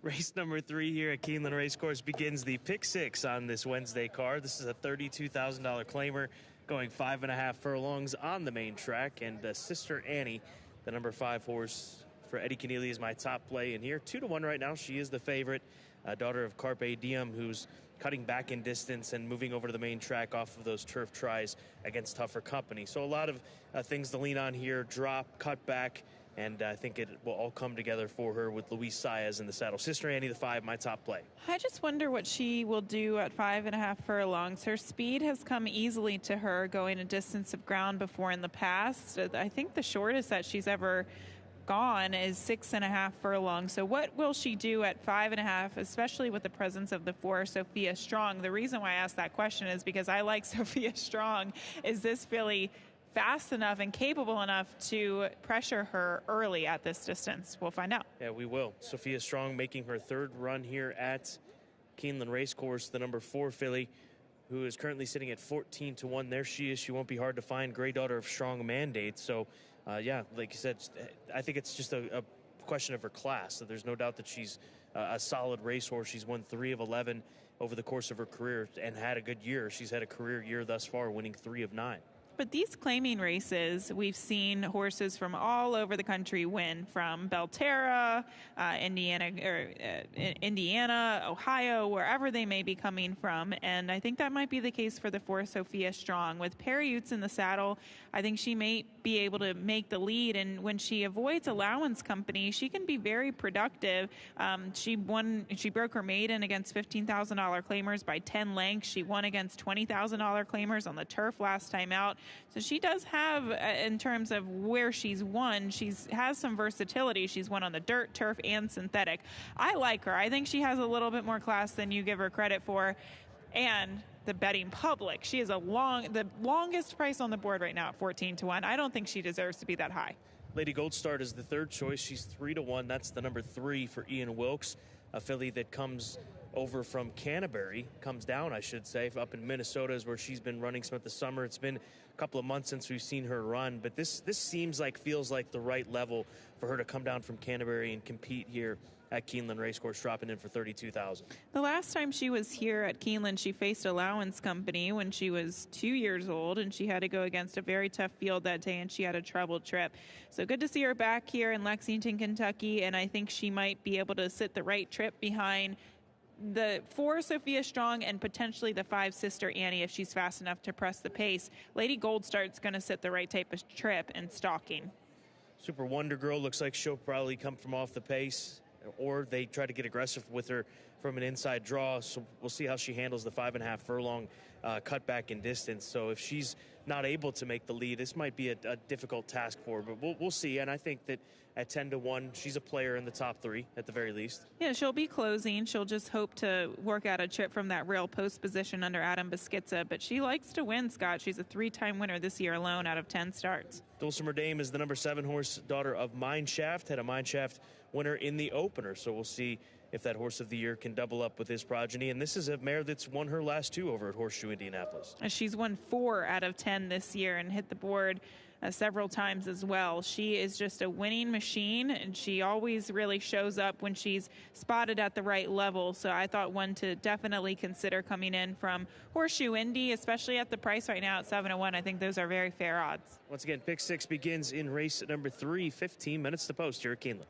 Race number 3 here at Keeneland Racecourse begins the pick 6 on this Wednesday card. This is a $32,000 claimer going 5.5 furlongs on the main track. And Sister Annie, the number 5 horse for Eddie Keneally, is my top play in here. 2-1 right now. She is the favorite, daughter of Carpe Diem, who's cutting back in distance and moving over to the main track off of those turf tries against tougher company. So a lot of things to lean on here: drop, cut back, and I think it will all come together for her with Luis Saez in the saddle. Sister Annie, the 5, my top play. I just wonder what she will do at 5.5 furlongs. Her speed has come easily to her going a distance of ground before in the past. I think the shortest that she's ever gone is 6.5 furlongs. So what will she do at 5.5, especially with the presence of the 4, Sophia Strong? The reason why I asked that question is because I like Sophia Strong. Is this filly fast enough and capable enough to pressure her early at this distance? We'll find out. Yeah, we will. Sophia Strong making her 3rd run here at Keeneland Racecourse, the number 4 filly, who is currently sitting at 14-1. There she is. She won't be hard to find. Gray daughter of Strong Mandate. So, yeah, like you said, I think it's just a question of her class. So there's no doubt that she's a solid racehorse. She's won 3 of 11 over the course of her career and had a good year. She's had a career year thus far, winning 3 of 9. But these claiming races, we've seen horses from all over the country win, from Belterra, Indiana, Ohio, wherever they may be coming from. And I think that might be the case for the 4, Sophia Strong. With Perry Utes in the saddle, I think she may be able to make the lead. And when she avoids allowance company, she can be very productive. She broke her maiden against $15,000 claimers by 10 lengths. She won against $20,000 claimers on the turf last time out. So she does have, in terms of where she's won, has some versatility. She's won on the dirt, turf, and synthetic. I like her. I think she has a little bit more class than you give her credit for. And the betting public, she is the longest price on the board right now at 14-1. I don't think she deserves to be that high. Lady Goldstart is the 3rd choice. She's 3-1. That's the number 3 for Ian Wilkes, a filly that comes over from Canterbury, comes down, I should say, up in Minnesota is where she's been running some of the summer. It's been a couple of months since we've seen her run, but this feels like the right level for her to come down from Canterbury and compete here at Keeneland Racecourse, dropping in for $32,000. The last time she was here at Keeneland, she faced Allowance Company when she was 2 years old, and she had to go against a very tough field that day, and she had a troubled trip. So good to see her back here in Lexington, Kentucky, and I think she might be able to sit the right trip behind the 4, Sophia Strong, and potentially the 5, Sister Annie, if she's fast enough to press the pace. Lady Goldstart's going to sit the right type of trip and stalking. Super Wonder Girl looks like she'll probably come from off the pace, or they try to get aggressive with her from an inside draw. So we'll see how she handles the 5.5 furlong cutback in distance. So if she's not able to make the lead, this might be a difficult task for her, but we'll see. And I think that at 10-1, she's a player in the top 3 at the very least. Yeah, she'll be closing. She'll just hope to work out a trip from that rail post position under Adam Beschizza, but she likes to win, Scott. She's a 3-time winner this year alone out of 10 starts. Dulcimer Dame is the number 7 horse, daughter of Mineshaft, had a Mineshaft winner in the opener, so we'll see if that horse of the year can double up with his progeny. And this is a mare that's won her last 2 over at Horseshoe Indianapolis. She's won 4 out of 10 this year and hit the board several times as well. She is just a winning machine, and she always really shows up when she's spotted at the right level. So I thought one to definitely consider coming in from Horseshoe Indy, especially at the price right now at 7-1. I think those are very fair odds. Once again, pick 6 begins in race number 3, 15 minutes to post here at Keeneland.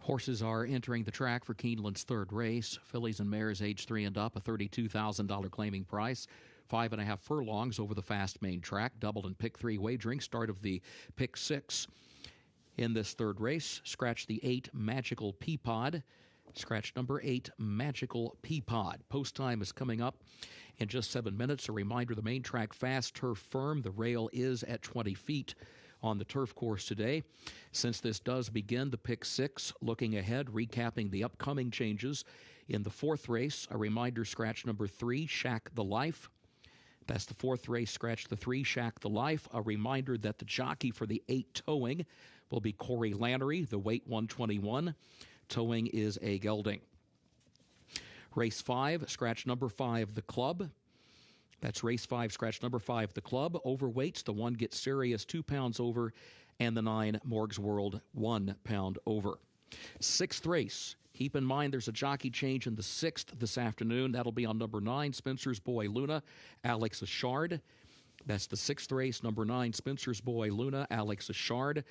Horses are entering the track for Keeneland's third race. Fillies and mares age 3 and up, a $32,000 claiming price. 5.5 furlongs over the fast main track. Double and pick 3 wagering. Start of the pick 6. In this third race, scratch the 8 Magical Peapod. Scratch number 8 Magical Peapod. Post time is coming up in just 7 minutes. A reminder, the main track fast turf firm. The rail is at 20 feet on the turf course today. Since this does begin the pick 6, looking ahead, recapping the upcoming changes. In the fourth race, a reminder, scratch number 3, Shack the Life. That's the fourth race, scratch the 3, Shack the Life. A reminder that the jockey for the 8 towing will be Corey Lannery, the weight 121. Towing is a gelding. Race 5, scratch number 5, the Club. That's race 5, scratch number 5, the Club. Overweights, the 1 Get Serious, 2 pounds over, and the 9 Morg's World, 1 pound over. Sixth race. Keep in mind there's a jockey change in the 6th this afternoon. That'll be on number 9, Spencer's Boy Luna, Alex Ashard. That's the 6th race, number 9, Spencer's Boy Luna, Alex Ashard.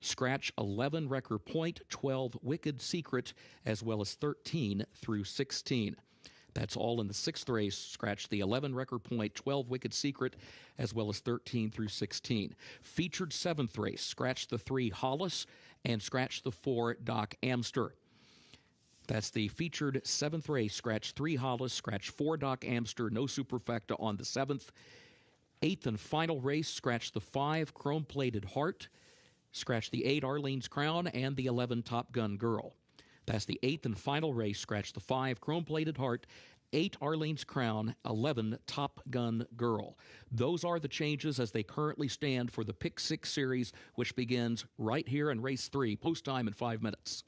Scratch 11, Wrecker Point, 12, Wicked Secret, as well as 13 through 16. That's all in the 6th race. Scratch the 11, Wrecker Point, 12, Wicked Secret, as well as 13 through 16. Featured 7th race. Scratch the 3, Hollis, and scratch the 4, Doc Amster. That's the featured 7th race. Scratch 3, Hollis, scratch 4, Doc Amster, no superfecta on the 7th. 8th and final race. Scratch the 5, Chrome-Plated Heart, scratch the 8, Arlene's Crown, and the 11, Top Gun Girl. That's the 8th and final race. Scratch the 5, Chrome-Plated Heart, 8, Arlene's Crown, 11, Top Gun Girl. Those are the changes as they currently stand for the Pick 6 series, which begins right here in race 3, post time in 5 minutes.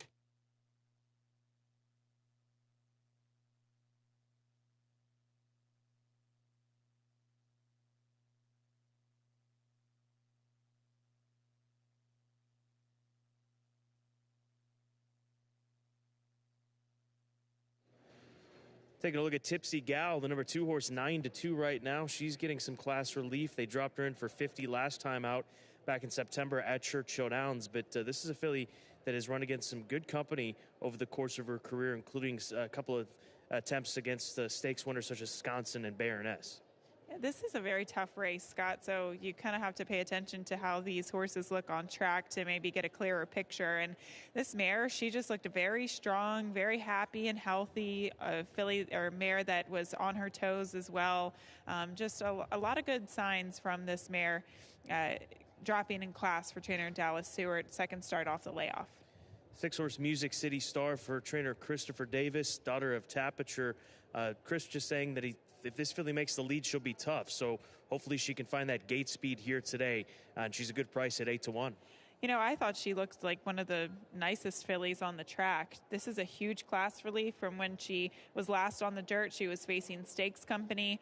Taking a look at Tipsy Gal, the number 2 horse, 9-2 right now. She's getting some class relief. They dropped her in for 50 last time out back in September at Churchill Downs. But this is a filly that has run against some good company over the course of her career, including a couple of attempts against stakes winners such as Sconson and Baroness. Yeah, this is a very tough race, Scott, so you kind of have to pay attention to how these horses look on track to maybe get a clearer picture. And this mare, she just looked very strong, very happy and healthy, a filly or mare that was on her toes as well. Just a lot of good signs from this mare dropping in class for trainer Dallas Seward, second start off the layoff. 6-horse Music City Star for trainer Christopher Davis, daughter of Tapiture. Chris just saying that if this filly makes the lead, she'll be tough. So hopefully she can find that gate speed here today. And she's a good price at 8-1. You know, I thought she looked like one of the nicest fillies on the track. This is a huge class relief from when she was last on the dirt. She was facing Stakes Company.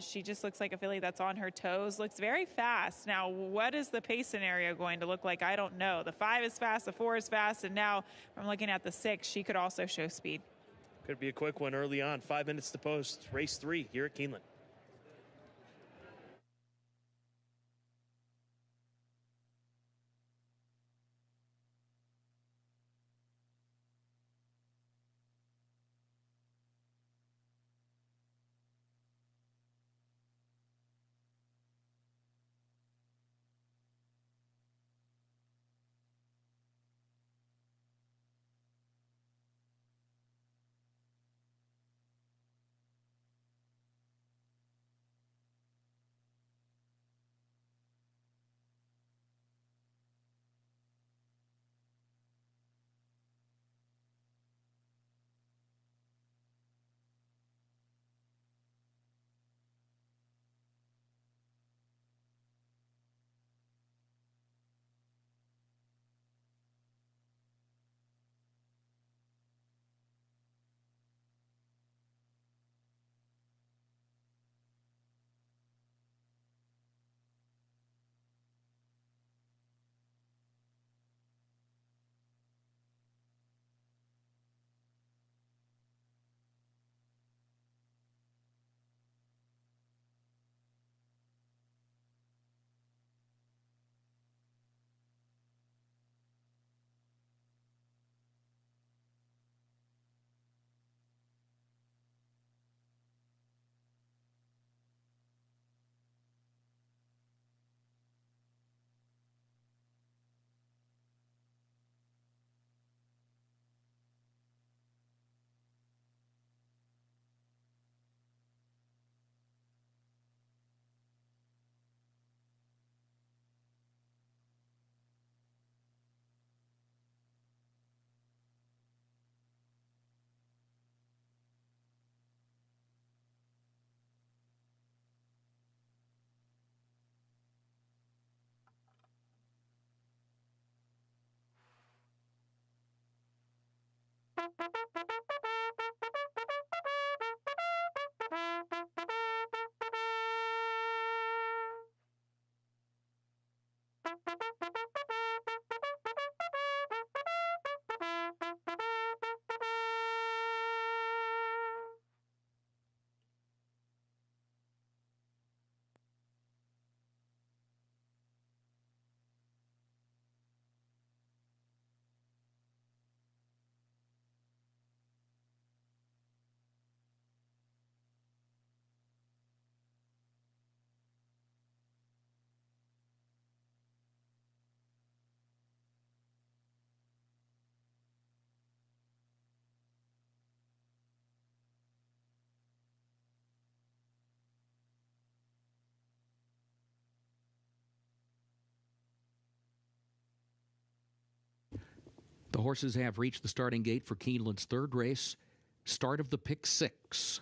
She just looks like a filly that's on her toes, looks very fast. Now, what is the pace scenario going to look like? I don't know. The 5 is fast, the 4 is fast, and now from looking at the 6, she could also show speed. Could be a quick one early on. 5 minutes to post. Race 3 here at Keeneland. The horses have reached the starting gate for Keeneland's third race, start of the pick 6.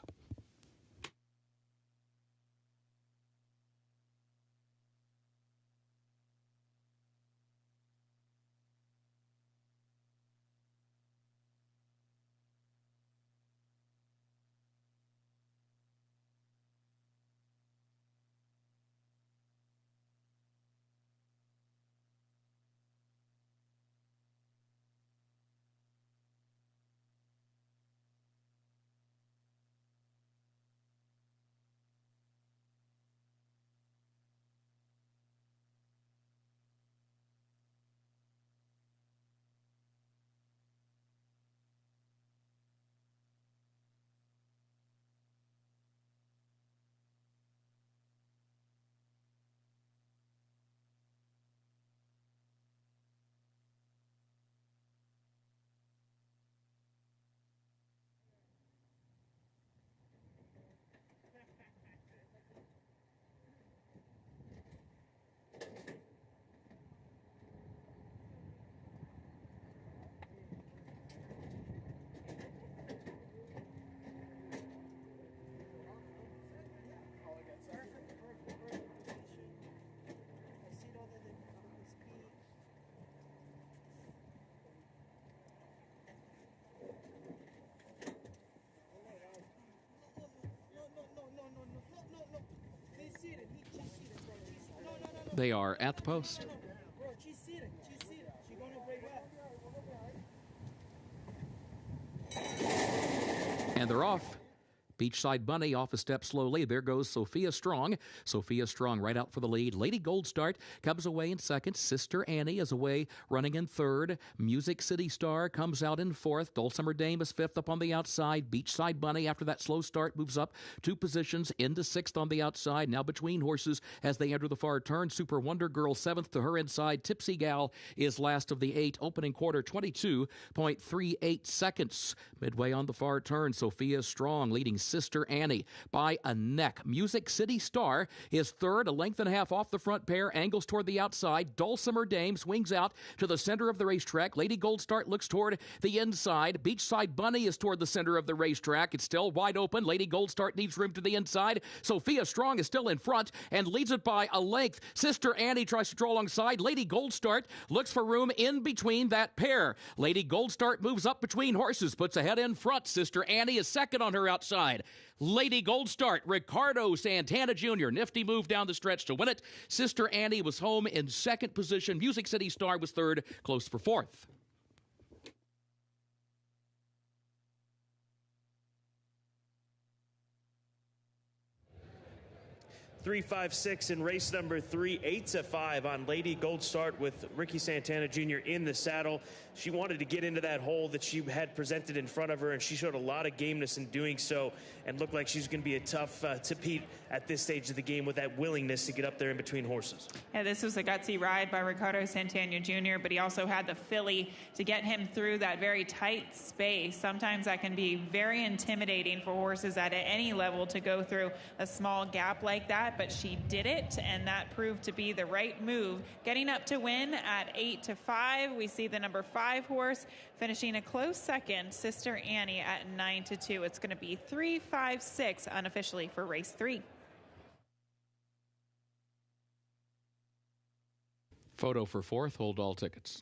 They are at the post. And they're off. Beachside Bunny off a step slowly. There goes Sophia Strong. Sophia Strong right out for the lead. Lady Gold Start comes away in second. Sister Annie is away running in third. Music City Star comes out in fourth. Dulcimer Dame is fifth up on the outside. Beachside Bunny, after that slow start, moves up 2 positions into sixth on the outside. Now between horses as they enter the far turn. Super Wonder Girl seventh to her inside. Tipsy Gal is last of the 8. Opening quarter 22.38 seconds. Midway on the far turn, Sophia Strong leading Sister Annie by a neck. Music City Star is third, a length and a half off the front pair, angles toward the outside. Dulcimer Dame swings out to the center of the racetrack. Lady Gold Start looks toward the inside. Beachside Bunny is toward the center of the racetrack. It's still wide open. Lady Gold Start needs room to the inside. Sophia Strong is still in front and leads it by a length. Sister Annie tries to draw alongside. Lady Gold Start looks for room in between that pair. Lady Gold Start moves up between horses, puts ahead in front. Sister Annie is second on her outside. Lady Gold Start, Ricardo Santana Jr., nifty move down the stretch to win it. Sister Annie was home in second position. Music City Star was third, close for fourth. Three, 5, 6 in race number 3, 8-5 on Lady Gold Start with Ricky Santana Jr. in the saddle. She wanted to get into that hole that she had presented in front of her, and she showed a lot of gameness in doing so and looked like she's going to be a tough to beat at this stage of the game with that willingness to get up there in between horses. Yeah, this was a gutsy ride by Ricardo Santana Jr., but he also had the filly to get him through that very tight space. Sometimes that can be very intimidating for horses at any level to go through a small gap like that, but she did it, and that proved to be the right move. Getting up to win at 8-5, we see the number 5 horse finishing a close second, Sister Annie at 9-2. It's going to be 3, 5, 6 unofficially for race 3. Photo for fourth. Hold all tickets.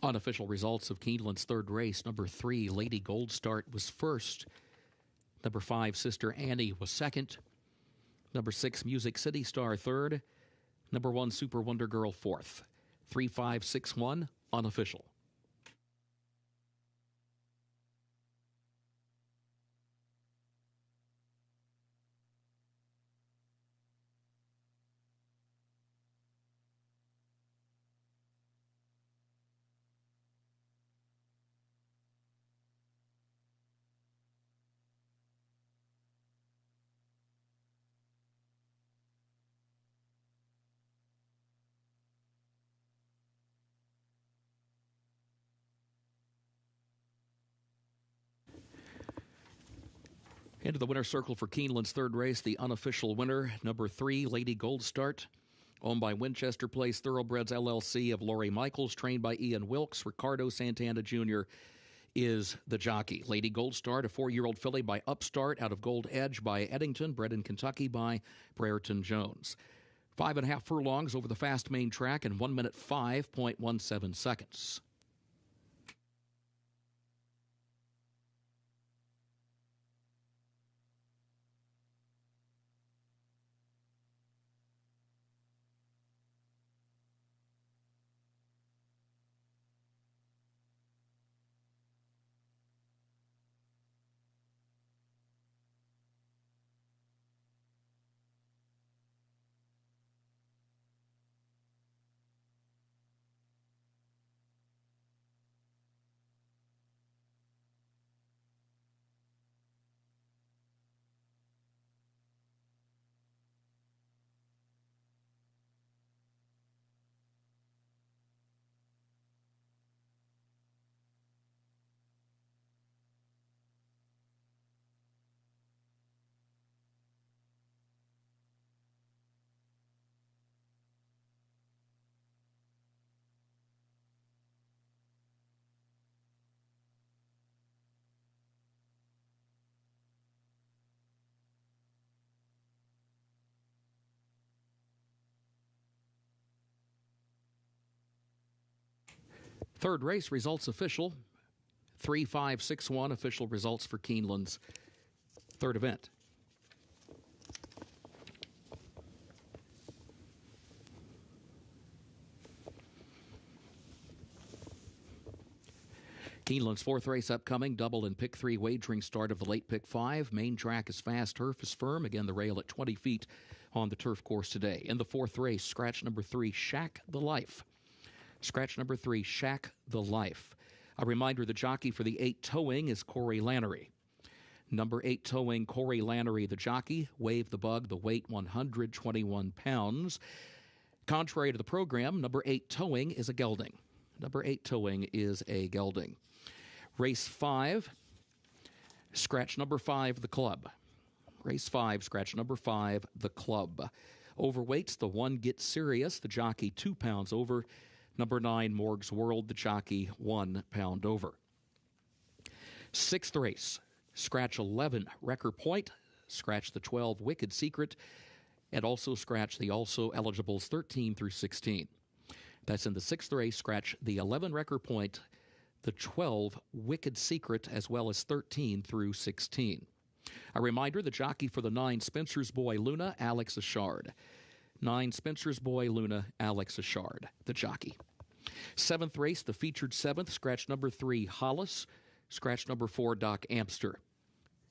Unofficial results of Keeneland's third race. Number 3, Lady Gold Start, was first. Number 5, Sister Annie, was second. Number 6, Music City Star, third. Number 1, Super Wonder Girl, fourth. 3, 5, 6, 1, unofficial. Into the winner's circle for Keeneland's third race, the unofficial winner, number 3, Lady Gold Start, owned by Winchester Place Thoroughbreds LLC of Lori Michaels, trained by Ian Wilkes. Ricardo Santana Jr. is the jockey. Lady Gold Start, a 4-year-old filly by Upstart out of Gold Edge by Eddington, bred in Kentucky by Brereton Jones. 5.5 furlongs over the fast main track in 1 minute 5.17 seconds. Third race results official. 3, 5, 6, 1 official results for Keeneland's third event. Keeneland's fourth race upcoming, double and pick 3 wagering start of the late pick 5. Main track is fast, turf is firm. Again, the rail at 20 feet on the turf course today. In the fourth race, scratch number 3, Shack the Life. Scratch number 3, Shack the Life. A reminder, the jockey for the 8 towing is Corey Lannery. Number 8 towing, Corey Lannery, the jockey. Wave the Bug, the weight 121 pounds. Contrary to the program, number 8 towing is a gelding. Number 8 towing is a gelding. Race 5, scratch number 5, the club. Race 5, scratch number 5, the club. Overweights, the 1 Get Serious, the jockey 2 pounds over. Number 9, Morg's World, the jockey 1 pound over. Sixth race, scratch 11, Wrecker Point, scratch the 12, Wicked Secret, and also scratch the also eligibles 13 through 16. That's in the sixth race, scratch the 11, Wrecker Point, the 12, Wicked Secret, as well as 13 through 16. A reminder, the jockey for the 9, Spencer's Boy Luna, Alex Ashard. 9, Spencer's Boy Luna, Alex Ashard, the jockey. Seventh race, the featured 7th, scratch number 3, Hollis, scratch number 4, Doc Amster.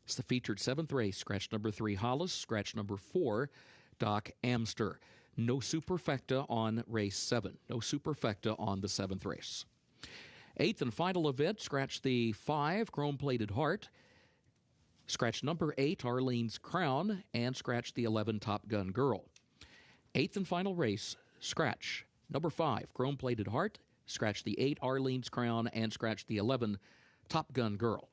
It's the featured 7th race, scratch number 3, Hollis, scratch number 4, Doc Amster. No superfecta on race 7. No superfecta on the 7th race. Eighth and final event, scratch the 5, Chrome-Plated Heart, scratch number 8, Arlene's Crown, and scratch the 11, Top Gun Girl. Eighth and final race, scratch number 5, Chrome-Plated Heart, scratch the 8, Arlene's Crown, and scratch the 11, Top Gun Girl.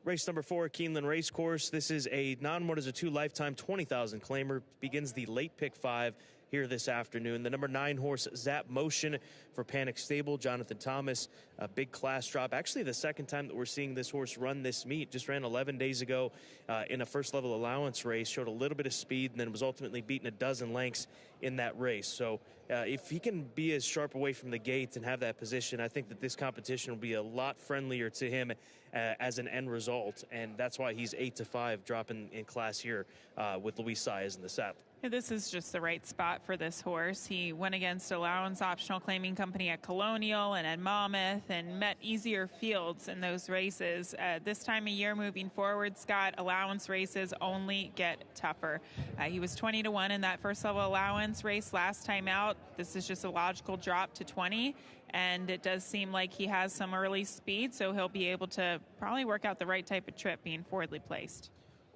Race number 4, Keeneland Racecourse. This is a non-1 as a 2 lifetime 20,000 claimer. Begins the late pick 5 here this afternoon. The number 9 horse, Zap Motion for Panic Stable, Jonathan Thomas. A big class drop. Actually, the second time that we're seeing this horse run this meet. Just ran 11 days ago in a first level allowance race. Showed a little bit of speed and then was ultimately beaten a dozen lengths in that race. So if he can be as sharp away from the gate and have that position, I think that this competition will be a lot friendlier to him as an end result. And that's why he's 8-5 dropping in class here with Luis Saez in the saddle. This is just the right spot for this horse. He went against Allowance Optional Claiming Company at Colonial and at Monmouth and met easier fields in those races. This time of year moving forward, Scott, allowance races only get tougher. He was 20-1 in that first level allowance race last time out. This is just a logical drop to 20. And it does seem like he has some early speed, so he'll be able to probably work out the right type of trip being forwardly placed.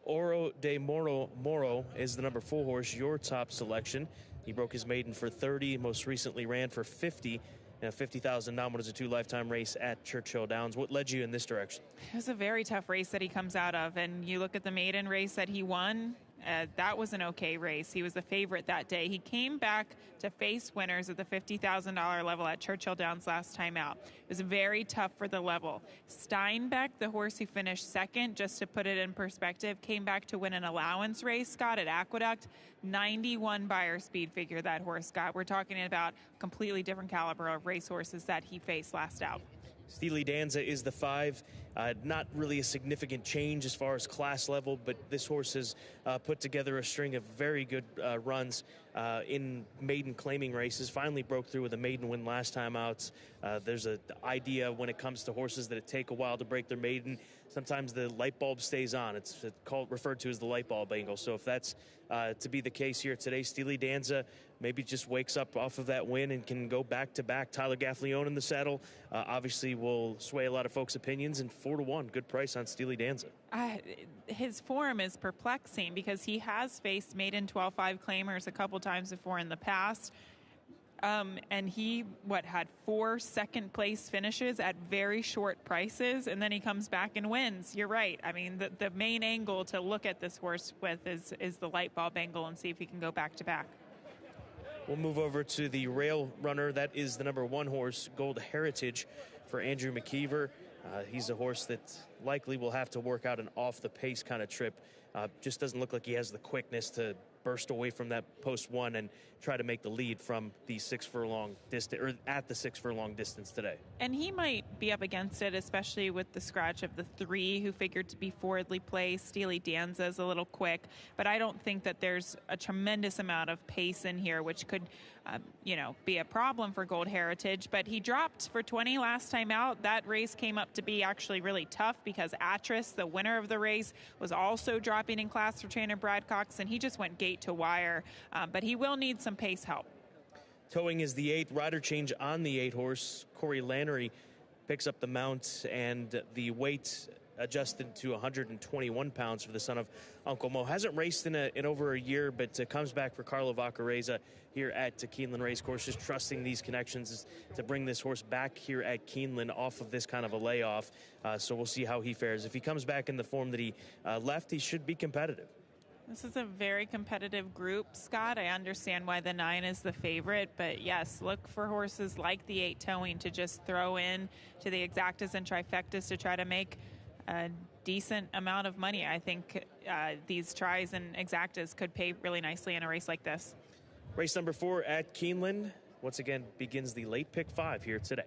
Oro de Moro is the number 4 horse, your top selection. He broke his maiden for 30, most recently ran for 50 in a 50,000 non-1 as a 2 lifetime race at Churchill Downs. What led you in this direction? It was a very tough race that he comes out of, and you look at the maiden race that he won. That was an okay race. He was the favorite that day. He came back to face winners at the $50,000 level at Churchill Downs last time out. It was very tough for the level. Steinbeck, the horse who finished second, just to put it in perspective, came back to win an allowance race, Scott, at Aqueduct. 91 buyer speed figure that horse got. We're talking about completely different caliber of racehorses that he faced last out. Steely Danza is the 5. Not really a significant change as far as class level, but this horse has put together a string of very good runs in maiden claiming races. Finally broke through with a maiden win last time out. There's an idea when it comes to horses that it take a while to break their maiden. Sometimes the light bulb stays on. It's referred to as the light bulb angle. So if that's to be the case here today, Steely Danza maybe just wakes up off of that win and can go back-to-back. Tyler Gaffleone in the saddle obviously will sway a lot of folks' opinions, and 4-1, good price on Steely Danza. His form is perplexing because he has faced maiden 12-5 claimers a couple times before in the past. And he, had 4 second-place finishes at very short prices, and then he comes back and wins. You're right. I mean, the main angle to look at this horse with is the light bulb angle and see if he can go back-to-back. We'll move over to the rail runner. That is the number 1 horse, Gold Heritage, for Andrew McKeever. He's a horse that likely will have to work out an off-the-pace kind of trip. Just doesn't look like he has the quickness to burst away from that post 1 and try to make the lead from the 6 furlong distance, or at the 6 furlong distance today. And he might be up against it, especially with the scratch of the 3 who figured to be forwardly placed. Steely Danza is a little quick, but I don't think that there's a tremendous amount of pace in here, which could, be a problem for Gold Heritage. But he dropped for 20 last time out. That race came up to be actually really tough because Atris, the winner of the race, was also dropping in class for trainer Brad Cox, and he just went gate to wire. But he will need some pace help. Towing is the 8. Rider change on the 8 horse. Corey Lannery picks up the mount, and the weight adjusted to 121 pounds for the son of Uncle Mo. Hasn't raced in over a year, but comes back for Carlo Vaccarezza here at Keeneland Racecourse, just trusting these connections to bring this horse back here at Keeneland off of this kind of a layoff. So we'll see how he fares. If he comes back in the form that he left, he should be competitive. This is a very competitive group, Scott. I understand why the 9 is the favorite, but yes, look for horses like the 8 Towing to just throw in to the exactas and trifectas to try to make a decent amount of money. I think these tries and exactas could pay really nicely in a race like this. Race number 4 at Keeneland, once again, begins the late pick 5 here today.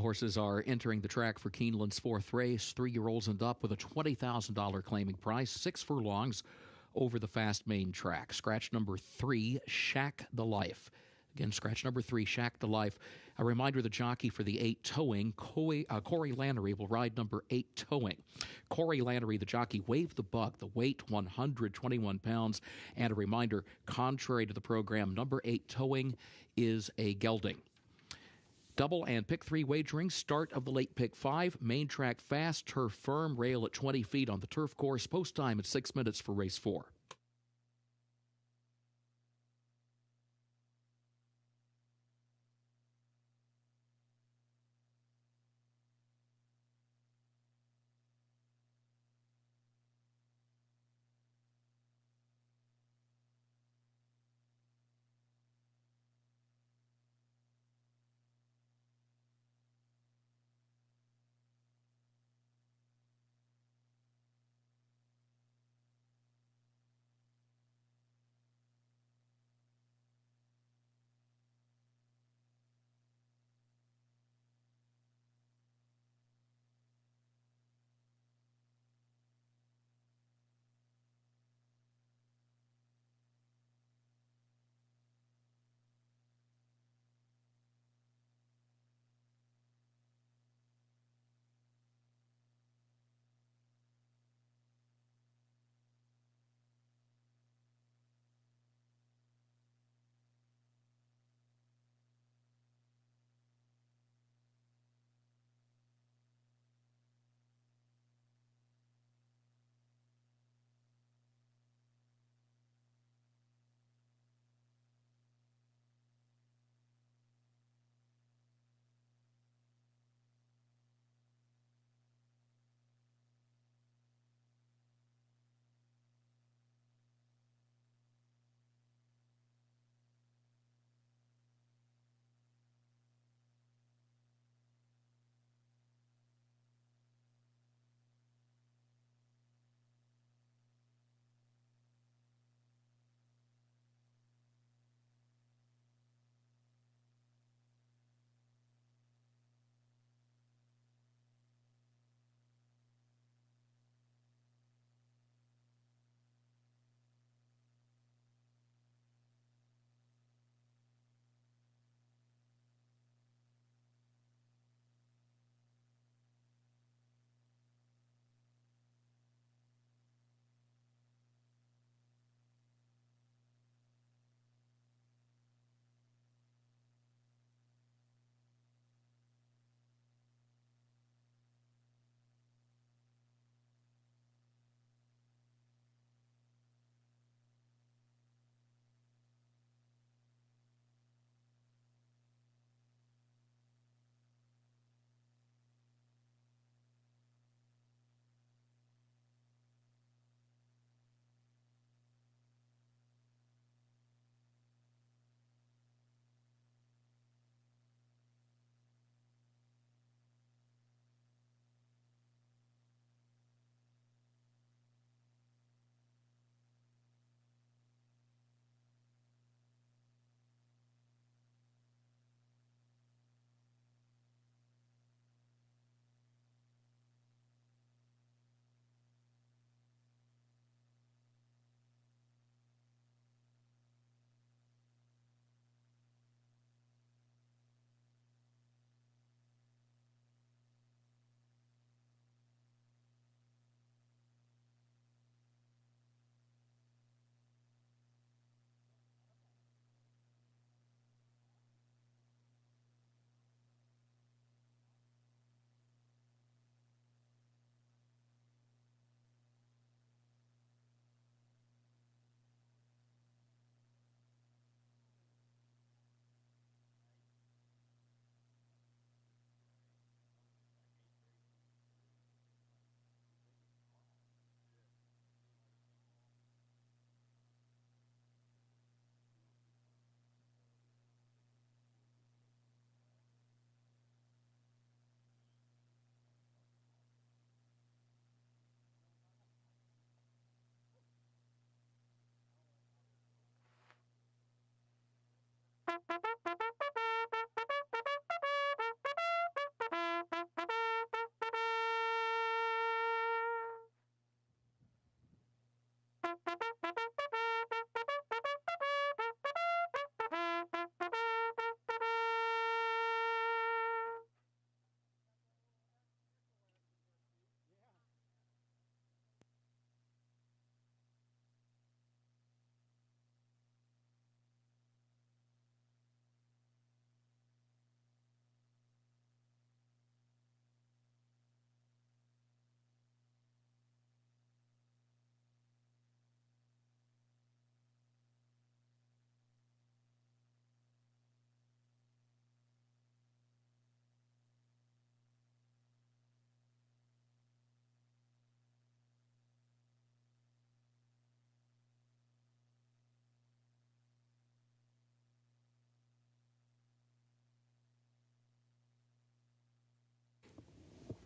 horses are entering the track for Keeneland's fourth race. 3-year-olds and up with a $20,000 claiming price. 6 furlongs over the fast main track. Scratch number 3, Shack the Life. Again, scratch number 3, Shack the Life. A reminder, the jockey for the 8 towing, Corey Lannery, will ride number 8 towing. Corey Lannery, the jockey, waved the bug. The weight, 121 pounds. And a reminder, contrary to the program, number 8 towing is a gelding. Double and pick 3 wagering, start of the late pick 5, main track fast, turf firm, rail at 20 feet on the turf course, post time at 6 minutes for race 4.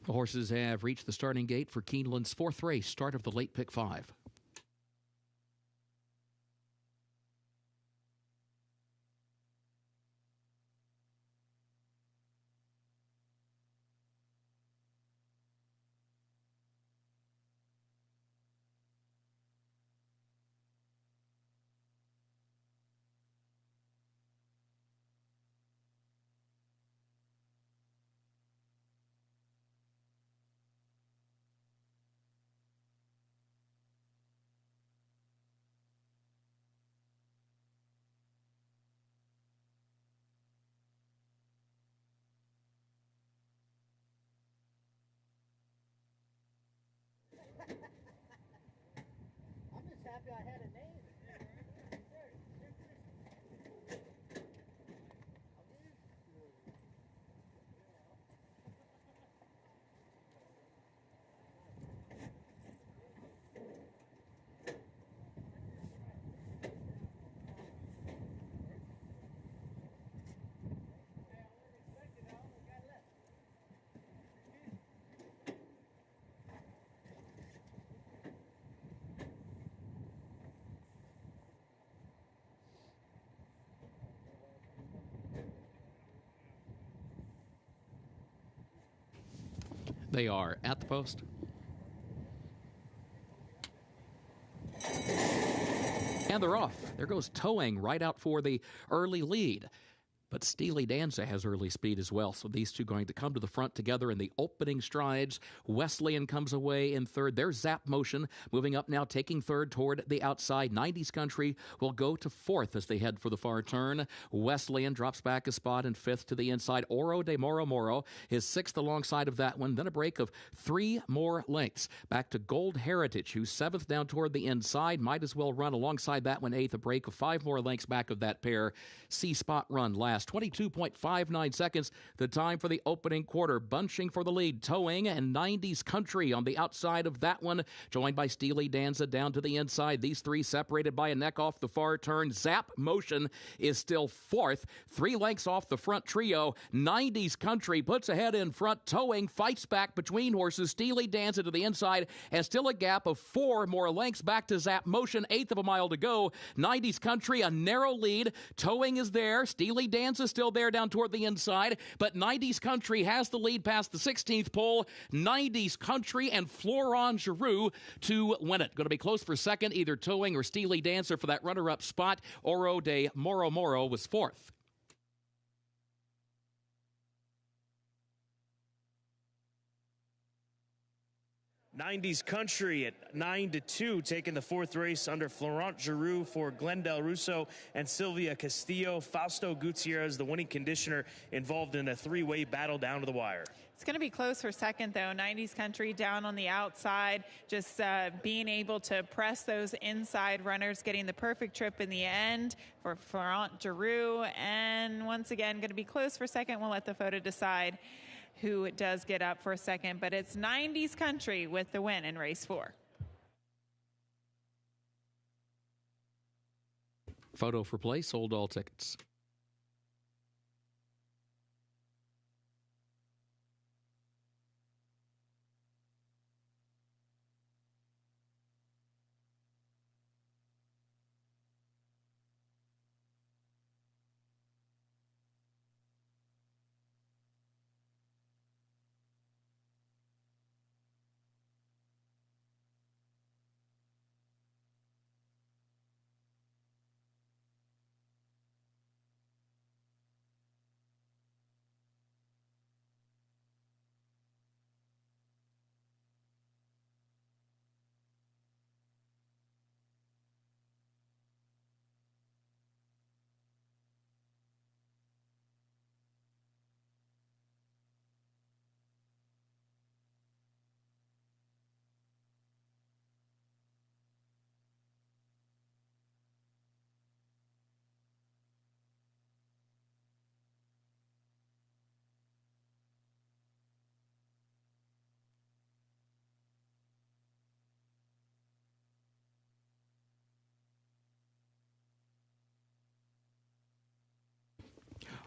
The horses have reached the starting gate for Keeneland's 4th race, start of the late pick 5. They are at the post. And they're off. There goes Towing right out for the early lead. But Steely Danza has early speed as well, so these two going to come to the front together in the opening strides. Wesleyan comes away in third. There's Zap Motion moving up now, taking third toward the outside. 90s Country will go to fourth as they head for the far turn. Wesleyan drops back a spot in fifth to the inside. Oro de Moro Moro is sixth alongside of that one. Then a break of 3 more lengths. Back to Gold Heritage, who's seventh down toward the inside. Might as well run alongside that one eighth. A break of 5 more lengths back of that pair. C-Spot Run last. 22.59 seconds, the time for the opening quarter. Bunching for the lead, Towing and 90s Country on the outside of that one, joined by Steely Danza down to the inside. These three separated by a neck off the far turn. Zap Motion is still fourth, 3 lengths off the front trio. 90s Country puts ahead in front. Towing fights back between horses. Steely Danza to the inside, and still a gap of 4 more lengths back to Zap Motion. Eighth of a mile to go. 90s Country, a narrow lead. Towing is there. Steely Danza still there down toward the inside, but 90s Country has the lead past the 16th pole. 90s Country and Florent Giroux to win it. Going to be close for second, either Towing or Steely Dancer for that runner-up spot. Oro de Moro Moro was fourth. '90s Country at 9-2, taking the 4th race under Florent Giroux for Glendale Russo and Sylvia Castillo. Fausto Gutierrez, the winning conditioner, involved in a 3-way battle down to the wire. It's going to be close for second, though. 90s Country down on the outside, just being able to press those inside runners, getting the perfect trip in the end for Florent Giroux. And once again, going to be close for second. We'll let the photo decide who does get up for a second, but it's 90s Country with the win in race 4. Photo for play, sold all tickets.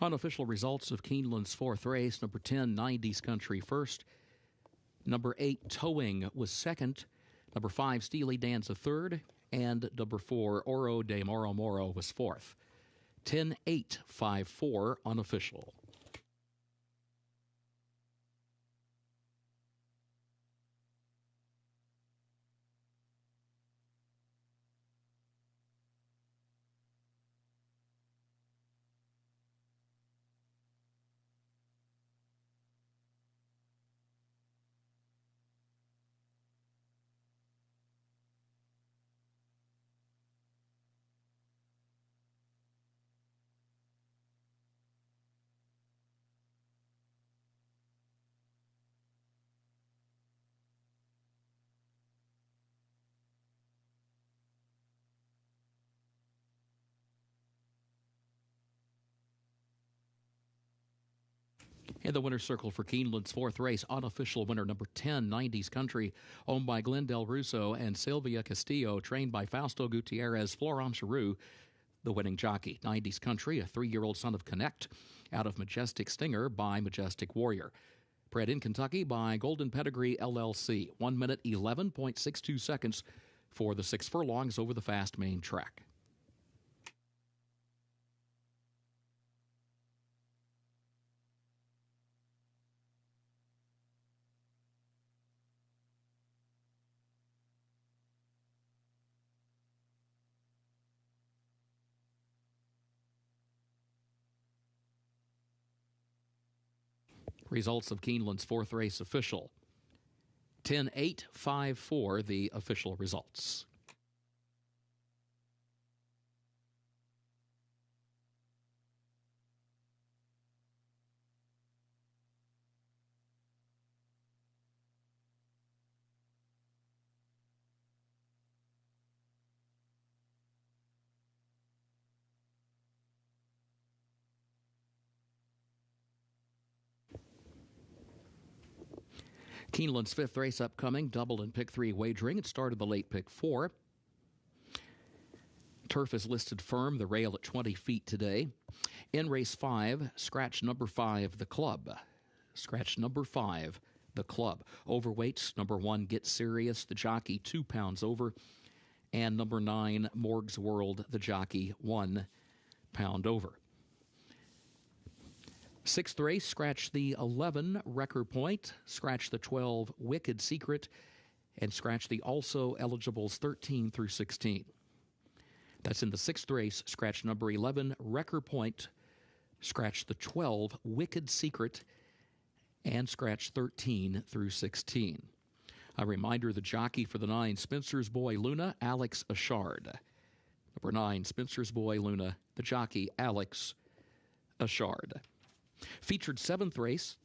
Unofficial results of Keeneland's 4th race. Number 10, 90s Country first. Number 8, Towing, was second. Number 5, Steely Dan's a third. And number 4, Oro de Moro Moro, was fourth. 10-8-5-4 unofficial. In the winner's circle for Keeneland's fourth race, unofficial winner number 10, 90s Country, owned by Glenn Del Russo and Sylvia Castillo, trained by Fausto Gutierrez, Florent Giroux, the winning jockey. 90s Country, a 3-year-old son of Connect, out of Majestic Stinger by Majestic Warrior. Bred in Kentucky by Golden Pedigree LLC. 1 minute, 11.62 seconds for the 6 furlongs over the fast main track. Results of Keeneland's fourth race official. 10-8-5-4, the official results. Keeneland's fifth race upcoming, double and pick 3 wagering. It started the late pick 4. Turf is listed firm, the rail at 20 feet today. In race 5, scratch number 5, the Club. Scratch number 5, the Club. Overweights, number 1, Get Serious, the jockey, 2 pounds over. And number 9, Morg's World, the jockey, 1 pound over. Sixth race, scratch the 11, Wrecker Point, scratch the 12, Wicked Secret, and scratch the also eligibles 13 through 16. That's in the sixth race, scratch number 11, Wrecker Point, scratch the 12, Wicked Secret, and scratch 13 through 16. A reminder, the jockey for the 9, Spencer's Boy Luna, Alex Ashard. Number 9, Spencer's Boy Luna, the jockey, Alex Ashard. Featured 7th race,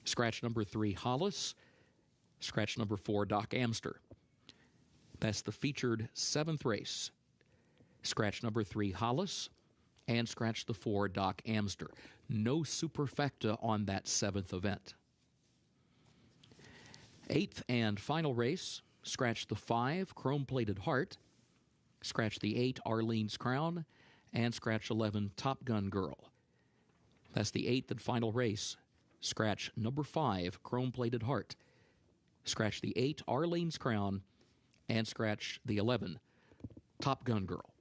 scratch number 3, Hollis, scratch number 4, Doc Amster. That's the featured 7th race. Scratch number 3, Hollis, and scratch the 4, Doc Amster. No superfecta on that 7th event. 8th and final race, scratch the 5, Chrome-Plated Heart, scratch the 8, Arlene's Crown, and scratch 11, Top Gun Girl. That's the 8th and final race. Scratch number 5, Chrome-Plated Heart. Scratch the 8, Arlene's Crown, and scratch the 11, Top Gun Girl.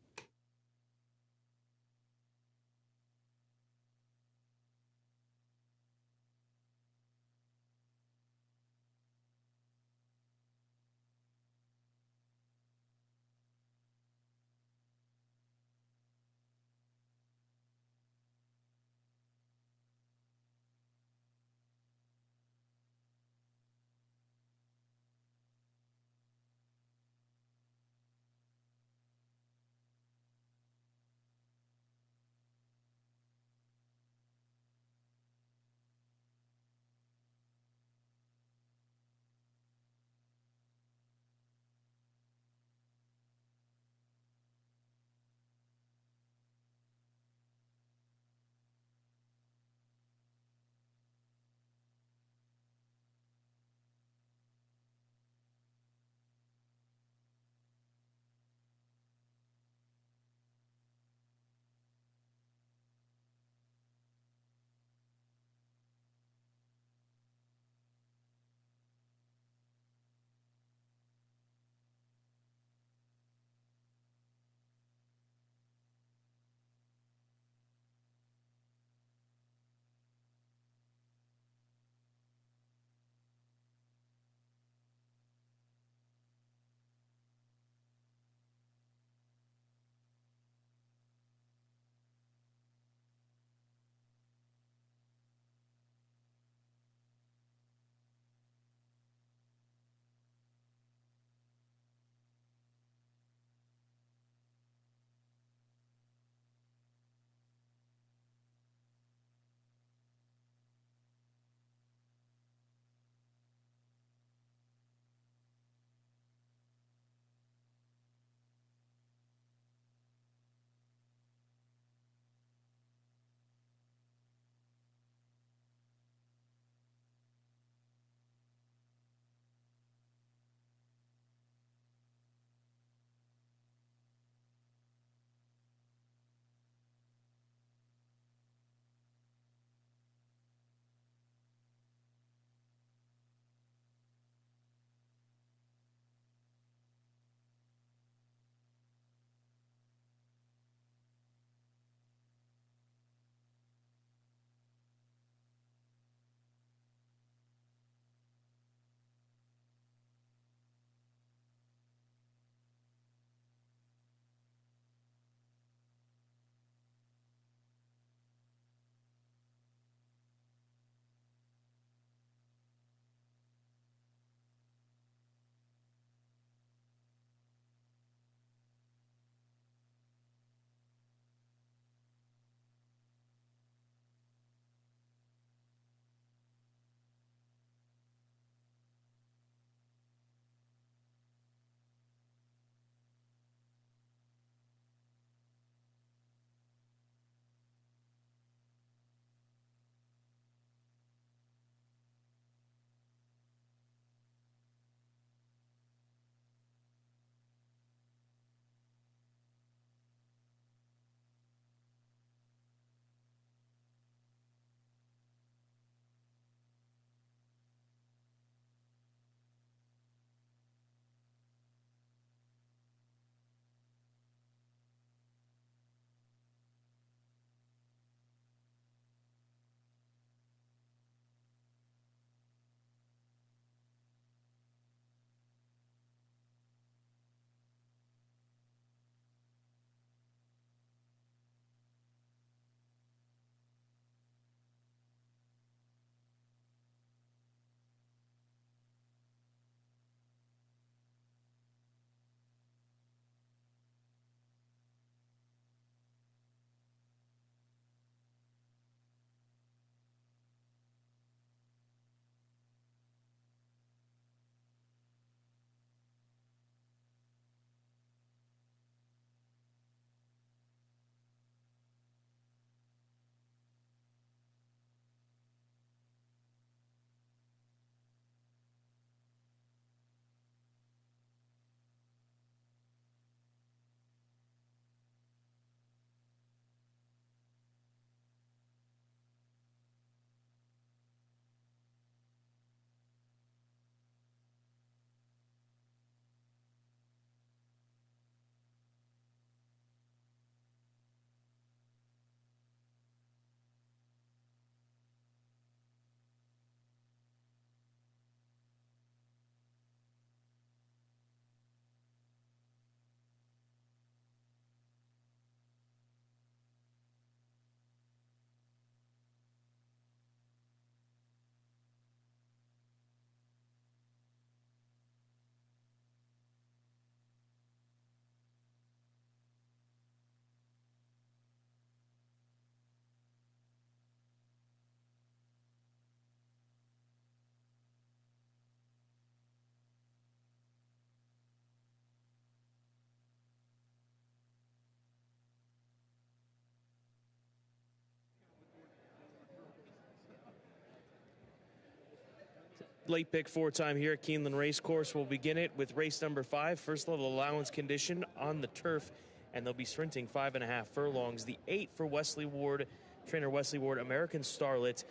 Late pick 4 time here at Keeneland Racecourse. We'll begin it with race number 5, first level allowance condition on the turf, and they'll be sprinting 5.5 furlongs. The 8 for Wesley Ward, trainer Wesley Ward, American Starlet,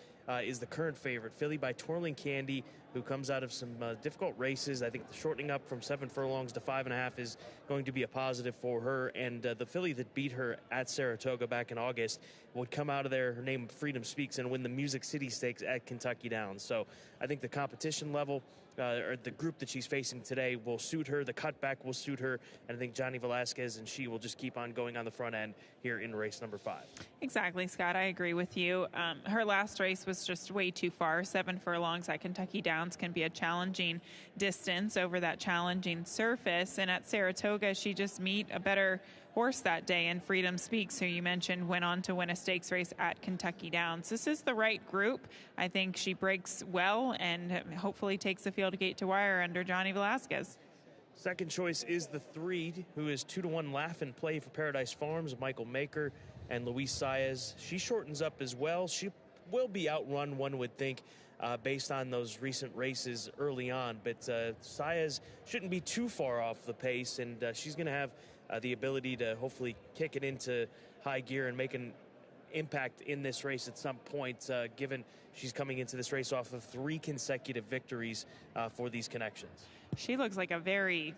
is the current favorite. Filly by Twirling Candy, who comes out of some difficult races. I think the shortening up from 7 furlongs to 5.5 is going to be a positive for her. And the filly that beat her at Saratoga back in August would come out of there, her name Freedom Speaks, and win the Music City Stakes at Kentucky Downs. So I think the competition level, or the group that she's facing today, will suit her. The cutback will suit her. And I think Johnny Velasquez and she will just keep on going on the front end here in race number 5. Exactly, Scott. I agree with you. Her last race was just way too far. 7 furlongs at Kentucky Downs can be a challenging distance over that challenging surface. And at Saratoga, she just meet a better horse that day, and Freedom Speaks, who you mentioned, went on to win a stakes race at Kentucky Downs. This is the right group. I think she breaks well and hopefully takes the field gate to wire under Johnny Velasquez. Second choice is the 3, who is 2-1 Laugh and Play for Paradise Farms, Michael Maker and Luis Saez. She shortens up as well. She will be outrun, one would think, based on those recent races early on. But Saez shouldn't be too far off the pace, and she's going to have the ability to hopefully kick it into high gear and make an impact in this race at some point, given she's coming into this race off of 3 consecutive victories for these connections. She looks like a very,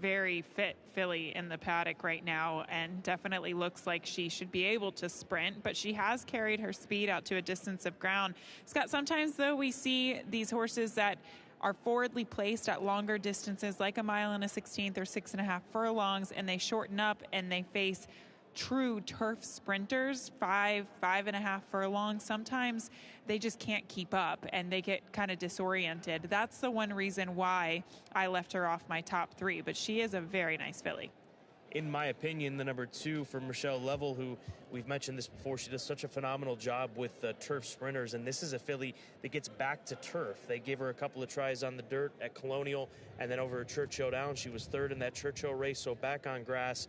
very fit filly in the paddock right now, and definitely looks like she should be able to sprint, but she has carried her speed out to a distance of ground. Scott, sometimes though we see these horses that are forwardly placed at longer distances, like a mile and a 16th or 6.5 furlongs, and they shorten up and they face true turf sprinters, 5.5 furlongs. Sometimes they just can't keep up and they get kind of disoriented. That's the one reason why I left her off my top 3, but she is a very nice filly. In my opinion, the number 2 for Michelle Level, who we've mentioned this before, she does such a phenomenal job with turf sprinters, and this is a filly that gets back to turf. They gave her a couple of tries on the dirt at Colonial, and then over at Churchill Downs, she was 3rd in that Churchill race, so back on grass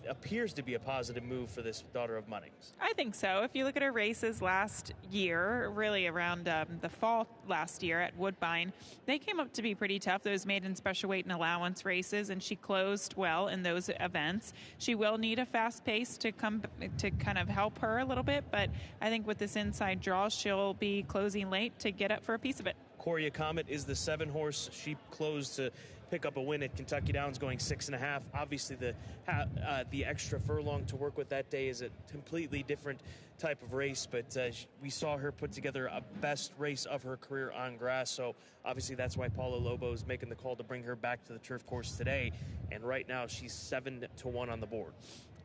appears to be a positive move for this Daughter of Money. I think so. If you look at her races last year, really around the fall last year at Woodbine, they came up to be pretty tough. Those maiden special weight and allowance races, and she closed well in those events. She will need a fast pace to kind of help her a little bit, but I think with this inside draw, she'll be closing late to get up for a piece of it. Coria Comet is the 7 horse. She closed to pick up a win at Kentucky Downs, going 6.5. Obviously, the extra furlong to work with that day is a completely different type of race, but we saw her put together a best race of her career on grass, so obviously that's why Paula Lobo is making the call to bring her back to the turf course today, and right now she's 7-1 on the board.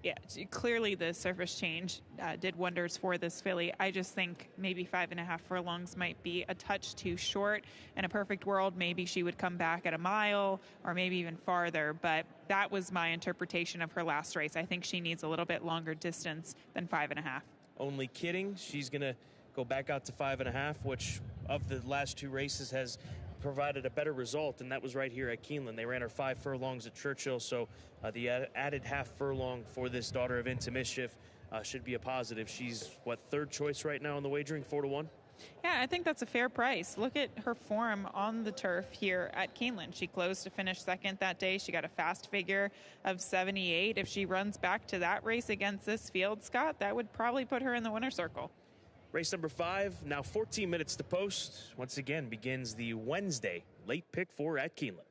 Yeah, clearly the surface change did wonders for this filly. I just think maybe 5.5 furlongs might be a touch too short. In a perfect world, maybe she would come back at a mile or maybe even farther, but that was my interpretation of her last race. I think she needs a little bit longer distance than 5.5. Only kidding. She's going to go back out to 5.5, which of the last 2 races has provided a better result, and that was right here at Keeneland. They ran her 5 furlongs at Churchill, so the added half furlong for this Daughter of Into Mischief should be a positive. She's, 3rd choice right now in the wagering, 4-1? Yeah, I think that's a fair price. Look at her form on the turf here at Keeneland. She closed to finish 2nd that day. She got a fast figure of 78. If she runs back to that race against this field, Scott, that would probably put her in the winner's circle. Race number 5, now 14 minutes to post. Once again, begins the Wednesday late pick 4 at Keeneland.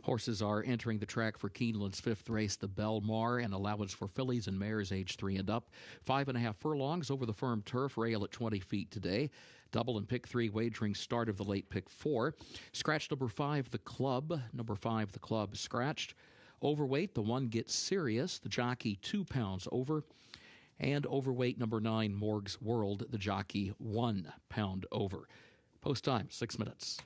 Horses are entering the track for Keeneland's fifth race, the Belmar, and allowance for fillies and mares age 3 and up. 5.5 furlongs over the firm turf, rail at 20 feet today. Double and pick 3 wagering start of the late pick 4. Scratch number 5, the Club. Number 5, the Club scratched. Overweight, the 1 Gets Serious. The jockey 2 pounds over. And overweight number 9, Morg's World. The jockey 1 pound over. Post time, 6 minutes.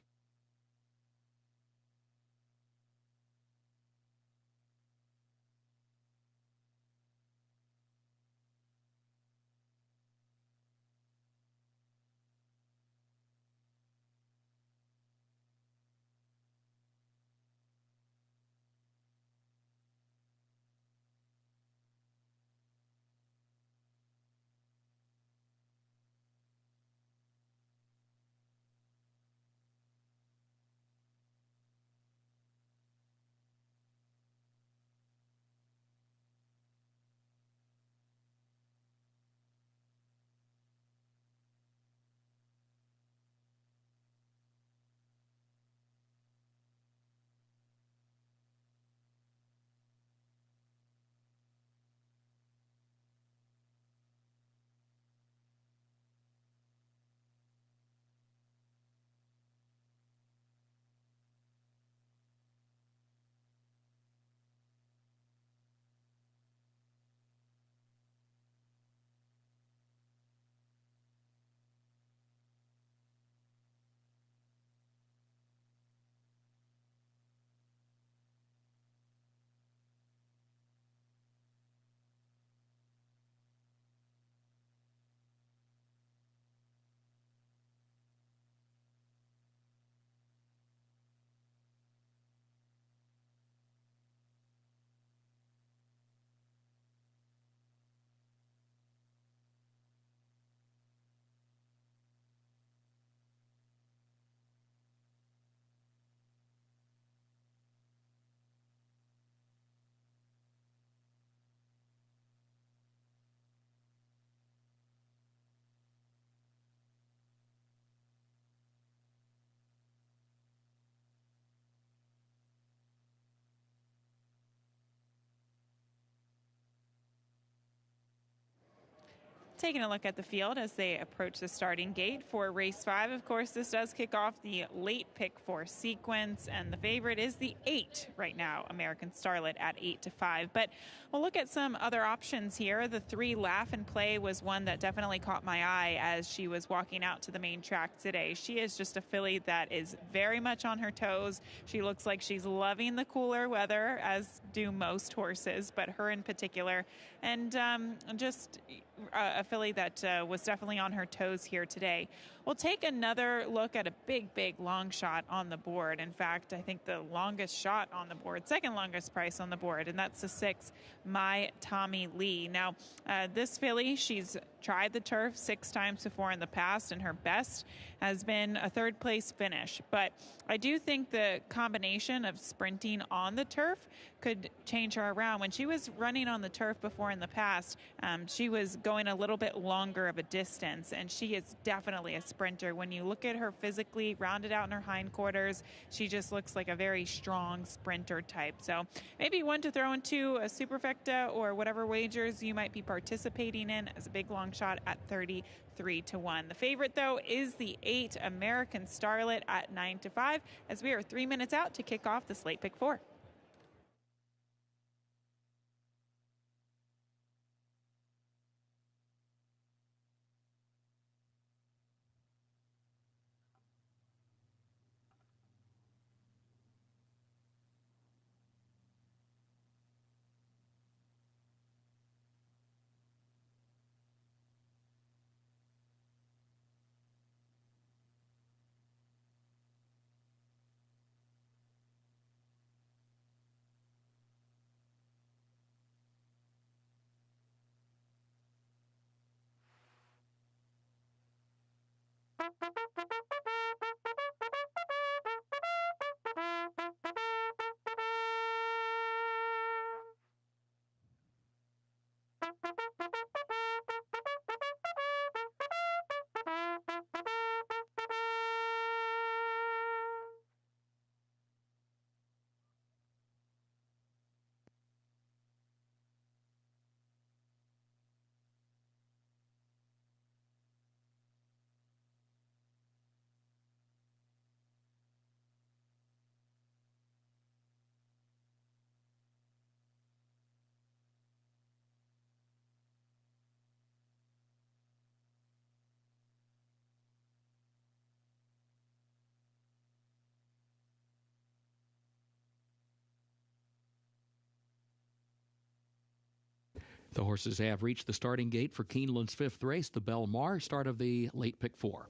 Taking a look at the field as they approach the starting gate for race 5. Of course, this does kick off the late pick 4 sequence, and the favorite is the 8 right now, American Starlet at 8-5. But we'll look at some other options here. The 3 Laugh and Play was one that definitely caught my eye as she was walking out to the main track today. She is just a filly that is very much on her toes. She looks like she's loving the cooler weather, as do most horses, but her in particular. And just a filly that was definitely on her toes here today. We'll take another look at a big long shot on the board. In fact, I think the longest shot on the board, second longest price on the board, and that's the 6 My Tommy Lee. Now, this filly, she's tried the turf 6 times before in the past, and her best has been a 3rd place finish. But I do think the combination of sprinting on the turf could change her around. When she was running on the turf before in the past, she was going a little bit longer of a distance, and she is definitely a sprinter. When you look at her physically, rounded out in her hindquarters, she just looks like a very strong sprinter type. So maybe one to throw into a superfecta or whatever wagers you might be participating in as a big long long shot at 33-1. The favorite, though, is the 8 American Starlet at 9-5, as we are 3 minutes out to kick off the slate pick 4. The horses have reached the starting gate for Keeneland's 5th race, the Belmar, start of the late pick 4.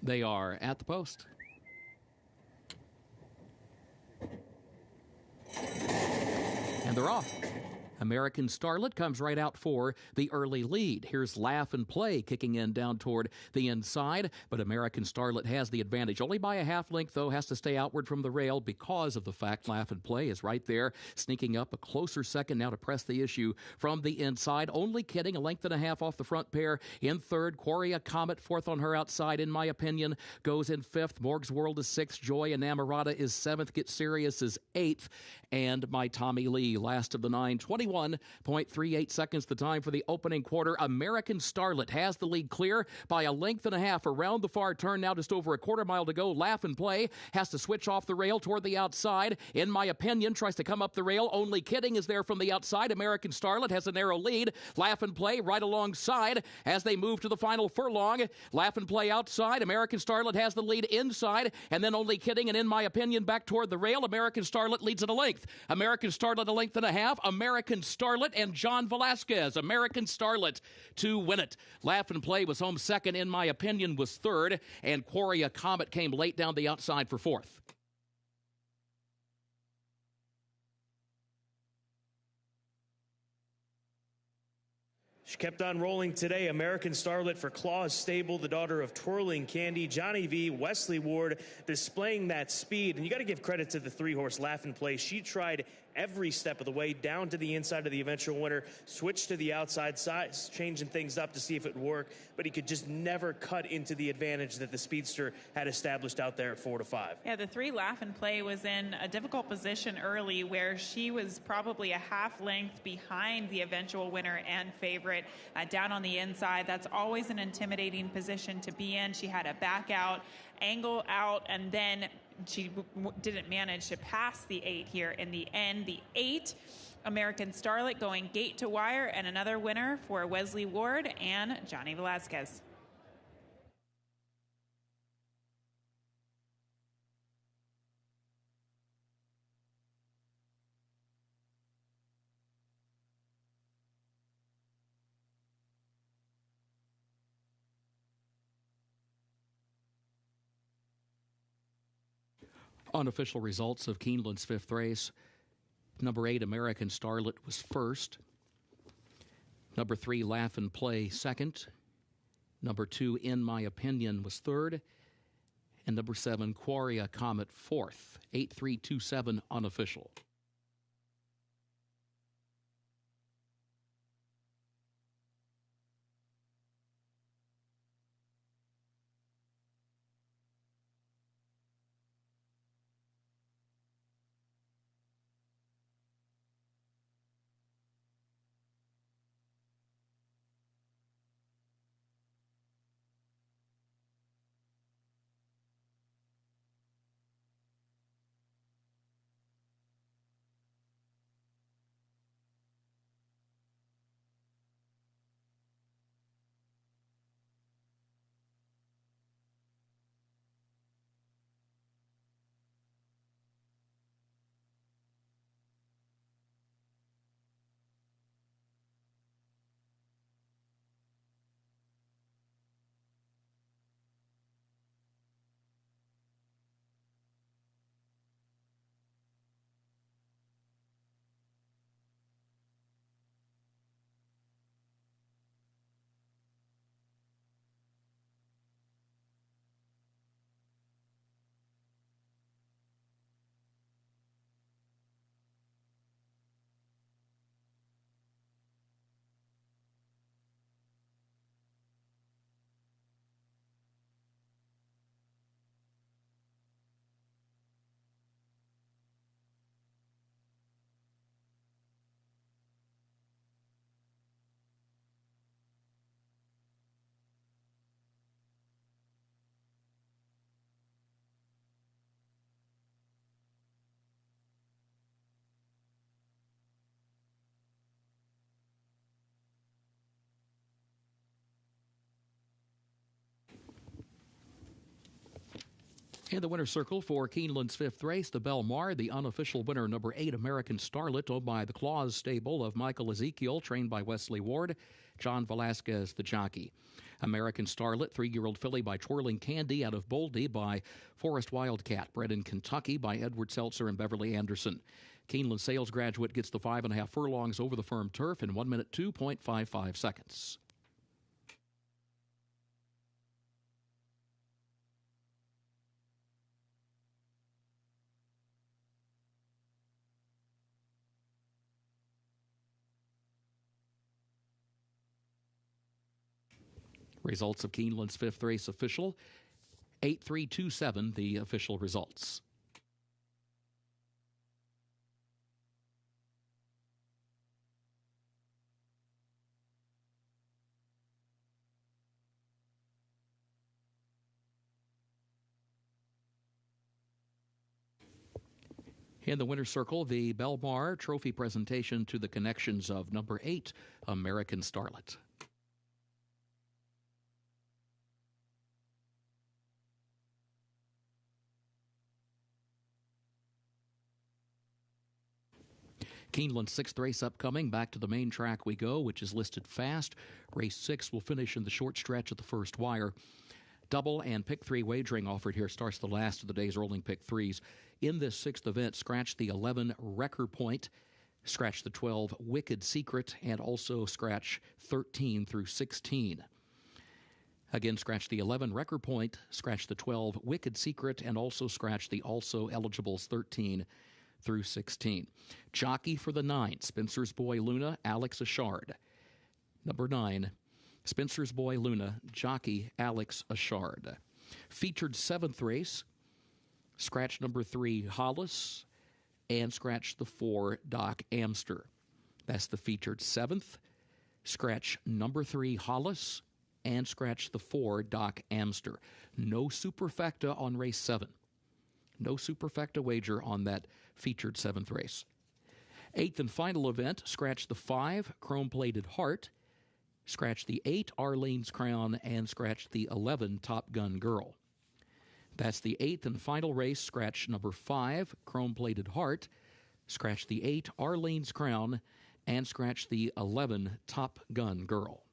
They are at the post. And they're off. American Starlet comes right out for the early lead. Here's Laugh and Play kicking in down toward the inside, but American Starlet has the advantage. Only by a half length, though, has to stay outward from the rail because of the fact Laugh and Play is right there, sneaking up a closer second now to press the issue from the inside. Only Kidding, a length and a half off the front pair. In third, Quarry Comet, fourth on her outside, in my opinion, goes in fifth. Morg's World is sixth. Joy Enamorada is seventh. Get Serious is eighth. And my Tommy Lee, last of the nine, 21.38 seconds the time for the opening quarter. American Starlet has the lead clear by a length and a half around the far turn. Now just over a quarter mile to go. Laugh and Play has to switch off the rail toward the outside. In my opinion, tries to come up the rail. Only Kidding is there from the outside. American Starlet has a narrow lead. Laugh and Play right alongside as they move to the final furlong. Laugh and Play outside. American Starlet has the lead inside, and then Only Kidding, and in my opinion, back toward the rail. American Starlet leads at a length. American Starlet a length and a half. American Starlet and John Velasquez. American Starlet to win it. Laugh and Play was home second, in my opinion, was third, and Quarry Comet came late down the outside for fourth. She kept on rolling today. American Starlet for Claus Stable, the daughter of Twirling Candy, Johnny V, Wesley Ward, displaying that speed. And you got to give credit to the 3-horse Laugh and Play. She tried every step of the way down to the inside of the eventual winner, switched to the outside side, changing things up to see if it would work, but he could just never cut into the advantage that the speedster had established out there at 4-5. Yeah, the 3 Laugh and Play was in a difficult position early where she was probably a half length behind the eventual winner and favorite down on the inside. That's always an intimidating position to be in. She had a back out, angle out, and then she didn't manage to pass the 8 here in the end. The 8, American Starlet, going gate to wire, and another winner for Wesley Ward and Johnny Velasquez. Unofficial results of Keeneland's 5th race. Number 8, American Starlet, was first. Number 3, Laugh and Play, second. Number 2, In My Opinion, was third. And number 7, Quarria Comet, fourth. 8-3-2-7 unofficial. In the winner's circle for Keeneland's 5th race, the Belmar, the unofficial winner, number 8, American Starlet, owned by the Claus stable of Michael Ezekiel, trained by Wesley Ward. John Velasquez, the jockey. American Starlet, 3-year-old filly by Twirling Candy out of Boldy by Forest Wildcat, bred in Kentucky by Edward Seltzer and Beverly Anderson. Keeneland sales graduate gets the 5.5 furlongs over the firm turf in 1 minute 2.55 seconds. Results of Keeneland's 5th race official. 8-3-2-7, the official results. In the winner's circle, the Belmar trophy presentation to the connections of number 8, American Starlet. Keeneland's 6th race upcoming. Back to the main track we go, which is listed fast. Race 6 will finish in the short stretch at the first wire. Double and pick 3 wagering offered here starts the last of the day's rolling pick 3s. In this 6th event, scratch the 11 Wrecker Point, Scratch the 12 Wicked Secret and also scratch 13 through 16. Again, scratch the 11 Wrecker Point, scratch the 12 Wicked Secret, and also scratch the also eligibles 13 through 16. Jockey for the 9, Spencer's Boy Luna, Alex Ashard. Number 9, Spencer's Boy Luna, jockey Alex Ashard. Featured 7th race, scratch number 3 Hollis, and scratch the 4 Doc Amster. That's the featured 7th. Scratch number 3 Hollis, and scratch the 4 Doc Amster. No superfecta on race 7. No superfecta wager on that featured 7th race. 8th and final event, scratch the 5 Chrome-Plated Heart, scratch the 8 Arlene's Crown, and scratch the 11 Top Gun Girl. That's the 8th and final race, scratch number 5 Chrome-Plated Heart, scratch the 8 Arlene's Crown, and scratch the 11 Top Gun Girl.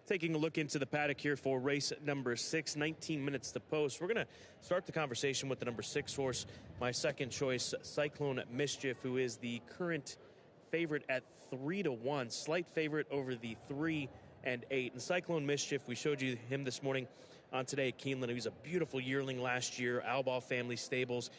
taking a look into the paddock here for race number 6, 19 minutes to post. We're going to start the conversation with the number 6 horse, my second choice, Cyclone Mischief, who is the current favorite at 3-1, slight favorite over the 3 and 8. And Cyclone Mischief, we showed you him this morning on Today at Keeneland. He was a beautiful yearling last year, Albaugh Family Stables,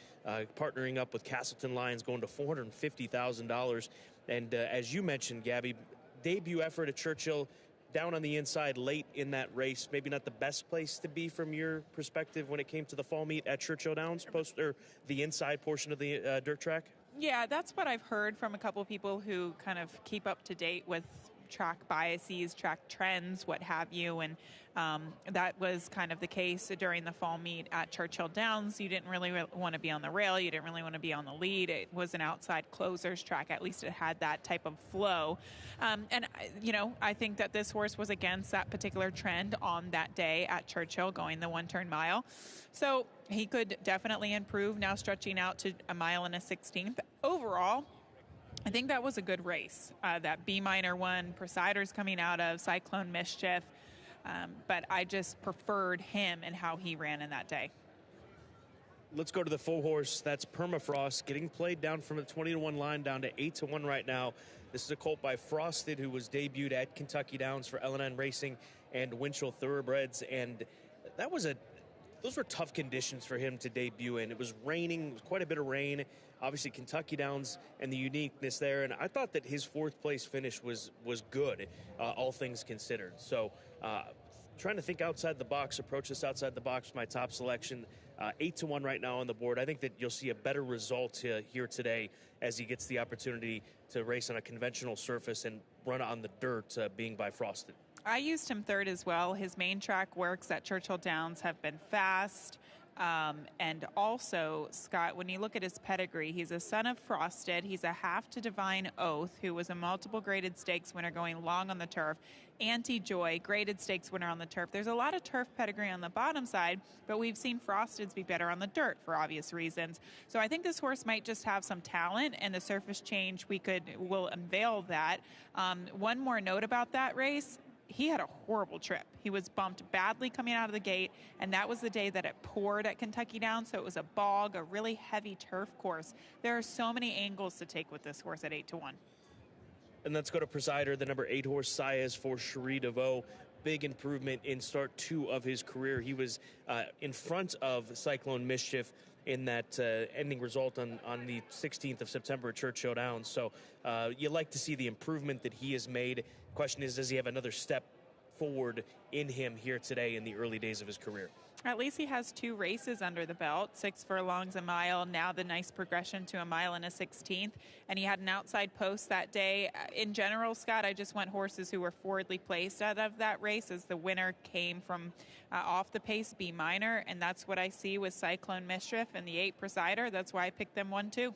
partnering up with Castleton Lions, going to $450,000. And as you mentioned, Gabby, debut effort at Churchill, down on the inside late in that race. Maybe not the best place to be from your perspective when it came to the fall meet at Churchill Downs, or the inside portion of the dirt track? Yeah, that's what I've heard from a couple of people who kind of keep up to date with track biases, track trends, what have you, and that was kind of the case during the fall meet at Churchill Downs. You didn't really want to be on the rail. You didn't really want to be on the lead. It was an outside closers track. At least it had that type of flow. I think that this horse was against that particular trend on that day at Churchill, going the one-turn mile. So he could definitely improve, now stretching out to a mile and a 16th. Overall, I think that was a good race. That B minor one, Presiders coming out of, Cyclone Mischief. But I just preferred him and how he ran in that day. Let's go to the full horse. That's Permafrost, getting played down from the 20-1 line down to 8-1 right now. This is a colt by Frosted, who was debuted at Kentucky Downs for L&N Racing and Winchell Thoroughbreds. And those were tough conditions for him to debut in. It was raining, it was quite a bit of rain. Obviously, Kentucky Downs and the uniqueness there. And I thought that his fourth place finish was good, all things considered. So trying to think outside the box, approach this outside the box with my top selection. 8-1 right now on the board. I think that you'll see a better result here today as he gets the opportunity to race on a conventional surface and run on the dirt, being by Frosted. I used him third as well. His main track works at Churchill Downs have been fast. And also, Scott, when you look at his pedigree, he's a son of Frosted. He's a half to Divine Oath, who was a multiple graded stakes winner going long on the turf. Anti-Joy, graded stakes winner on the turf. There's a lot of turf pedigree on the bottom side, but we've seen Frosted's be better on the dirt for obvious reasons. So I think this horse might just have some talent, and the surface change will unveil that. One more note about that race. He had a horrible trip. He was bumped badly coming out of the gate, and that was the day that it poured at Kentucky Downs, so it was a bog, a really heavy turf course. There are so many angles to take with this horse at 8-1. And let's go to Presider, the number 8 horse, Saez for Cherie DeVoe. Big improvement in start 2 of his career. He was in front of Cyclone Mischief in that ending result on the 16th of September at Churchill Downs. So you like to see the improvement that he has made. Question is, does he have another step forward in him here today in the early days of his career? At least he has 2 races under the belt, 6 furlongs a mile, now the nice progression to a mile and a 16th, and he had an outside post that day. In general, Scott, I just want horses who were forwardly placed out of that race, as the winner came from off the pace, B minor, and that's what I see with Cyclone Mischief and the 8 Presider. That's why I picked them 1-2.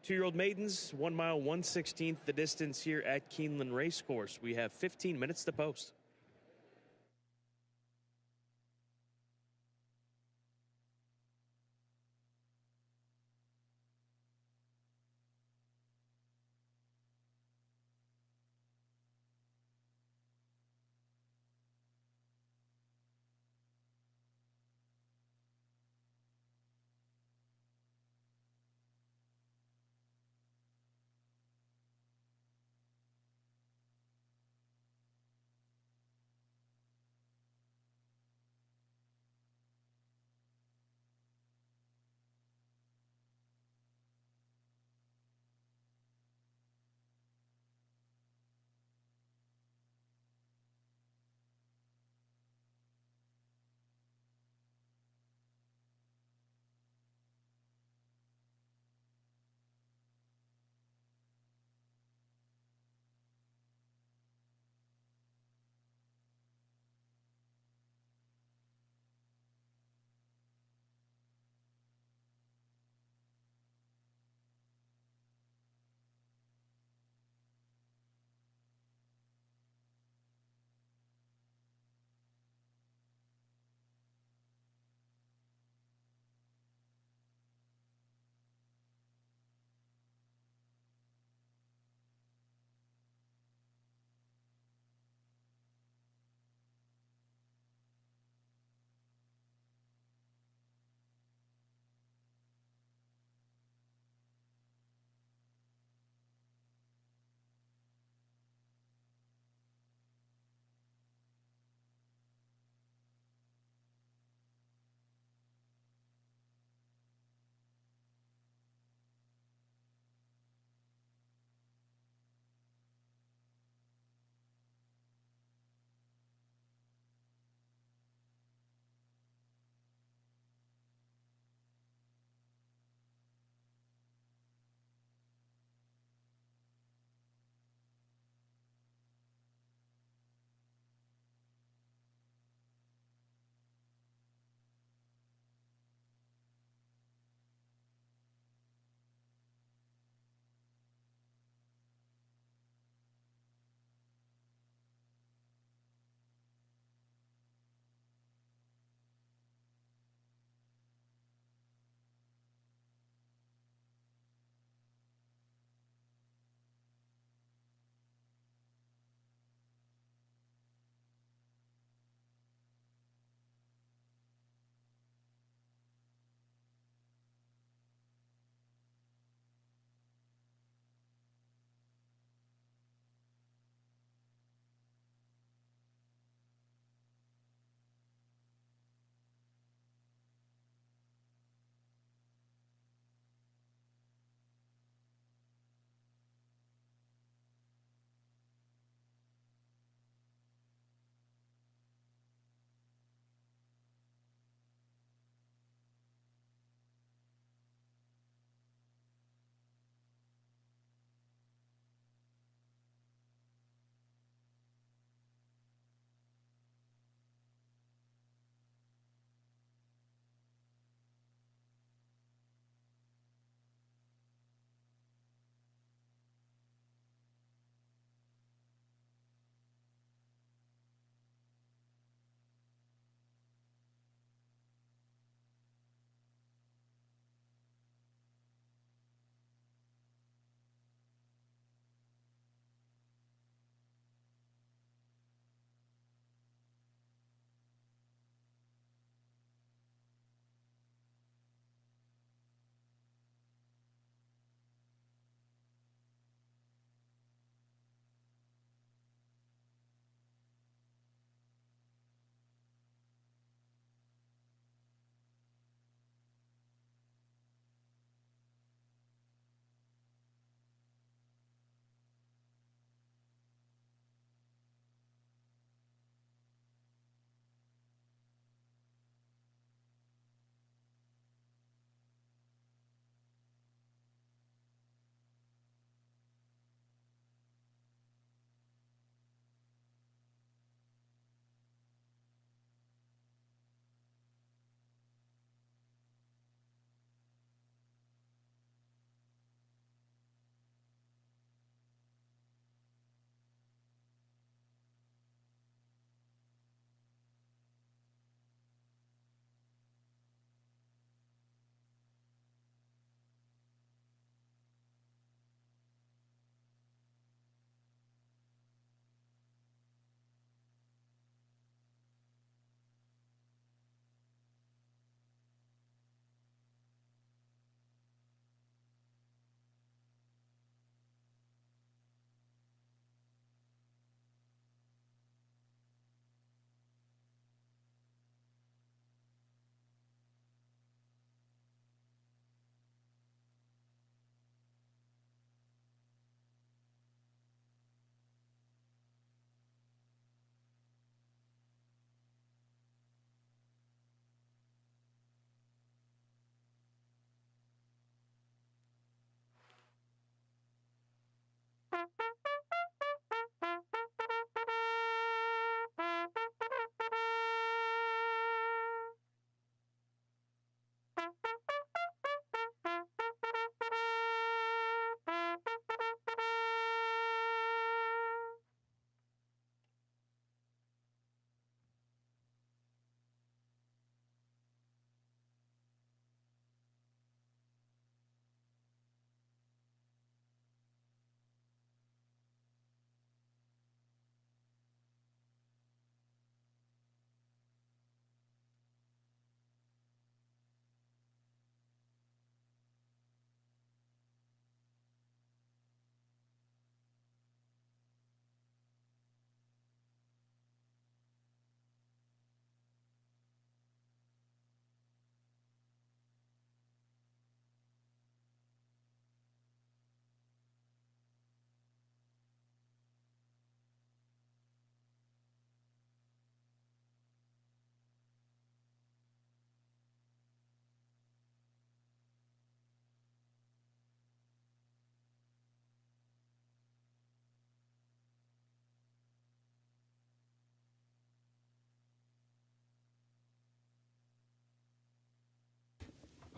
2-year-old maidens, 1 mile, 1/16 the distance here at Keeneland Racecourse. We have 15 minutes to post.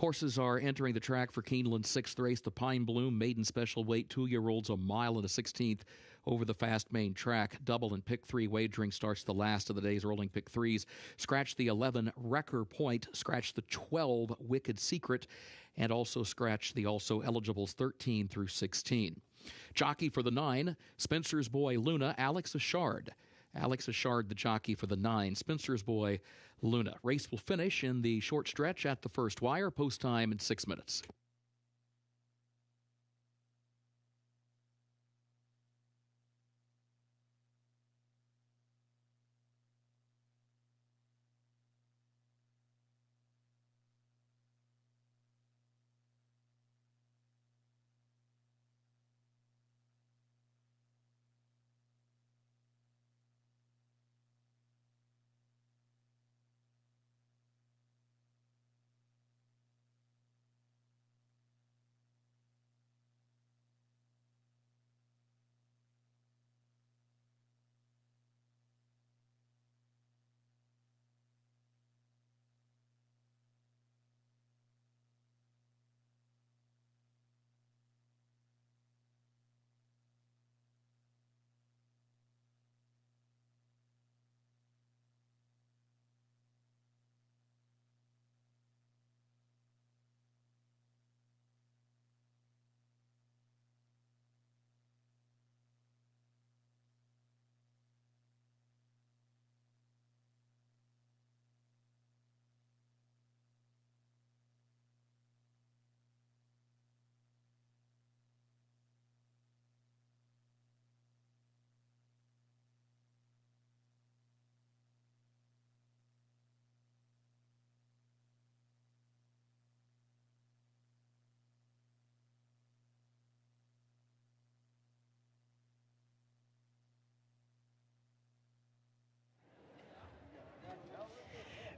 Horses are entering the track for Keeneland's 6th race, the Pine Bloom Maiden Special Weight 2-year-olds, a mile and a 16th over the fast main track. Double and pick 3 wagering starts the last of the day's rolling pick 3s. Scratch the 11 Wrecker Point, scratch the 12 Wicked Secret, and also scratch the also eligibles 13 through 16. Jockey for the 9, Spencer's Boy Luna, Alex Ashard. Alex Ashard, the jockey for the 9, Spencer's Boy Luna. Race will finish in the short stretch at the first wire, post time in 6 minutes.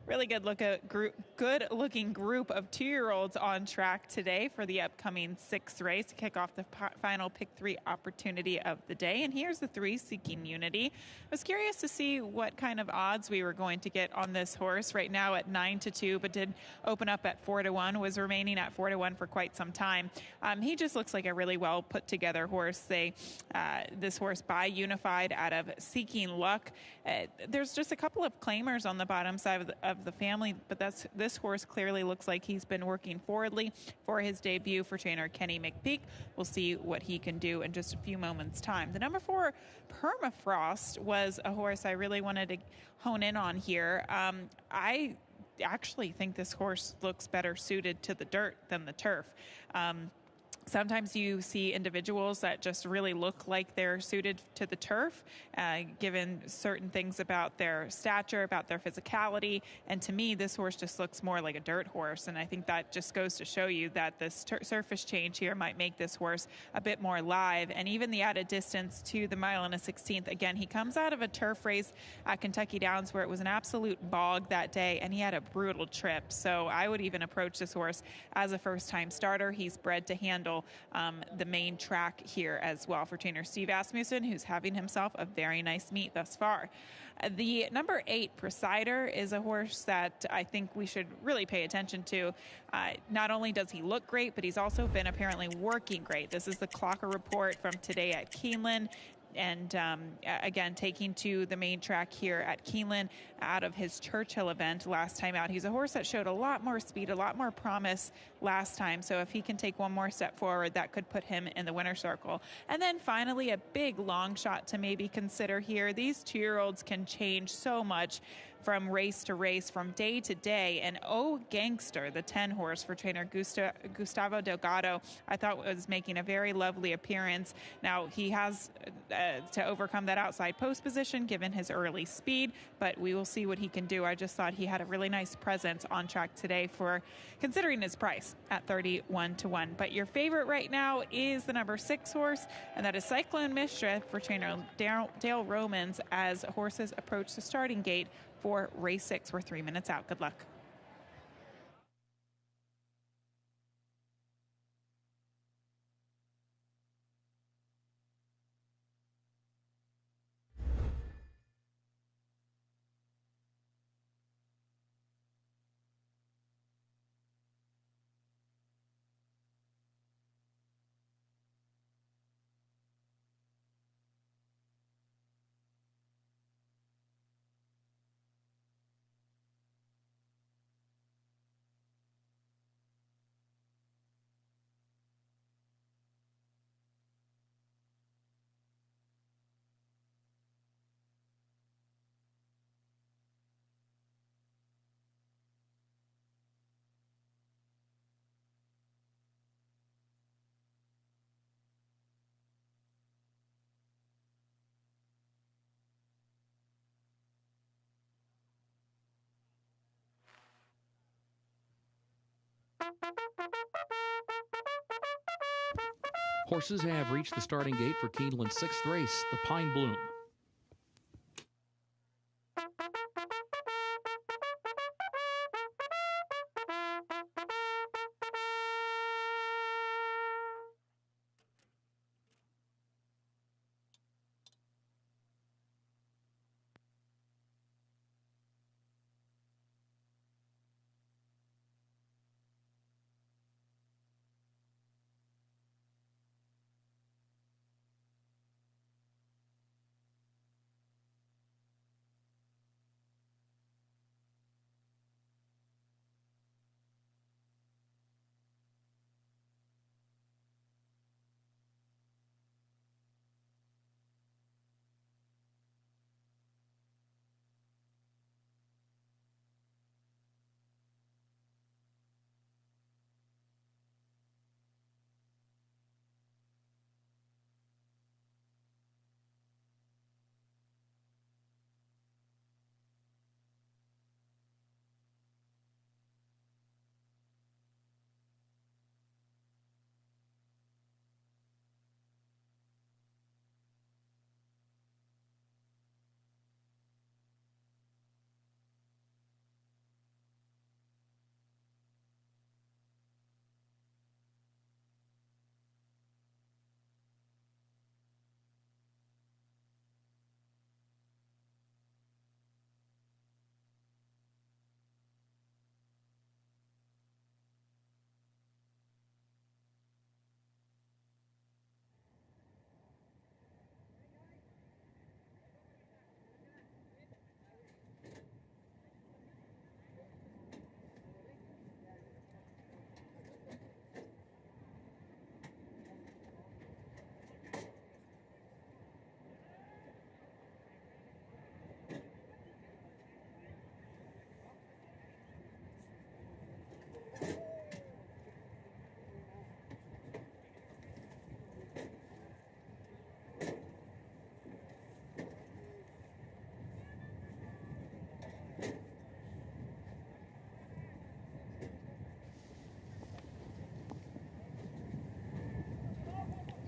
Really good-looking group of 2-year-olds on track today for the upcoming 6th race to kick off the final pick 3 opportunity of the day. And here's the 3 seeking unity. I was curious to see what kind of odds we were going to get on this horse. Right now at 9-2, but did open up at 4-1. Was remaining at 4-1 for quite some time. He just looks like a really well put together horse. This horse by Unified out of Seeking Luck. There's just a couple of claimers on the bottom side of the family, but this horse clearly looks like he's been working forwardly for his debut for trainer Kenny McPeak. We'll see what he can do in just a few moments' time. The number 4, Permafrost, was a horse I really wanted to hone in on here. I actually think this horse looks better suited to the dirt than the turf. Sometimes you see individuals that just really look like they're suited to the turf, given certain things about their stature, about their physicality. And to me, this horse just looks more like a dirt horse. And I think that just goes to show you that this surface change here might make this horse a bit more live. And even the added distance to the mile and a 16th. Again, he comes out of a turf race at Kentucky Downs where it was an absolute bog that day, and he had a brutal trip. So I would even approach this horse as a first-time starter. He's bred to handle the main track here as well for trainer Steve Asmussen, who's having himself a very nice meet thus far. The number 8, Presider, is a horse that I think we should really pay attention to. Not only does he look great, but he's also been apparently working great. This is the Clocker report from today at Keeneland. And again, taking to the main track here at Keeneland out of his Churchill event last time out. He's a horse that showed a lot more speed, a lot more promise last time. So if he can take one more step forward, that could put him in the winner's circle. And then finally, a big long shot to maybe consider here. These 2-year-olds can change so much from race to race, from day to day. And Oh Gangster, the 10 horse for trainer Gustavo Delgado, I thought was making a very lovely appearance. Now, he has to overcome that outside post position given his early speed, but we will see what he can do. I just thought he had a really nice presence on track today for considering his price at 31-1. But your favorite right now is the number 6 horse, and that is Cyclone Mischief for trainer Dale Romans as horses approach the starting gate for race 6. We're 3 minutes out. Good luck. Horses have reached the starting gate for Keeneland's 6th race, the Pine Bloom.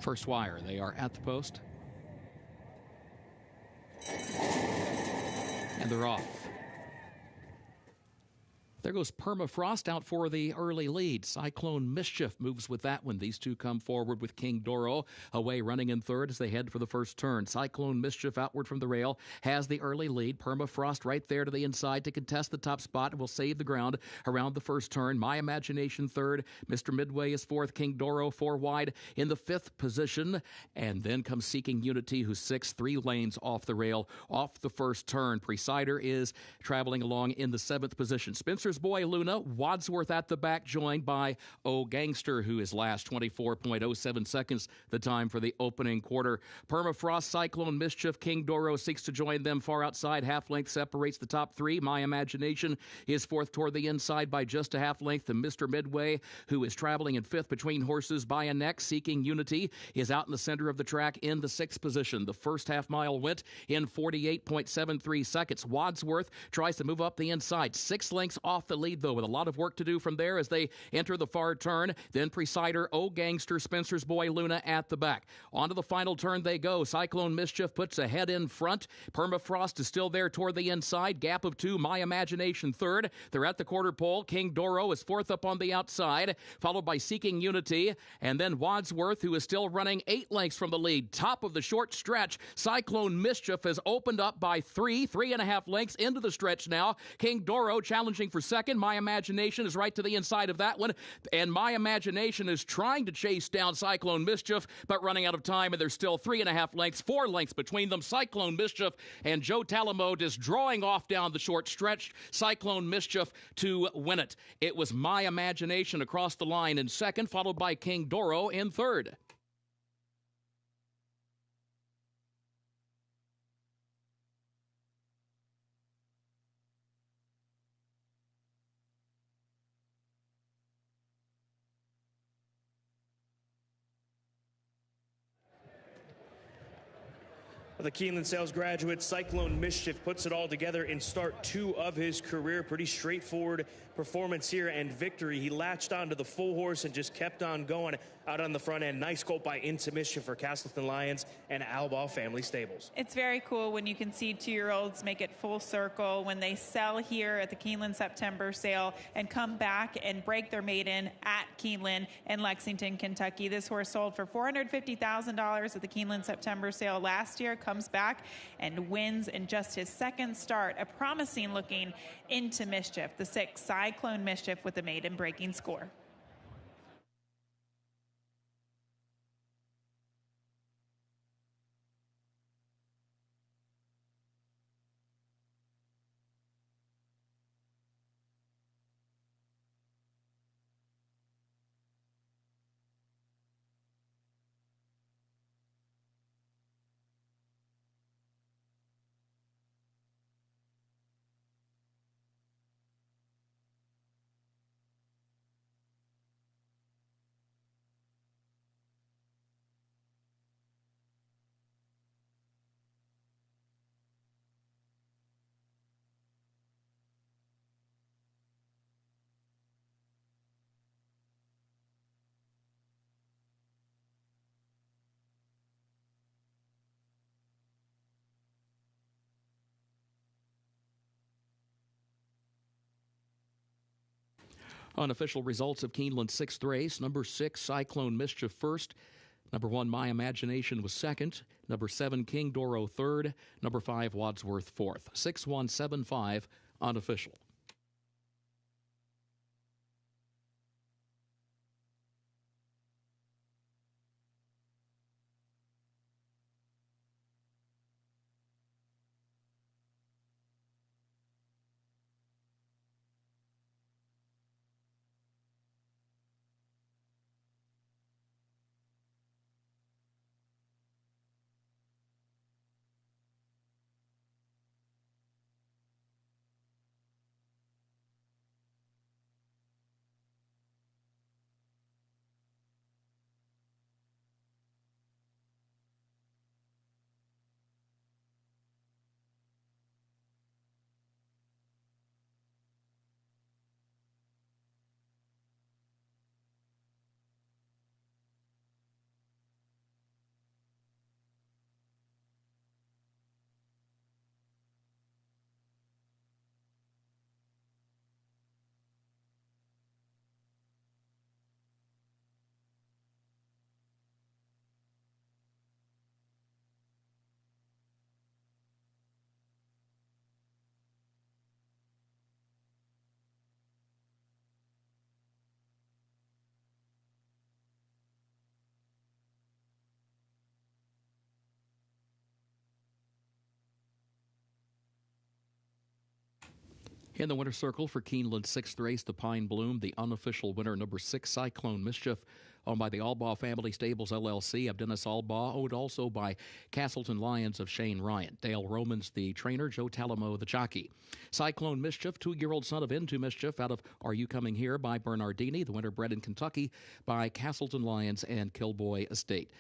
First wire, they are at the post. And they're off. There goes Permafrost out for the early lead. Cyclone Mischief moves with that one. These two come forward with King Doro away running in third as they head for the first turn. Cyclone Mischief outward from the rail has the early lead. Permafrost right there to the inside to contest the top spot and will save the ground around the first turn. My Imagination third. Mr. Midway is fourth. King Doro 4 wide in the fifth position. And then comes Seeking Unity, who's sixth, 3 lanes off the rail off the first turn. Presider is traveling along in the seventh position. Spencer's Boy Luna, Wadsworth at the back, joined by O Gangster, who is last, 24.07 seconds, the time for the opening quarter. Permafrost, Cyclone Mischief, King Doro seeks to join them far outside. Half length separates the top 3. My Imagination is fourth toward the inside by just a half length to Mr. Midway, who is traveling in fifth between horses by a neck. Seeking Unity is out in the center of the track in the sixth position. The first half mile went in 48.73 seconds. Wadsworth tries to move up the inside. 6 lengths off the lead, though, with a lot of work to do from there as they enter the far turn. Then Presider, O Gangster, Spencer's Boy Luna at the back. Onto the final turn they go. Cyclone Mischief puts a head in front. Permafrost is still there toward the inside. Gap of 2. My Imagination third. They're at the quarter pole. King Doro is fourth up on the outside, followed by Seeking Unity, and then Wadsworth, who is still running 8 lengths from the lead. Top of the short stretch. Cyclone Mischief has opened up by 3.5 lengths into the stretch now. King Doro challenging for second. My Imagination is right to the inside of that one, and My Imagination is trying to chase down Cyclone Mischief, but running out of time, and there's still 3.5 lengths, 4 lengths between them. Cyclone Mischief and Joe Talamo just drawing off down the short stretch. Cyclone Mischief to win it. It was My Imagination across the line in second, followed by King Doro in third. The Keeneland sales graduate, Cyclone Mischief, puts it all together in start 2 of his career. Pretty straightforward performance here and victory. He latched onto the full horse and just kept on going out on the front end. Nice colt by Into Mischief for Castleton Lions and Albaugh Family Stables. It's very cool when you can see 2-year-olds make it full circle when they sell here at the Keeneland September sale and come back and break their maiden at Keeneland in Lexington, Kentucky. This horse sold for $450,000 at the Keeneland September sale last year, comes back and wins in just his second start. A promising looking Into Mischief, the 6th Cyclone Mischief with a maiden breaking score. Unofficial results of Keeneland's 6th race. Number 6, Cyclone Mischief first. Number 1, My Imagination was second. Number 7, King Doro third. Number 5, Wadsworth fourth. 6-1-7-5 unofficial. In the winner's circle for Keeneland's 6th race, the Pine Bloom, the unofficial winner, number 6, Cyclone Mischief, owned by the Albaugh Family Stables, LLC, of Dennis Albaugh, owned also by Castleton Lions of Shane Ryan. Dale Romans, the trainer, Joe Talamo, the jockey. Cyclone Mischief, 2-year-old son of Into Mischief, out of Are You Coming Here by Bernardini, the winner bred in Kentucky by Castleton Lions and Kilboy Estate.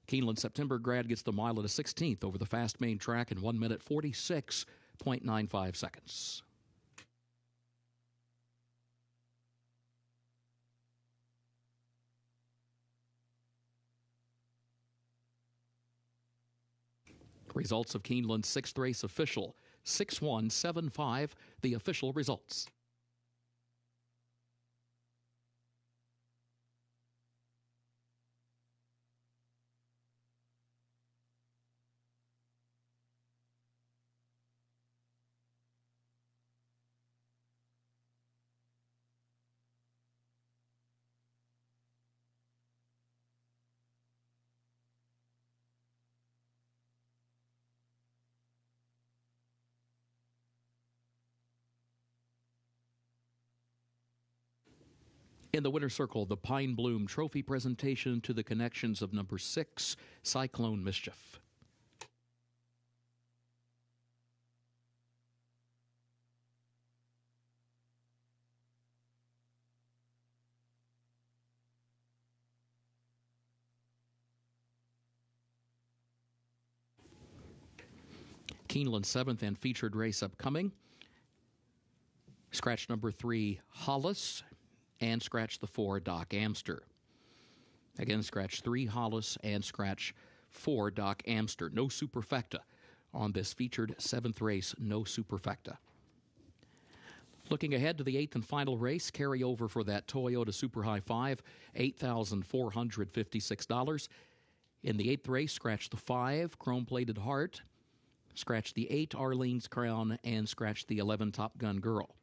Keeneland September grad gets the mile at a 16th over the fast main track in 1 minute 46.95 seconds. Results of Keeneland's 6th race official. 6-1-7-5, the official results. In the winner's circle, the Pine Bloom Trophy presentation to the connections of number 6, Cyclone Mischief. Keeneland 7th and featured race upcoming. Scratch number 3, Hollis, and scratch the 4, Doc Amster. Again, scratch 3, Hollis, and scratch 4, Doc Amster. No superfecta on this featured 7th race, no superfecta. Looking ahead to the 8th and final race, carryover for that Toyota Super High 5, $8,456. In the 8th race, scratch the 5, Chrome-Plated Heart, scratch the 8, Arlene's Crown, and scratch the 11, Top Gun Girl.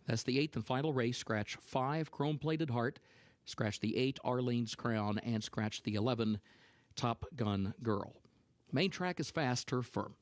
That's the 8th and final race. Scratch 5, Chrome-Plated Heart, scratch the 8, Arlene's Crown, and scratch the 11, Top Gun Girl. Main track is fast, turf firm.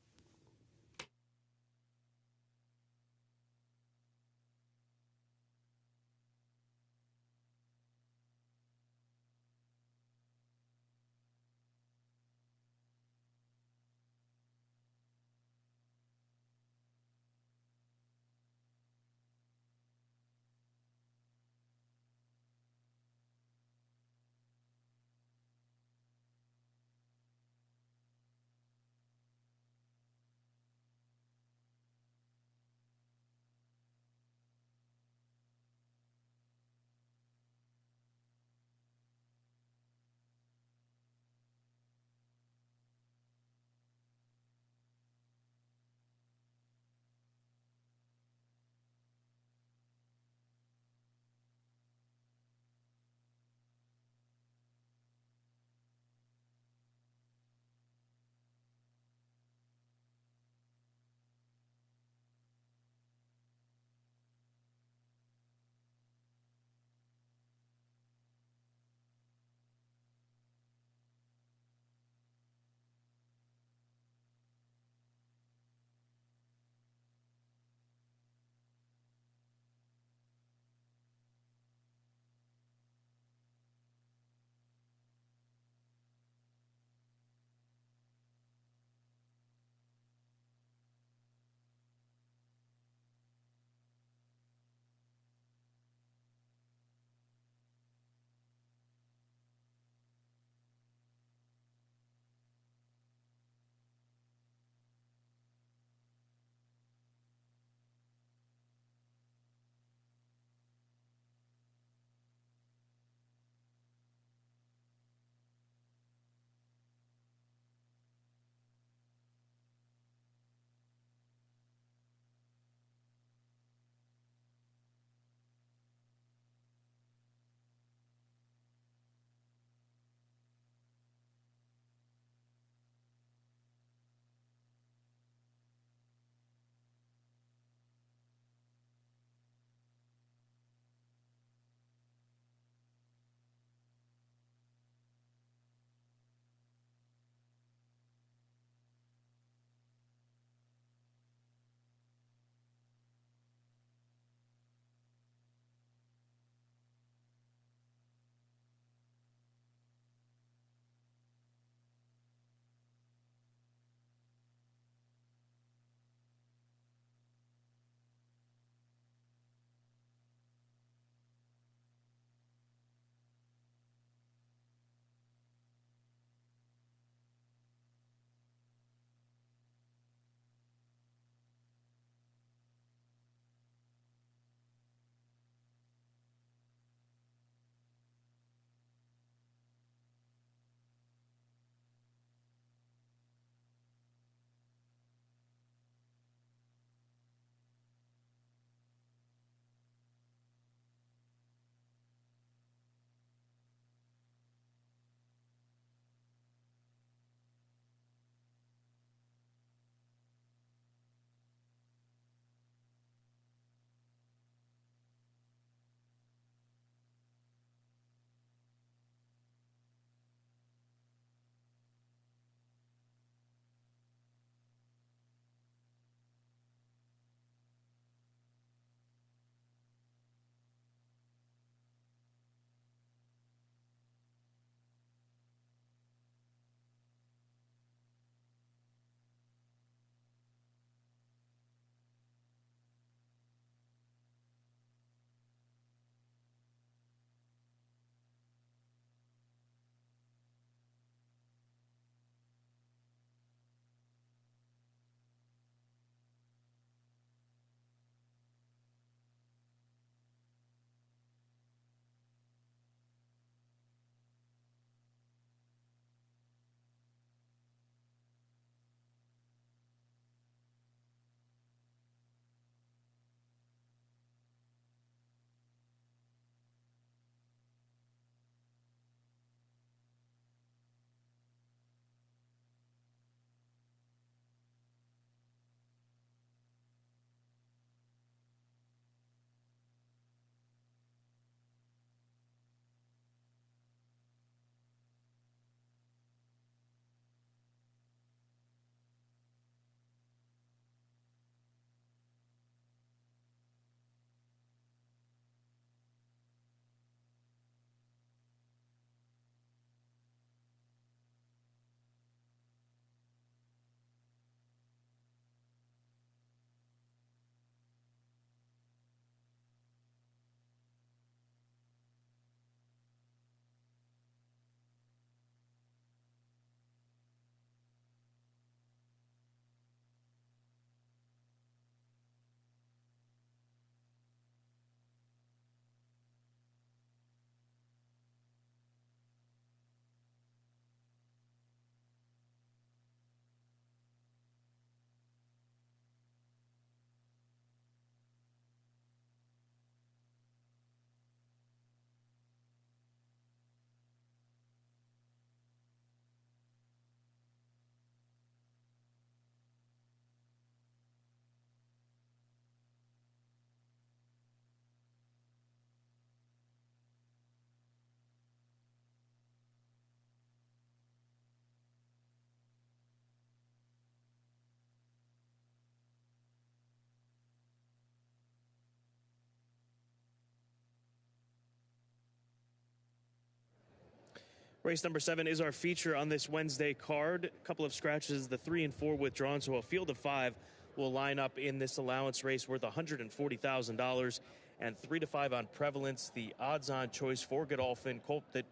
Race number 7 is our feature on this Wednesday card. A couple of scratches, the 3 and 4 withdrawn, so a field of 5 will line up in this allowance race worth $140,000, and 3 to 5 on prevalence. The odds-on choice for Godolphin, colt that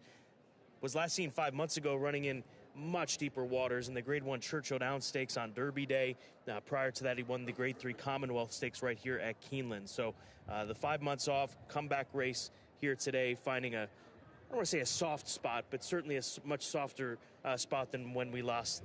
was last seen 5 months ago running in much deeper waters in the Grade 1 Churchill Downs Stakes on Derby Day. Prior to that, he won the Grade 3 Commonwealth Stakes right here at Keeneland. So the 5 months off, comeback race here today, finding I don't want to say a soft spot, but certainly a much softer spot than when we last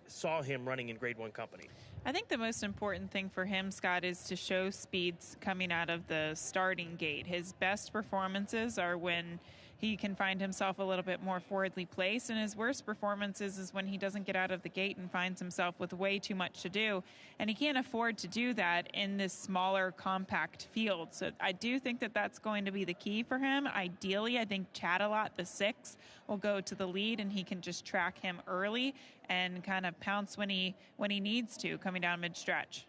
saw him running in Grade 1 company. I think the most important thing for him, Scott, is to show speeds coming out of the starting gate. His best performances are when he can find himself a little bit more forwardly placed, and his worst performances is when he doesn't get out of the gate and finds himself with way too much to do, and he can't afford to do that in this smaller, compact field. So I do think that that's going to be the key for him. Ideally, I think Chattelot, the 6, will go to the lead, and he can just track him early and kind of pounce when he needs to, coming down mid-stretch.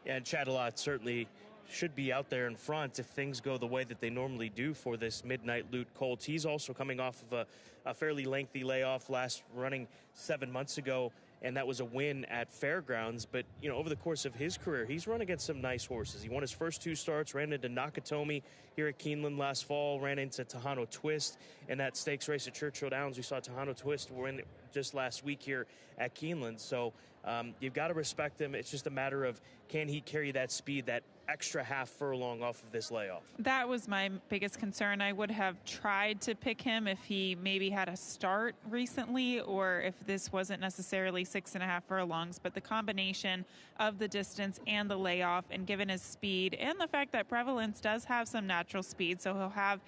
Yeah, and Chattelot certainly should be out there in front if things go the way that they normally do for this Midnight Loot colt. He's also coming off of a fairly lengthy layoff last running 7 months ago, and that was a win at Fairgrounds. But, over the course of his career, he's run against some nice horses. He won his first 2 starts, ran into Nakatomi here at Keeneland last fall, ran into Tejano Twist in that stakes race at Churchill Downs. We saw Tejano Twist win just last week here at Keeneland. So you've got to respect him. It's just a matter of, can he carry that speed, that extra half furlong off of this layoff? That was my biggest concern. I would have tried to pick him if he maybe had a start recently, or if this wasn't necessarily 6.5 furlongs, but the combination of the distance and the layoff, and given his speed and the fact that Prevalence does have some natural speed, so he'll have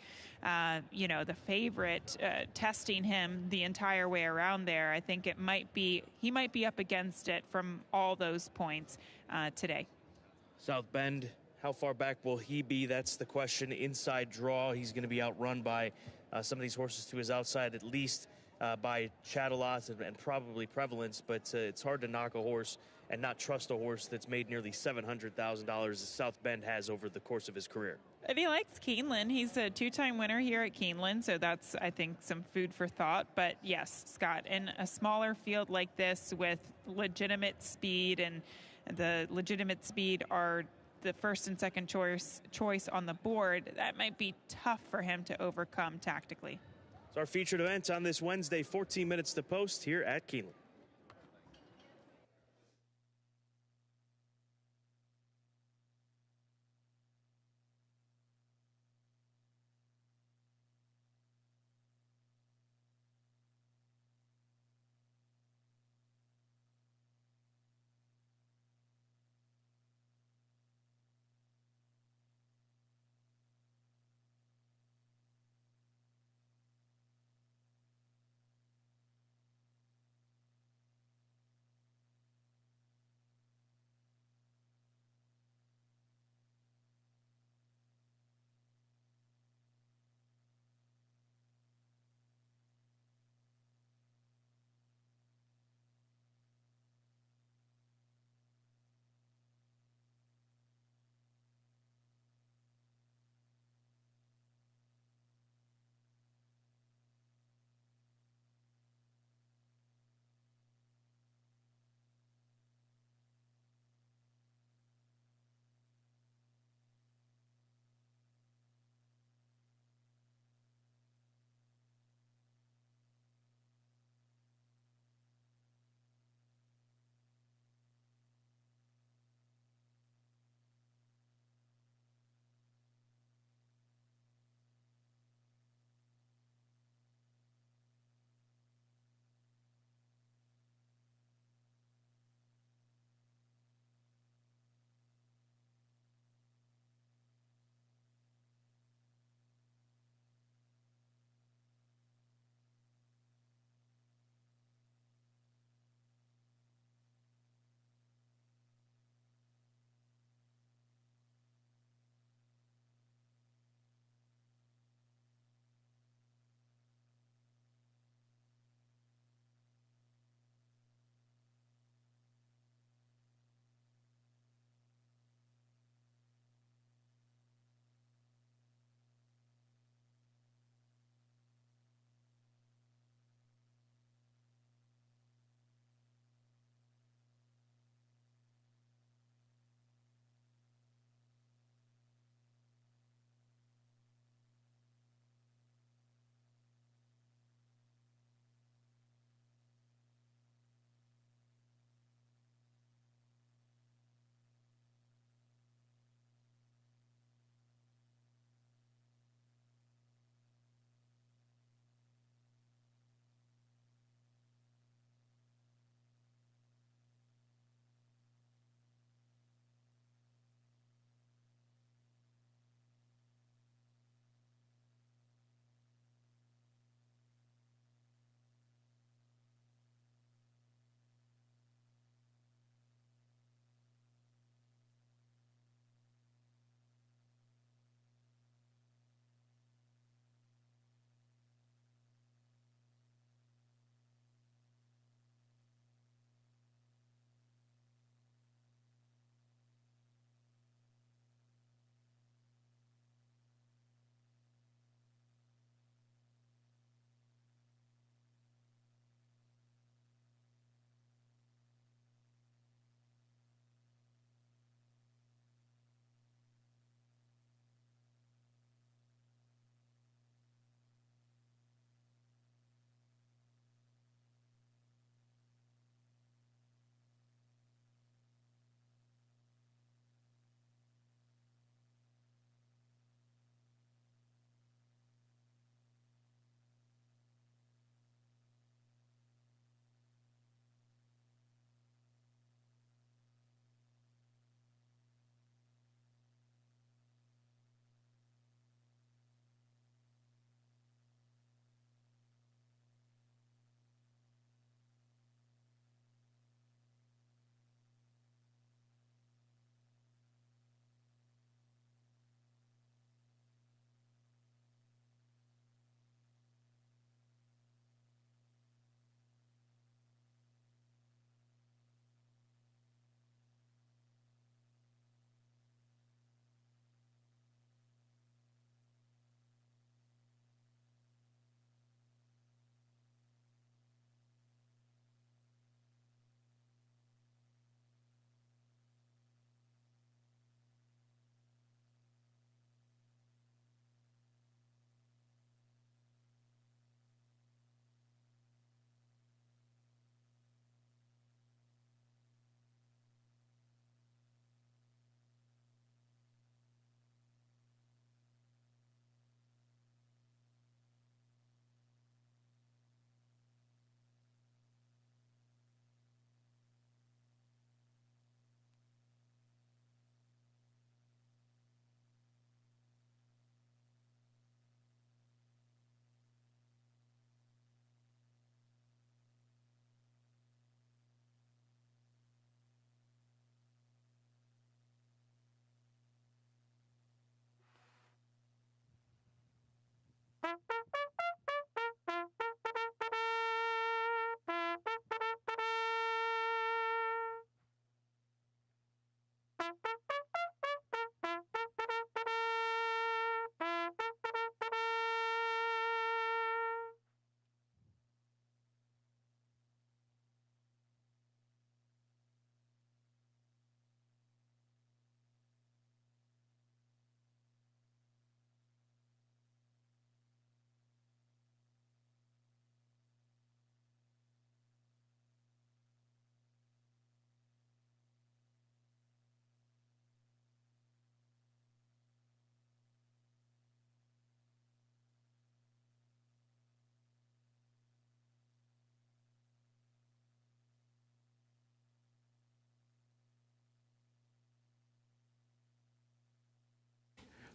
the favorite testing him the entire way around there. I think he might be up against it from all those points today. South Bend, how far back will he be? That's the question. Inside draw, he's going to be outrun by some of these horses to his outside, at least by Chattelot and probably Prevalence, but it's hard to knock a horse and not trust a horse that's made nearly $700,000 as South Bend has over the course of his career. And he likes Keeneland. He's a 2-time winner here at Keeneland, so that's, I think, some food for thought. But yes, Scott, in a smaller field like this with legitimate speed, and the legitimate speed are the first and second choice on the board, that might be tough for him to overcome tactically. It's our featured event on this Wednesday, 14 minutes to post here at Keeneland.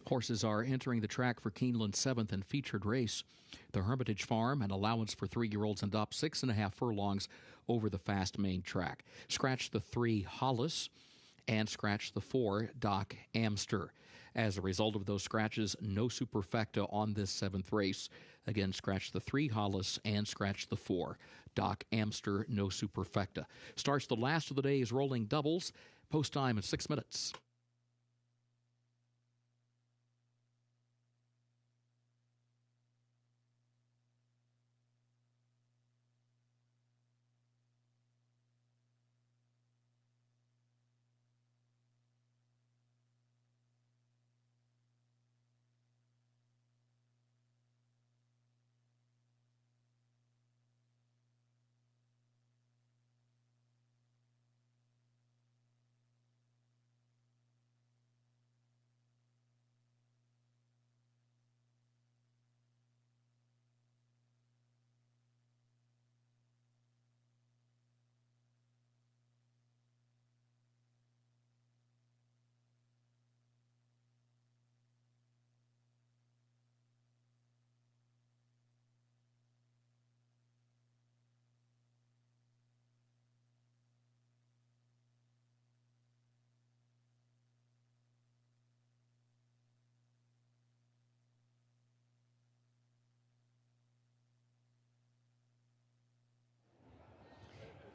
Horses are entering the track for Keeneland's 7th and featured race. The Hermitage Farm, an allowance for 3-year-olds and up, 6.5 furlongs over the fast main track. Scratch the 3 Hollis and scratch the 4 Doc Amster. As a result of those scratches, no superfecta on this 7th race. Again, scratch the 3 Hollis and scratch the 4 Doc Amster, no superfecta. Starts the last of the day's rolling doubles. Post time at 6 minutes.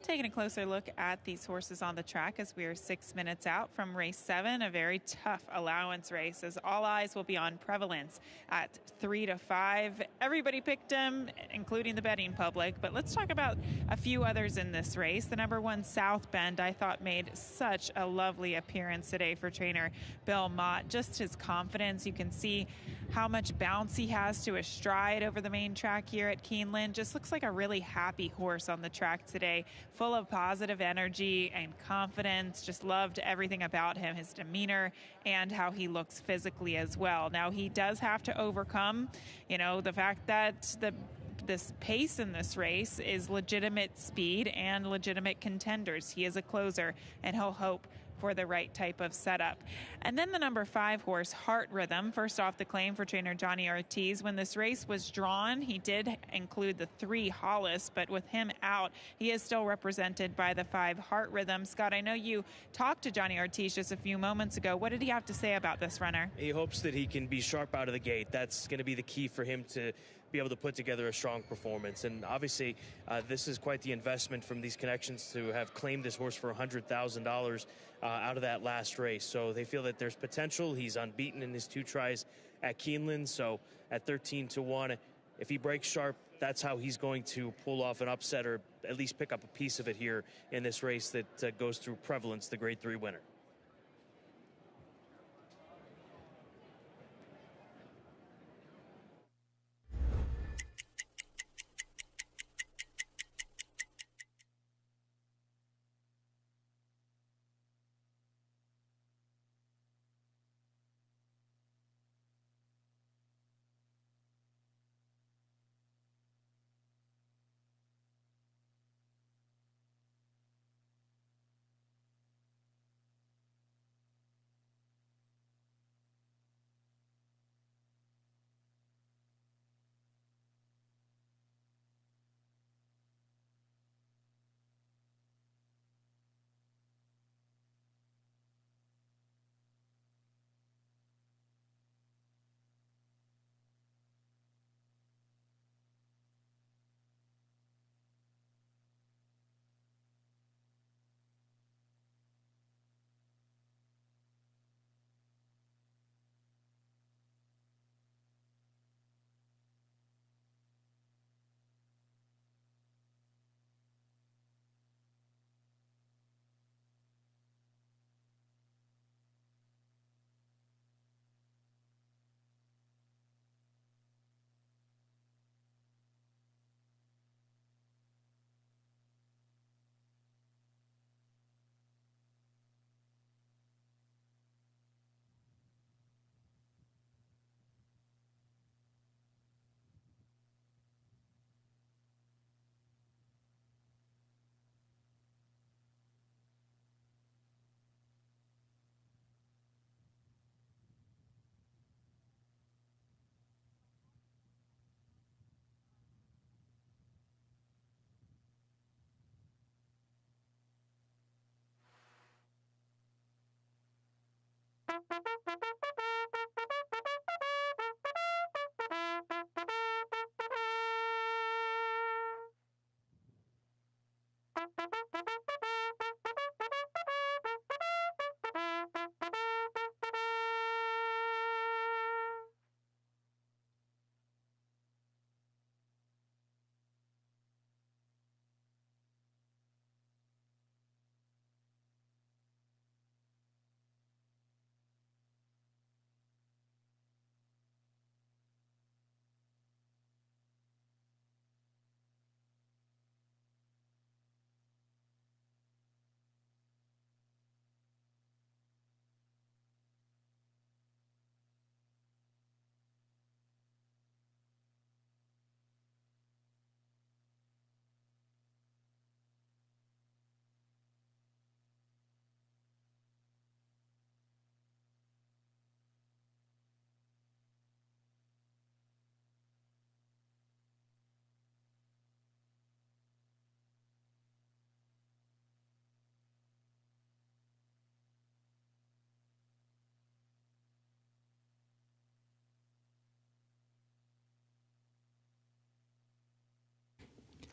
Taking a closer look at these horses on the track as we are 6 minutes out from race 7, a very tough allowance race as all eyes will be on Prevalence at 3 to 5. Everybody picked him, including the betting public, but let's talk about a few others in this race. The number 1 South Bend, I thought, made such a lovely appearance today for trainer Bill Mott. Just his confidence, you can see how much bounce he has to his stride over the main track here at Keeneland. Just looks like a really happy horse on the track today, full of positive energy and confidence. Just loved everything about him, his demeanor and how he looks physically as well. Now he does have to overcome, the fact that this pace in this race is legitimate speed and legitimate contenders. He is a closer and he'll hope for the right type of setup. And then the number 5 horse, Heart Rhythm, first off the claim for trainer Johnny Ortiz. When this race was drawn, he did include the 3 Hollis, but with him out, he is still represented by the 5 Heart Rhythm. Scott, I know you talked to Johnny Ortiz just a few moments ago. What did he have to say about this runner? He hopes that he can be sharp out of the gate. That's going to be the key for him to be able to put together a strong performance. And obviously, this is quite the investment from these connections to have claimed this horse for $100,000 out of that last race. So they feel that there's potential. He's unbeaten in his 2 tries at Keeneland. So at 13 to 1, if he breaks sharp, that's how he's going to pull off an upset or at least pick up a piece of it here in this race that goes through Prevalence, the Grade 3 winner.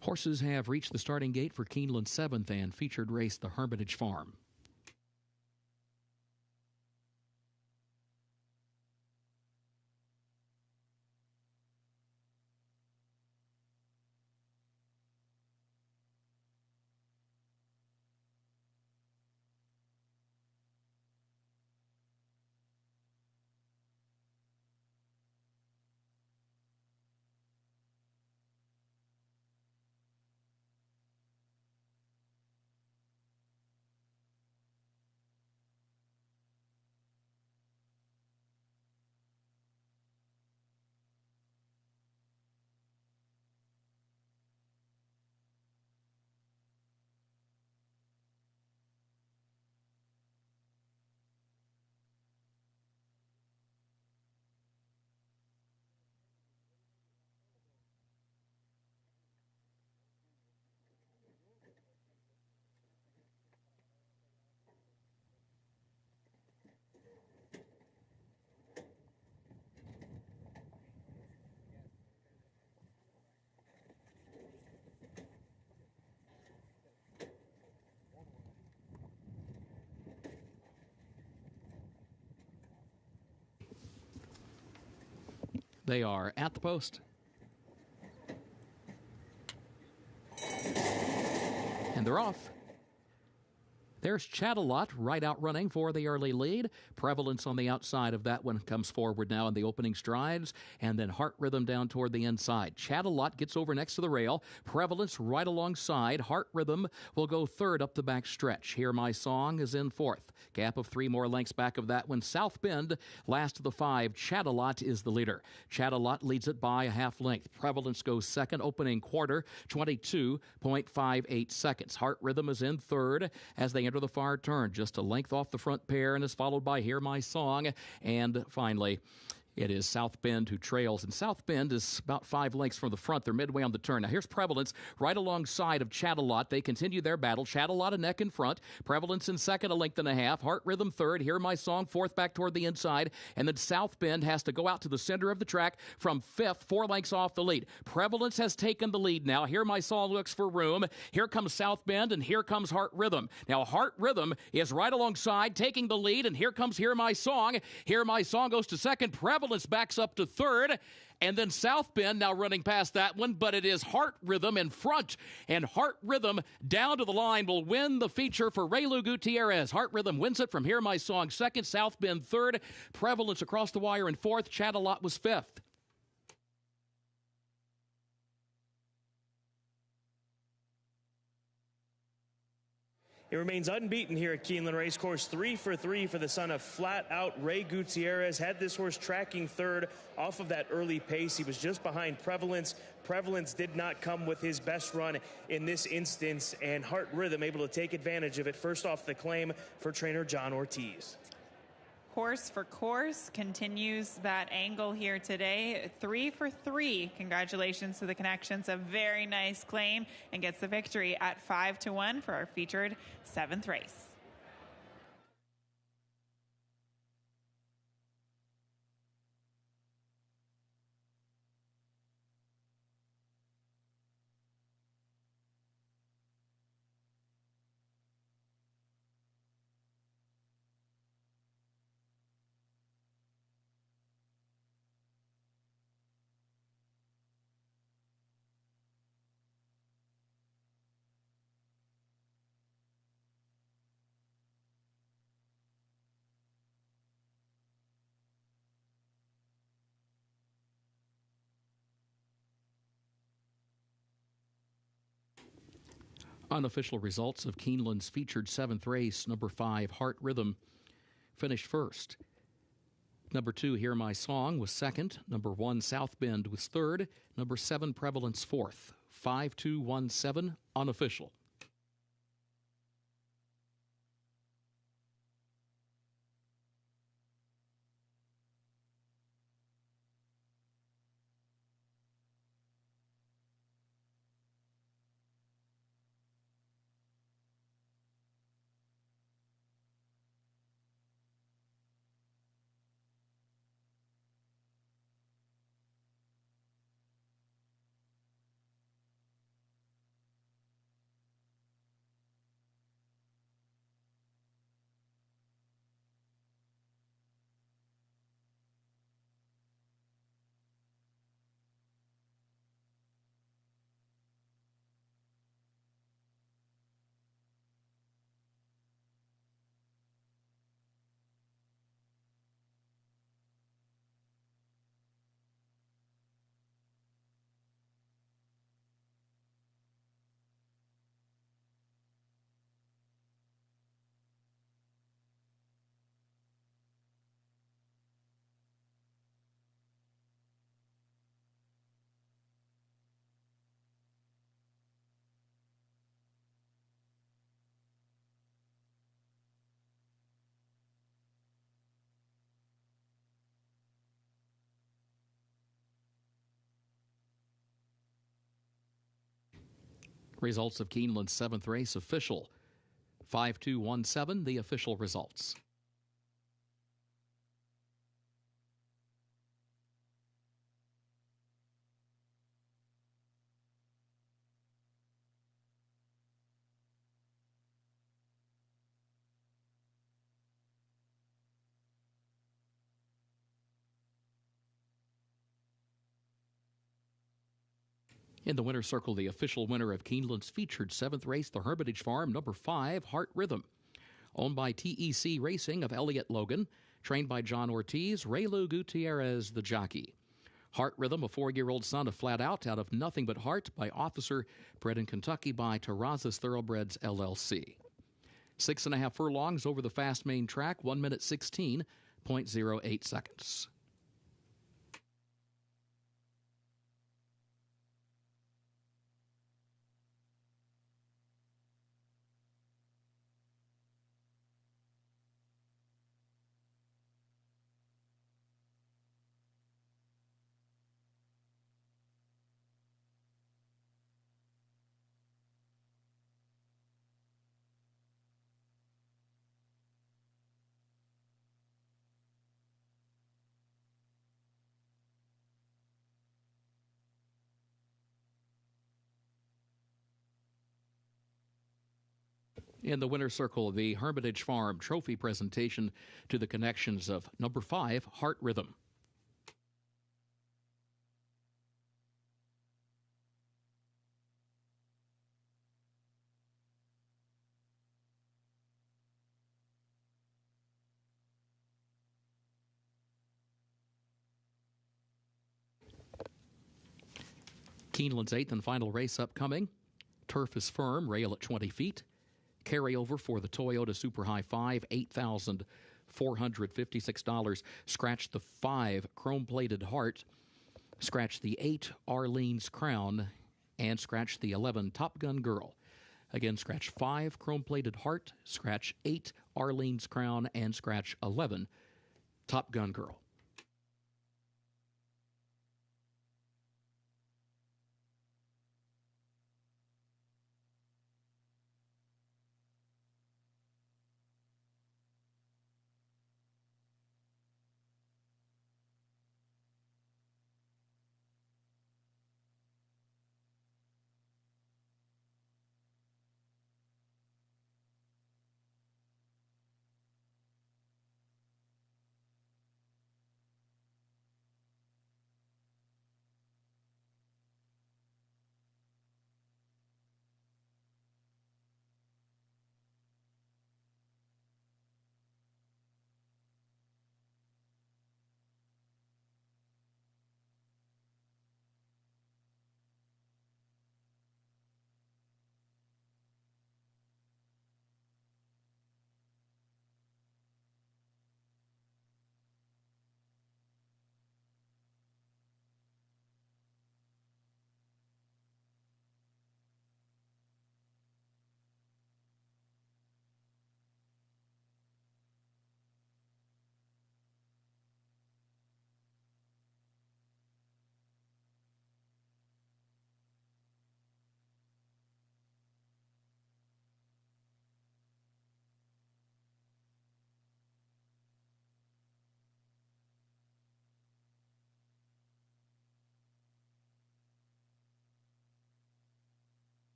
Horses have reached the starting gate for Keeneland's 7th and featured race, the Hermitage Farm. They are at the post. And they're off. There's Chat-A-Lot right out running for the early lead. Prevalence on the outside of that one comes forward now in the opening strides, and then Heart Rhythm down toward the inside. Chat-A-Lot gets over next to the rail. Prevalence right alongside. Heart Rhythm will go third up the back stretch. Hear My Song is in fourth. Gap of 3 more lengths back of that one. South Bend, last of the 5. Chat-A-Lot is the leader. Chat-A-Lot leads it by a half length. Prevalence goes second, opening quarter, 22.58 seconds. Heart Rhythm is in third as they enter the far turn, just a length off the front pair, and is followed by Hear My Song. And finally, it is South Bend who trails, and South Bend is about 5 lengths from the front. They're midway on the turn. Now here's Prevalence right alongside of Chat-A-Lot. They continue their battle. Chat-A-Lot a neck in front. Prevalence in second, a length and a half. Heart Rhythm third. Hear My Song fourth, back toward the inside. And then South Bend has to go out to the center of the track from fifth, 4 lengths off the lead. Prevalence has taken the lead now. Hear My Song looks for room. Here comes South Bend, and here comes Heart Rhythm. Now Heart Rhythm is right alongside, taking the lead, and here comes Hear My Song. Hear My Song goes to second. Prevalence backs up to third, and then South Bend now running past that one, but it is Heart Rhythm in front, and Heart Rhythm down to the line will win the feature for Raylu Gutierrez. Heart Rhythm wins it from Hear My Song second, South Bend third, Prevalence across the wire in fourth, Chat-A-Lot was fifth. It remains unbeaten here at Keeneland Racecourse. 3 for 3 for the son of flat-out Ray Gutierrez. Had this horse tracking third off of that early pace. He was just behind Prevalence. Prevalence did not come with his best run in this instance, and Heart Rhythm able to take advantage of it. First off the claim for trainer John Ortiz. Horse for Course continues that angle here today. 3 for 3. Congratulations to the Connections. A very nice claim, and gets the victory at 5-1 for our featured 7th race. Unofficial results of Keeneland's featured 7th race. Number 5, Heart Rhythm, finished first. Number 2, Hear My Song, was second. Number 1, South Bend, was third. Number 7, Prevalence, fourth. 5217, unofficial. Results of Keeneland's 7th race official. 5217, the official results. In the winner's circle, the official winner of Keeneland's featured 7th race, the Hermitage Farm, number 5, Heart Rhythm. Owned by TEC Racing of Elliott Logan, trained by John Ortiz, Raylu Gutierrez, the jockey. Heart Rhythm, a 4-year-old son of Flat Out of Nothing But Heart by Officer, bred in Kentucky by Terrazas Thoroughbreds, LLC. 6.5 furlongs over the fast main track, 1 minute 16.08 seconds. In the winner's circle, the Hermitage Farm trophy presentation to the connections of number 5, Heart Rhythm. Keeneland's 8th and final race upcoming. Turf is firm, rail at 20 feet. Carryover for the Toyota Super High 5, $8,456. Scratch the 5, chrome-plated Heart. Scratch the 8, Arlene's Crown. And scratch the 11, Top Gun Girl. Again, scratch 5, chrome-plated Heart. Scratch 8, Arlene's Crown. And scratch 11, Top Gun Girl.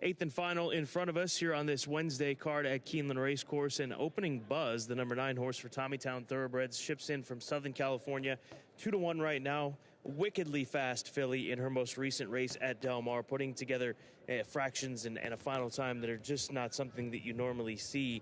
Eighth and final in front of us here on this Wednesday card at Keeneland Racecourse. And Opening Buzz, the number 9 horse for Tommytown Thoroughbreds, ships in from Southern California. 2-1 right now. Wickedly fast filly in her most recent race at Del Mar, putting together fractions and a final time that are just not something that you normally see.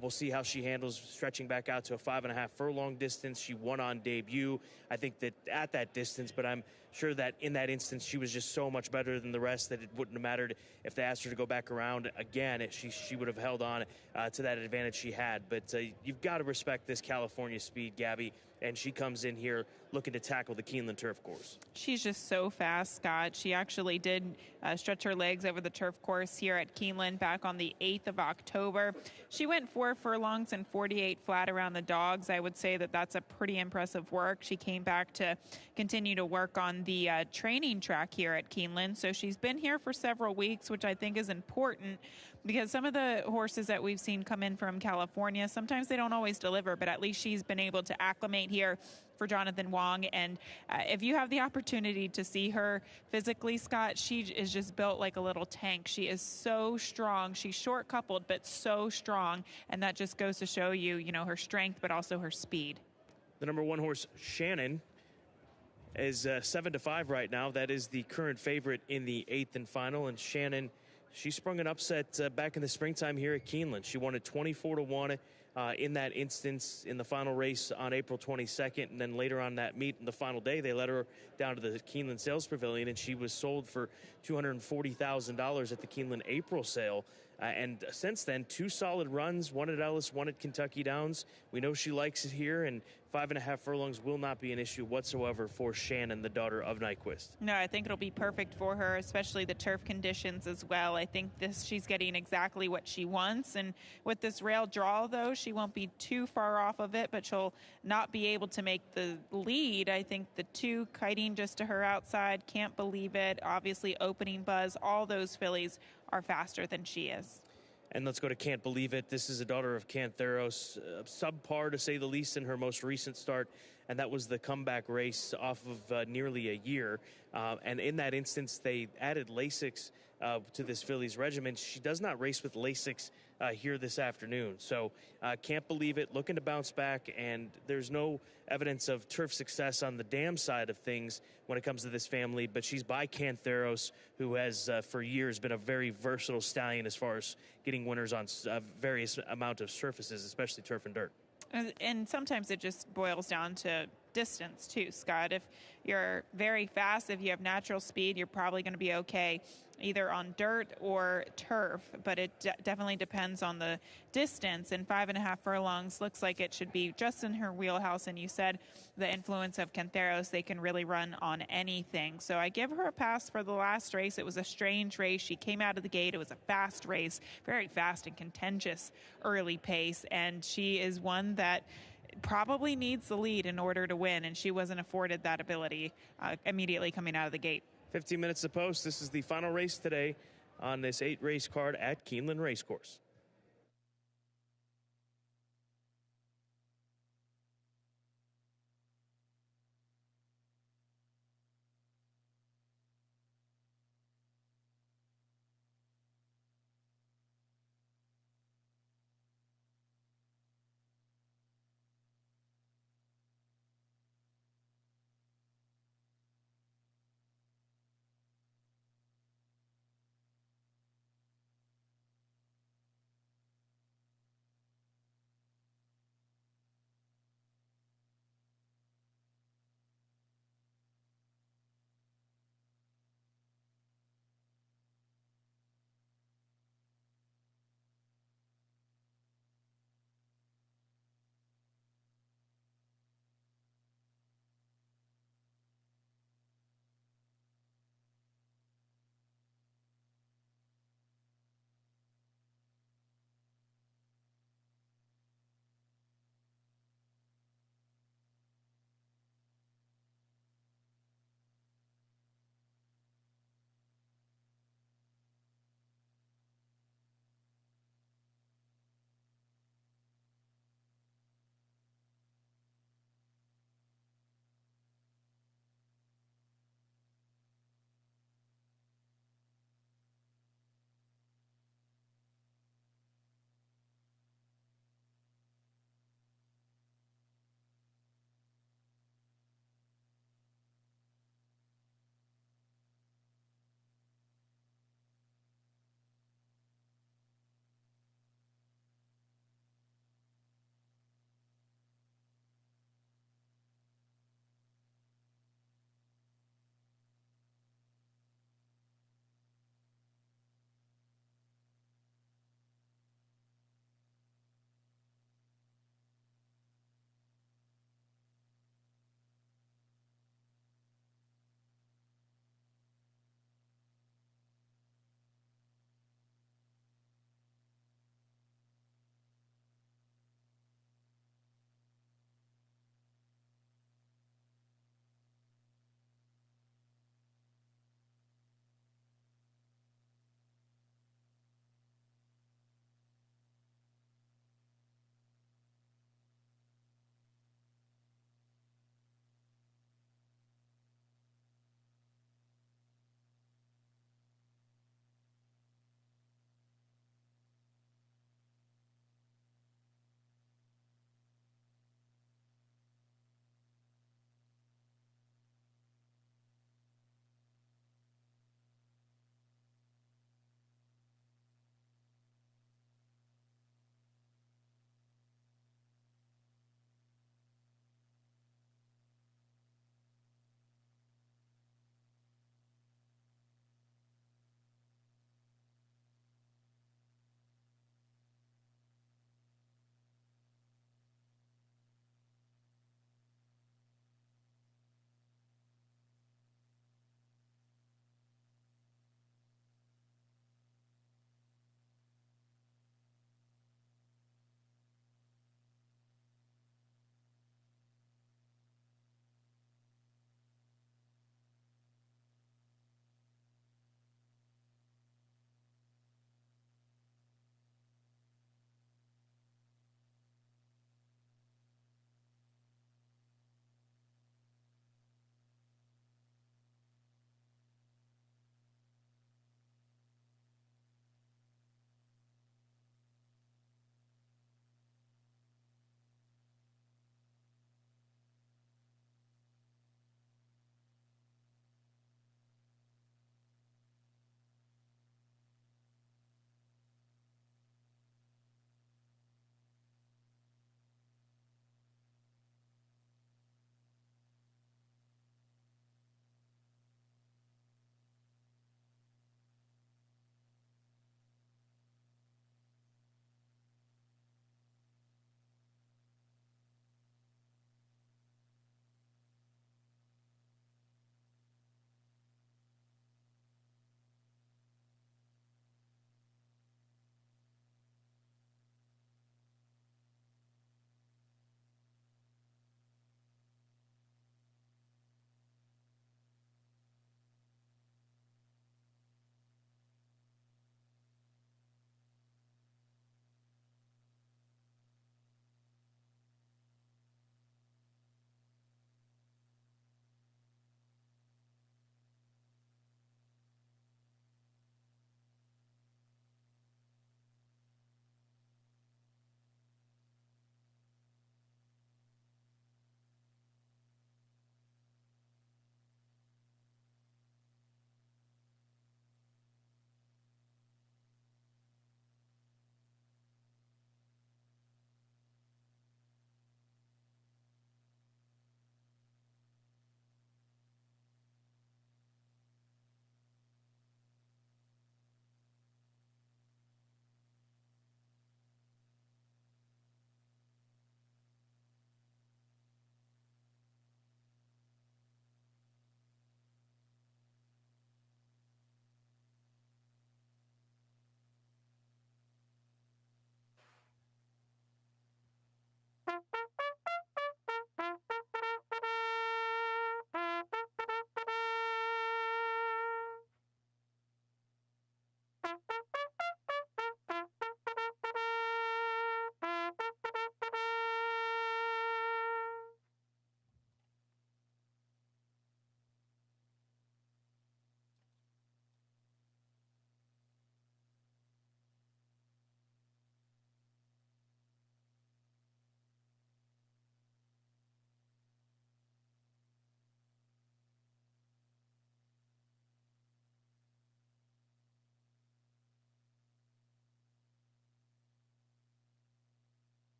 We'll see how she handles stretching back out to a 5.5 furlong distance. She won on debut. I think that at that distance, but I'm sure that in that instance she was just so much better than the rest that it wouldn't have mattered if they asked her to go back around again. She would have held on to that advantage she had. But you've got to respect this California speed, Gabby, and she comes in here looking to tackle the Keeneland turf course. She's just so fast, Scott. She actually did stretch her legs over the turf course here at Keeneland back on the 8th of October. She went 4 furlongs and 48 flat around the dogs. I would say that that's a pretty impressive work. She came back to continue to work on the training track here at Keeneland. So she's been here for several weeks, which I think is important because some of the horses that we've seen come in from California, sometimes they don't always deliver, but at least she's been able to acclimate here for Jonathan Wong. And if you have the opportunity to see her physically, Scott, she is just built like a little tank. She is so strong. She's short coupled, but so strong. And that just goes to show you, her strength, but also her speed. The number 1 horse, Shannon, is 7-5 right now. That is the current favorite in the 8th and final. And Shannon, she sprung an upset back in the springtime here at Keeneland. She won it 24-1 in that instance in the final race on April 22nd. And then later on that meet, in the final day, they let her down to the Keeneland Sales Pavilion, and she was sold for $240,000 at the Keeneland April sale. And since then, 2 solid runs, one at Ellis, one at Kentucky Downs. We know she likes it here, and 5.5 furlongs will not be an issue whatsoever for Shannon, the daughter of Nyquist. No, I think it'll be perfect for her, especially the turf conditions as well. I think she's getting exactly what she wants. And with this rail draw, though, she won't be too far off of it, but she'll not be able to make the lead. I think the 2 kiting just to her outside, Can't Believe It, obviously Opening Buzz, all those fillies are faster than she is. And let's go to Can't Believe It. This is a daughter of Cantheros, subpar to say the least in her most recent start, and that was the comeback race off of nearly a year. And in that instance, they added Lasix to this filly's regimen. She does not race with Lasix here this afternoon. So Can't Believe It, looking to bounce back, and there's no evidence of turf success on the dam side of things when it comes to this family, but she's by Cantheros, who has for years been a very versatile stallion as far as getting winners on various amount of surfaces, especially turf and dirt. And sometimes it just boils down to distance too, Scott. If you're very fast, if you have natural speed, you're probably going to be okay either on dirt or turf, but it definitely depends on the distance. And 5.5 furlongs looks like it should be just in her wheelhouse. And you said the influence of Cantheros, they can really run on anything. So I give her a pass for the last race. It was a strange race. She came out of the gate. It was a fast race, very fast and contentious early pace. And she is one that probably needs the lead in order to win, and she wasn't afforded that ability immediately coming out of the gate. 15 minutes to post. This is the final race today on this 8-race card at Keeneland Racecourse.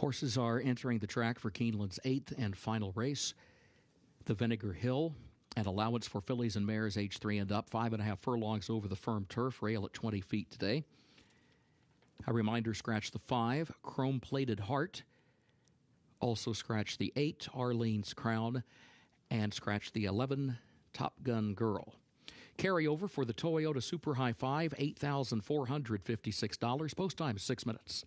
Horses are entering the track for Keeneland's 8th and final race, the Vinegar Hill. An allowance for fillies and mares age 3 and up, 5.5 furlongs over the firm turf, rail at 20 feet today. A reminder, scratch the 5, Chrome-Plated Heart. Also scratch the 8, Arlene's Crown. And scratch the 11, Top Gun Girl. Carryover for the Toyota Super High 5, $8,456. Post time 6 minutes.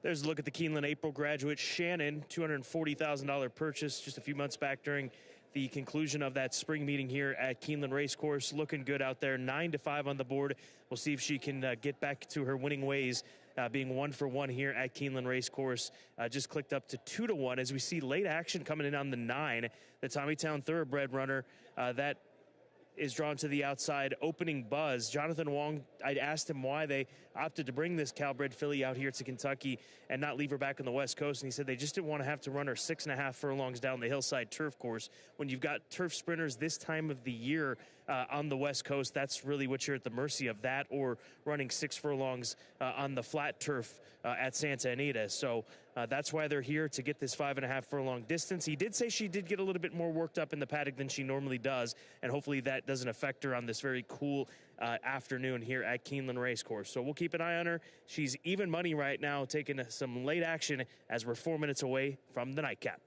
There's a look at the Keeneland April graduate, Shannon, $240,000 purchase just a few months back during the conclusion of that spring meeting here at Keeneland Racecourse. Looking good out there, 9-5 on the board. We'll see if she can get back to her winning ways, being 1 for 1 here at Keeneland Racecourse. Just clicked up to 2-1 as we see late action coming in on the 9. The Tommytown Thoroughbred runner that is drawn to the outside, Opening Buzz. Jonathan Wong, I asked him why they opted to bring this Calbred filly out here to Kentucky and not leave her back on the West Coast, and he said they just didn't want to have to run her 6.5 furlongs down the hillside turf course. When you've got turf sprinters this time of the year on the West Coast, that's really what you're at the mercy of, that or running 6 furlongs on the flat turf at Santa Anita. So that's why they're here, to get this 5.5 furlong distance. He did say she did get a little bit more worked up in the paddock than she normally does, and hopefully that doesn't affect her on this very cool afternoon here at Keeneland Racecourse. So we'll keep an eye on her. She's even money right now, taking some late action as we're 4 minutes away from the nightcap.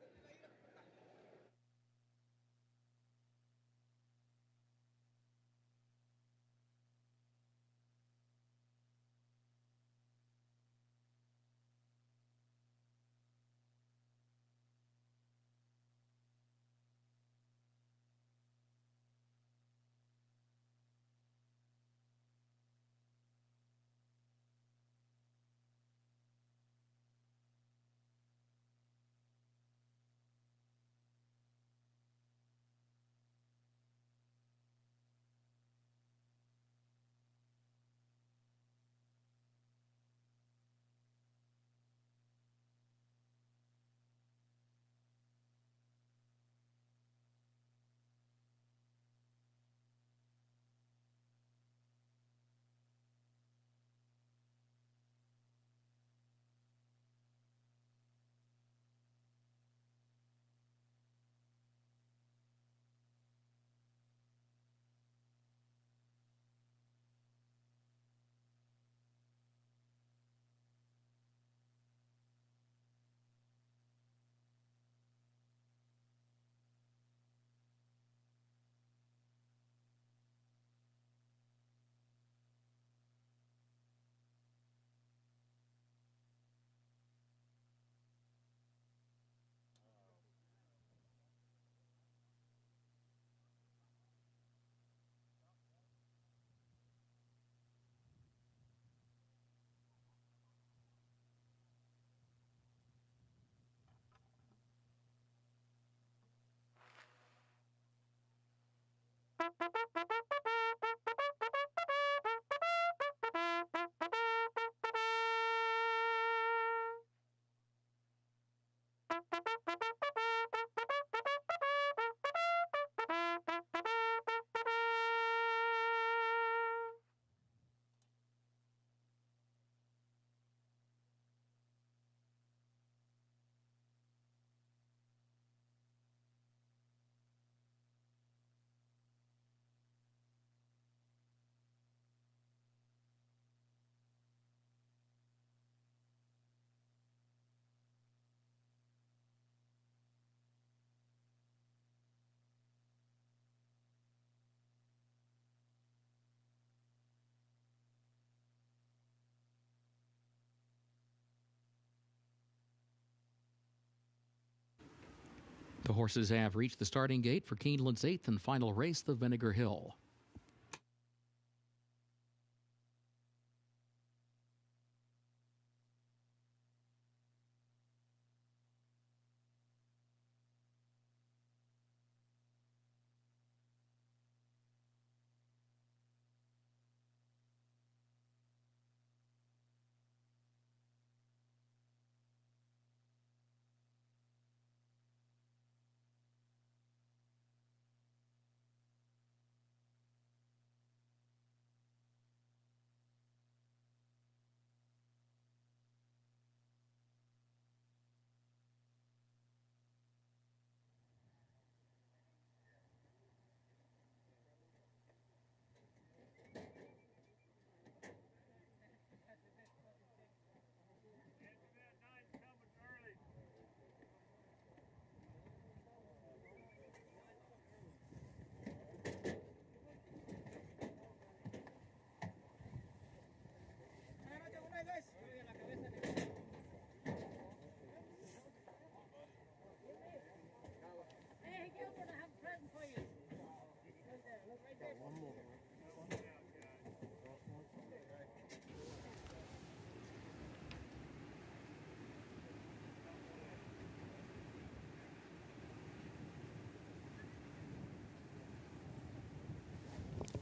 The horses have reached the starting gate for Keeneland's 8th and final race, the Vinegar Hill.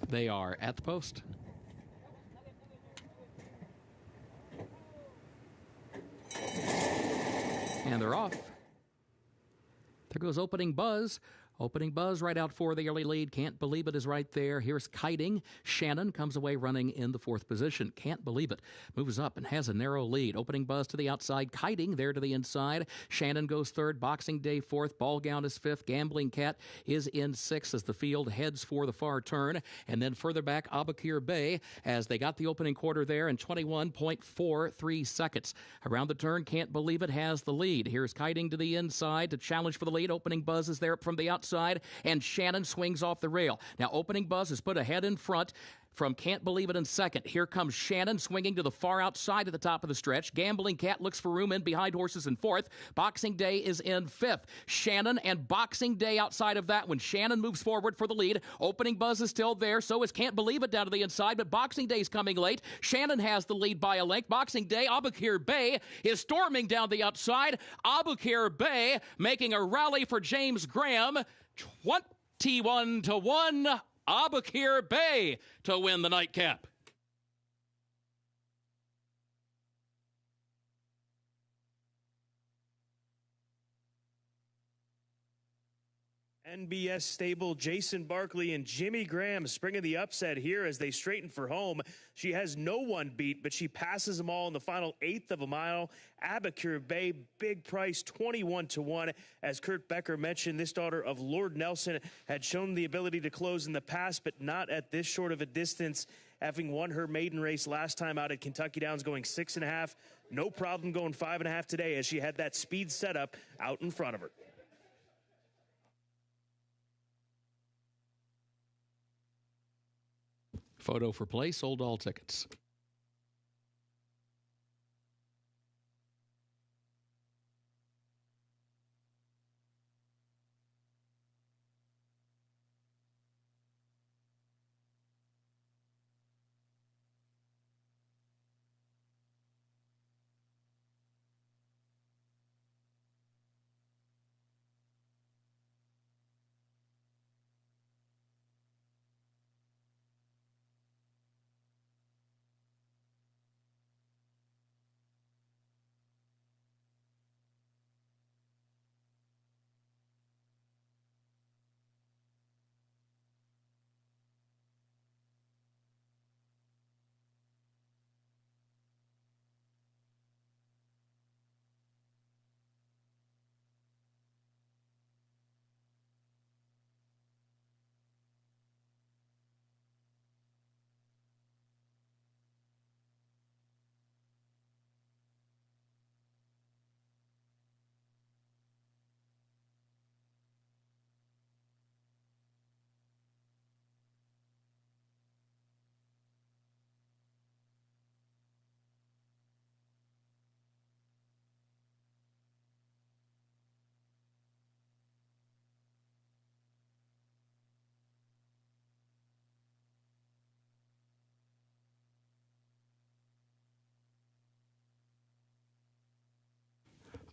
They are at the post. And they're off. There goes Opening Buzz. Opening Buzz right out for the early lead. Can't Believe It is right there. Here's Kiting. Shannon comes away running in the 4th position. Can't Believe It moves up and has a narrow lead. Opening Buzz to the outside. Kiting there to the inside. Shannon goes 3rd. Boxing Day 4th. Ball Gown is 5th. Gambling Cat is in 6th as the field heads for the far turn. And then further back, Abakir Bay as they got the opening quarter there in 21.43 seconds. Around the turn, Can't Believe It has the lead. Here's Kiting to the inside to challenge for the lead. Opening Buzz is there from the outside. And Shannon swings off the rail. Now, Opening Buzz is put ahead in front from Can't Believe It in 2nd. Here comes Shannon swinging to the far outside at the top of the stretch. Gambling Cat looks for room in behind horses in 4th. Boxing Day is in 5th. Shannon and Boxing Day outside of that when Shannon moves forward for the lead. Opening Buzz is still there. So is Can't Believe It down to the inside, but Boxing Day's coming late. Shannon has the lead by a length. Boxing Day, Abakir Bay is storming down the outside. Abakir Bay making a rally for James Graham. 21-1. Abakir Bay to win the nightcap. NBS stable Jason Barkley and Jimmy Graham springing the upset here as they straighten for home. She has no one beat, but she passes them all in the final 1/8 of a mile. Abakir Bay, big price, 21-1. As Kurt Becker mentioned, this daughter of Lord Nelson had shown the ability to close in the past, but not at this short of a distance, having won her maiden race last time out at Kentucky Downs, going 6.5. No problem going 5.5 today as she had that speed setup out in front of her. Photo for play, sold all tickets.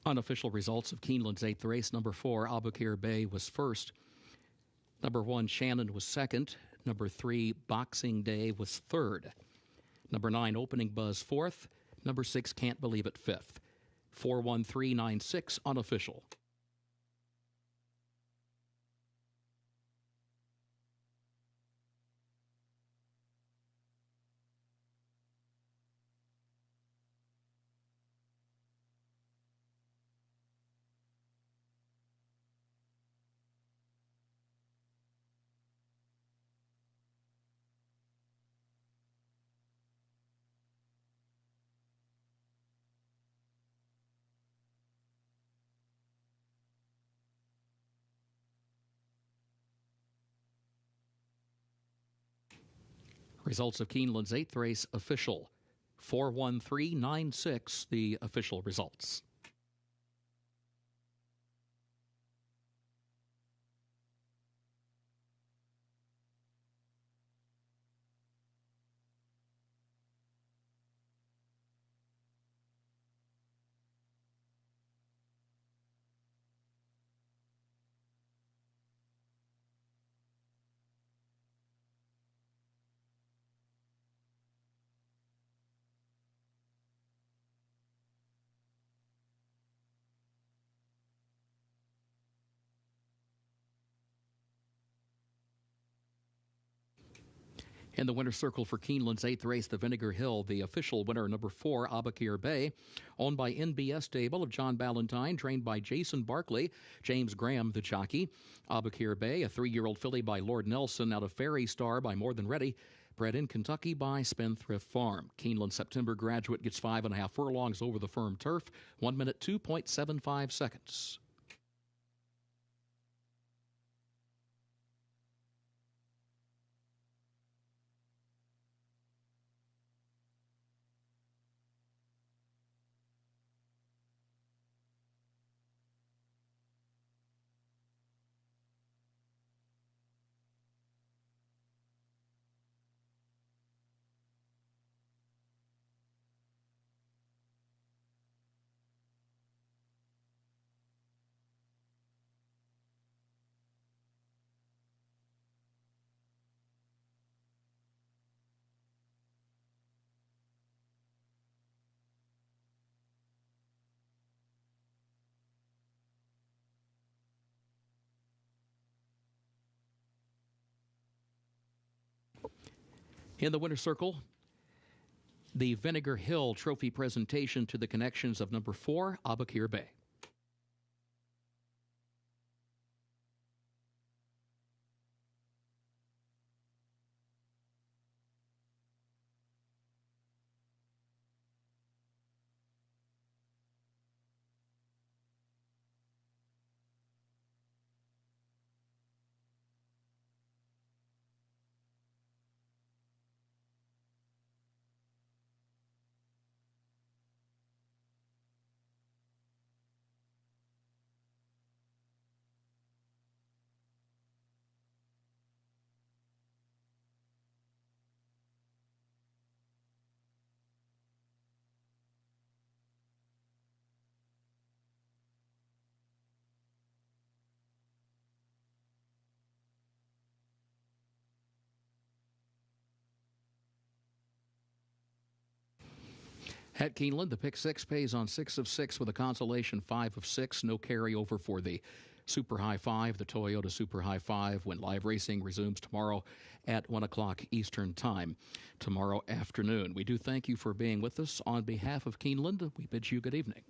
Unofficial results of Keeneland's 8th race. Number 4, Abukir Bay, was first. Number 1, Shannon, was second. Number 3, Boxing Day, was third. Number 9, Opening Buzz, fourth. Number 6, Can't Believe It, fifth. 41396 unofficial. Results of Keeneland's 8th race official. 41396, the official results. In the winner's circle for Keeneland's 8th race, the Vinegar Hill, the official winner, number 4, Abukir Bay, owned by NBS Stable of John Ballantyne, trained by Jason Barkley, James Graham, the jockey. Abukir Bay, a 3-year-old filly by Lord Nelson, out of Fairy Star by More Than Ready, bred in Kentucky by Spendthrift Farm. Keeneland September graduate gets 5.5 furlongs over the firm turf, 1 minute 2.75 seconds. In the winner's circle, the Vinegar Hill Trophy presentation to the connections of number 4, Abukir Bay. At Keeneland, the pick 6 pays on 6 of 6 with a consolation 5 of 6. No carryover for the Super High 5, the Toyota Super High 5, when live racing resumes tomorrow at 1 o'clock Eastern Time tomorrow afternoon. We do thank you for being with us. On behalf of Keeneland, we bid you good evening.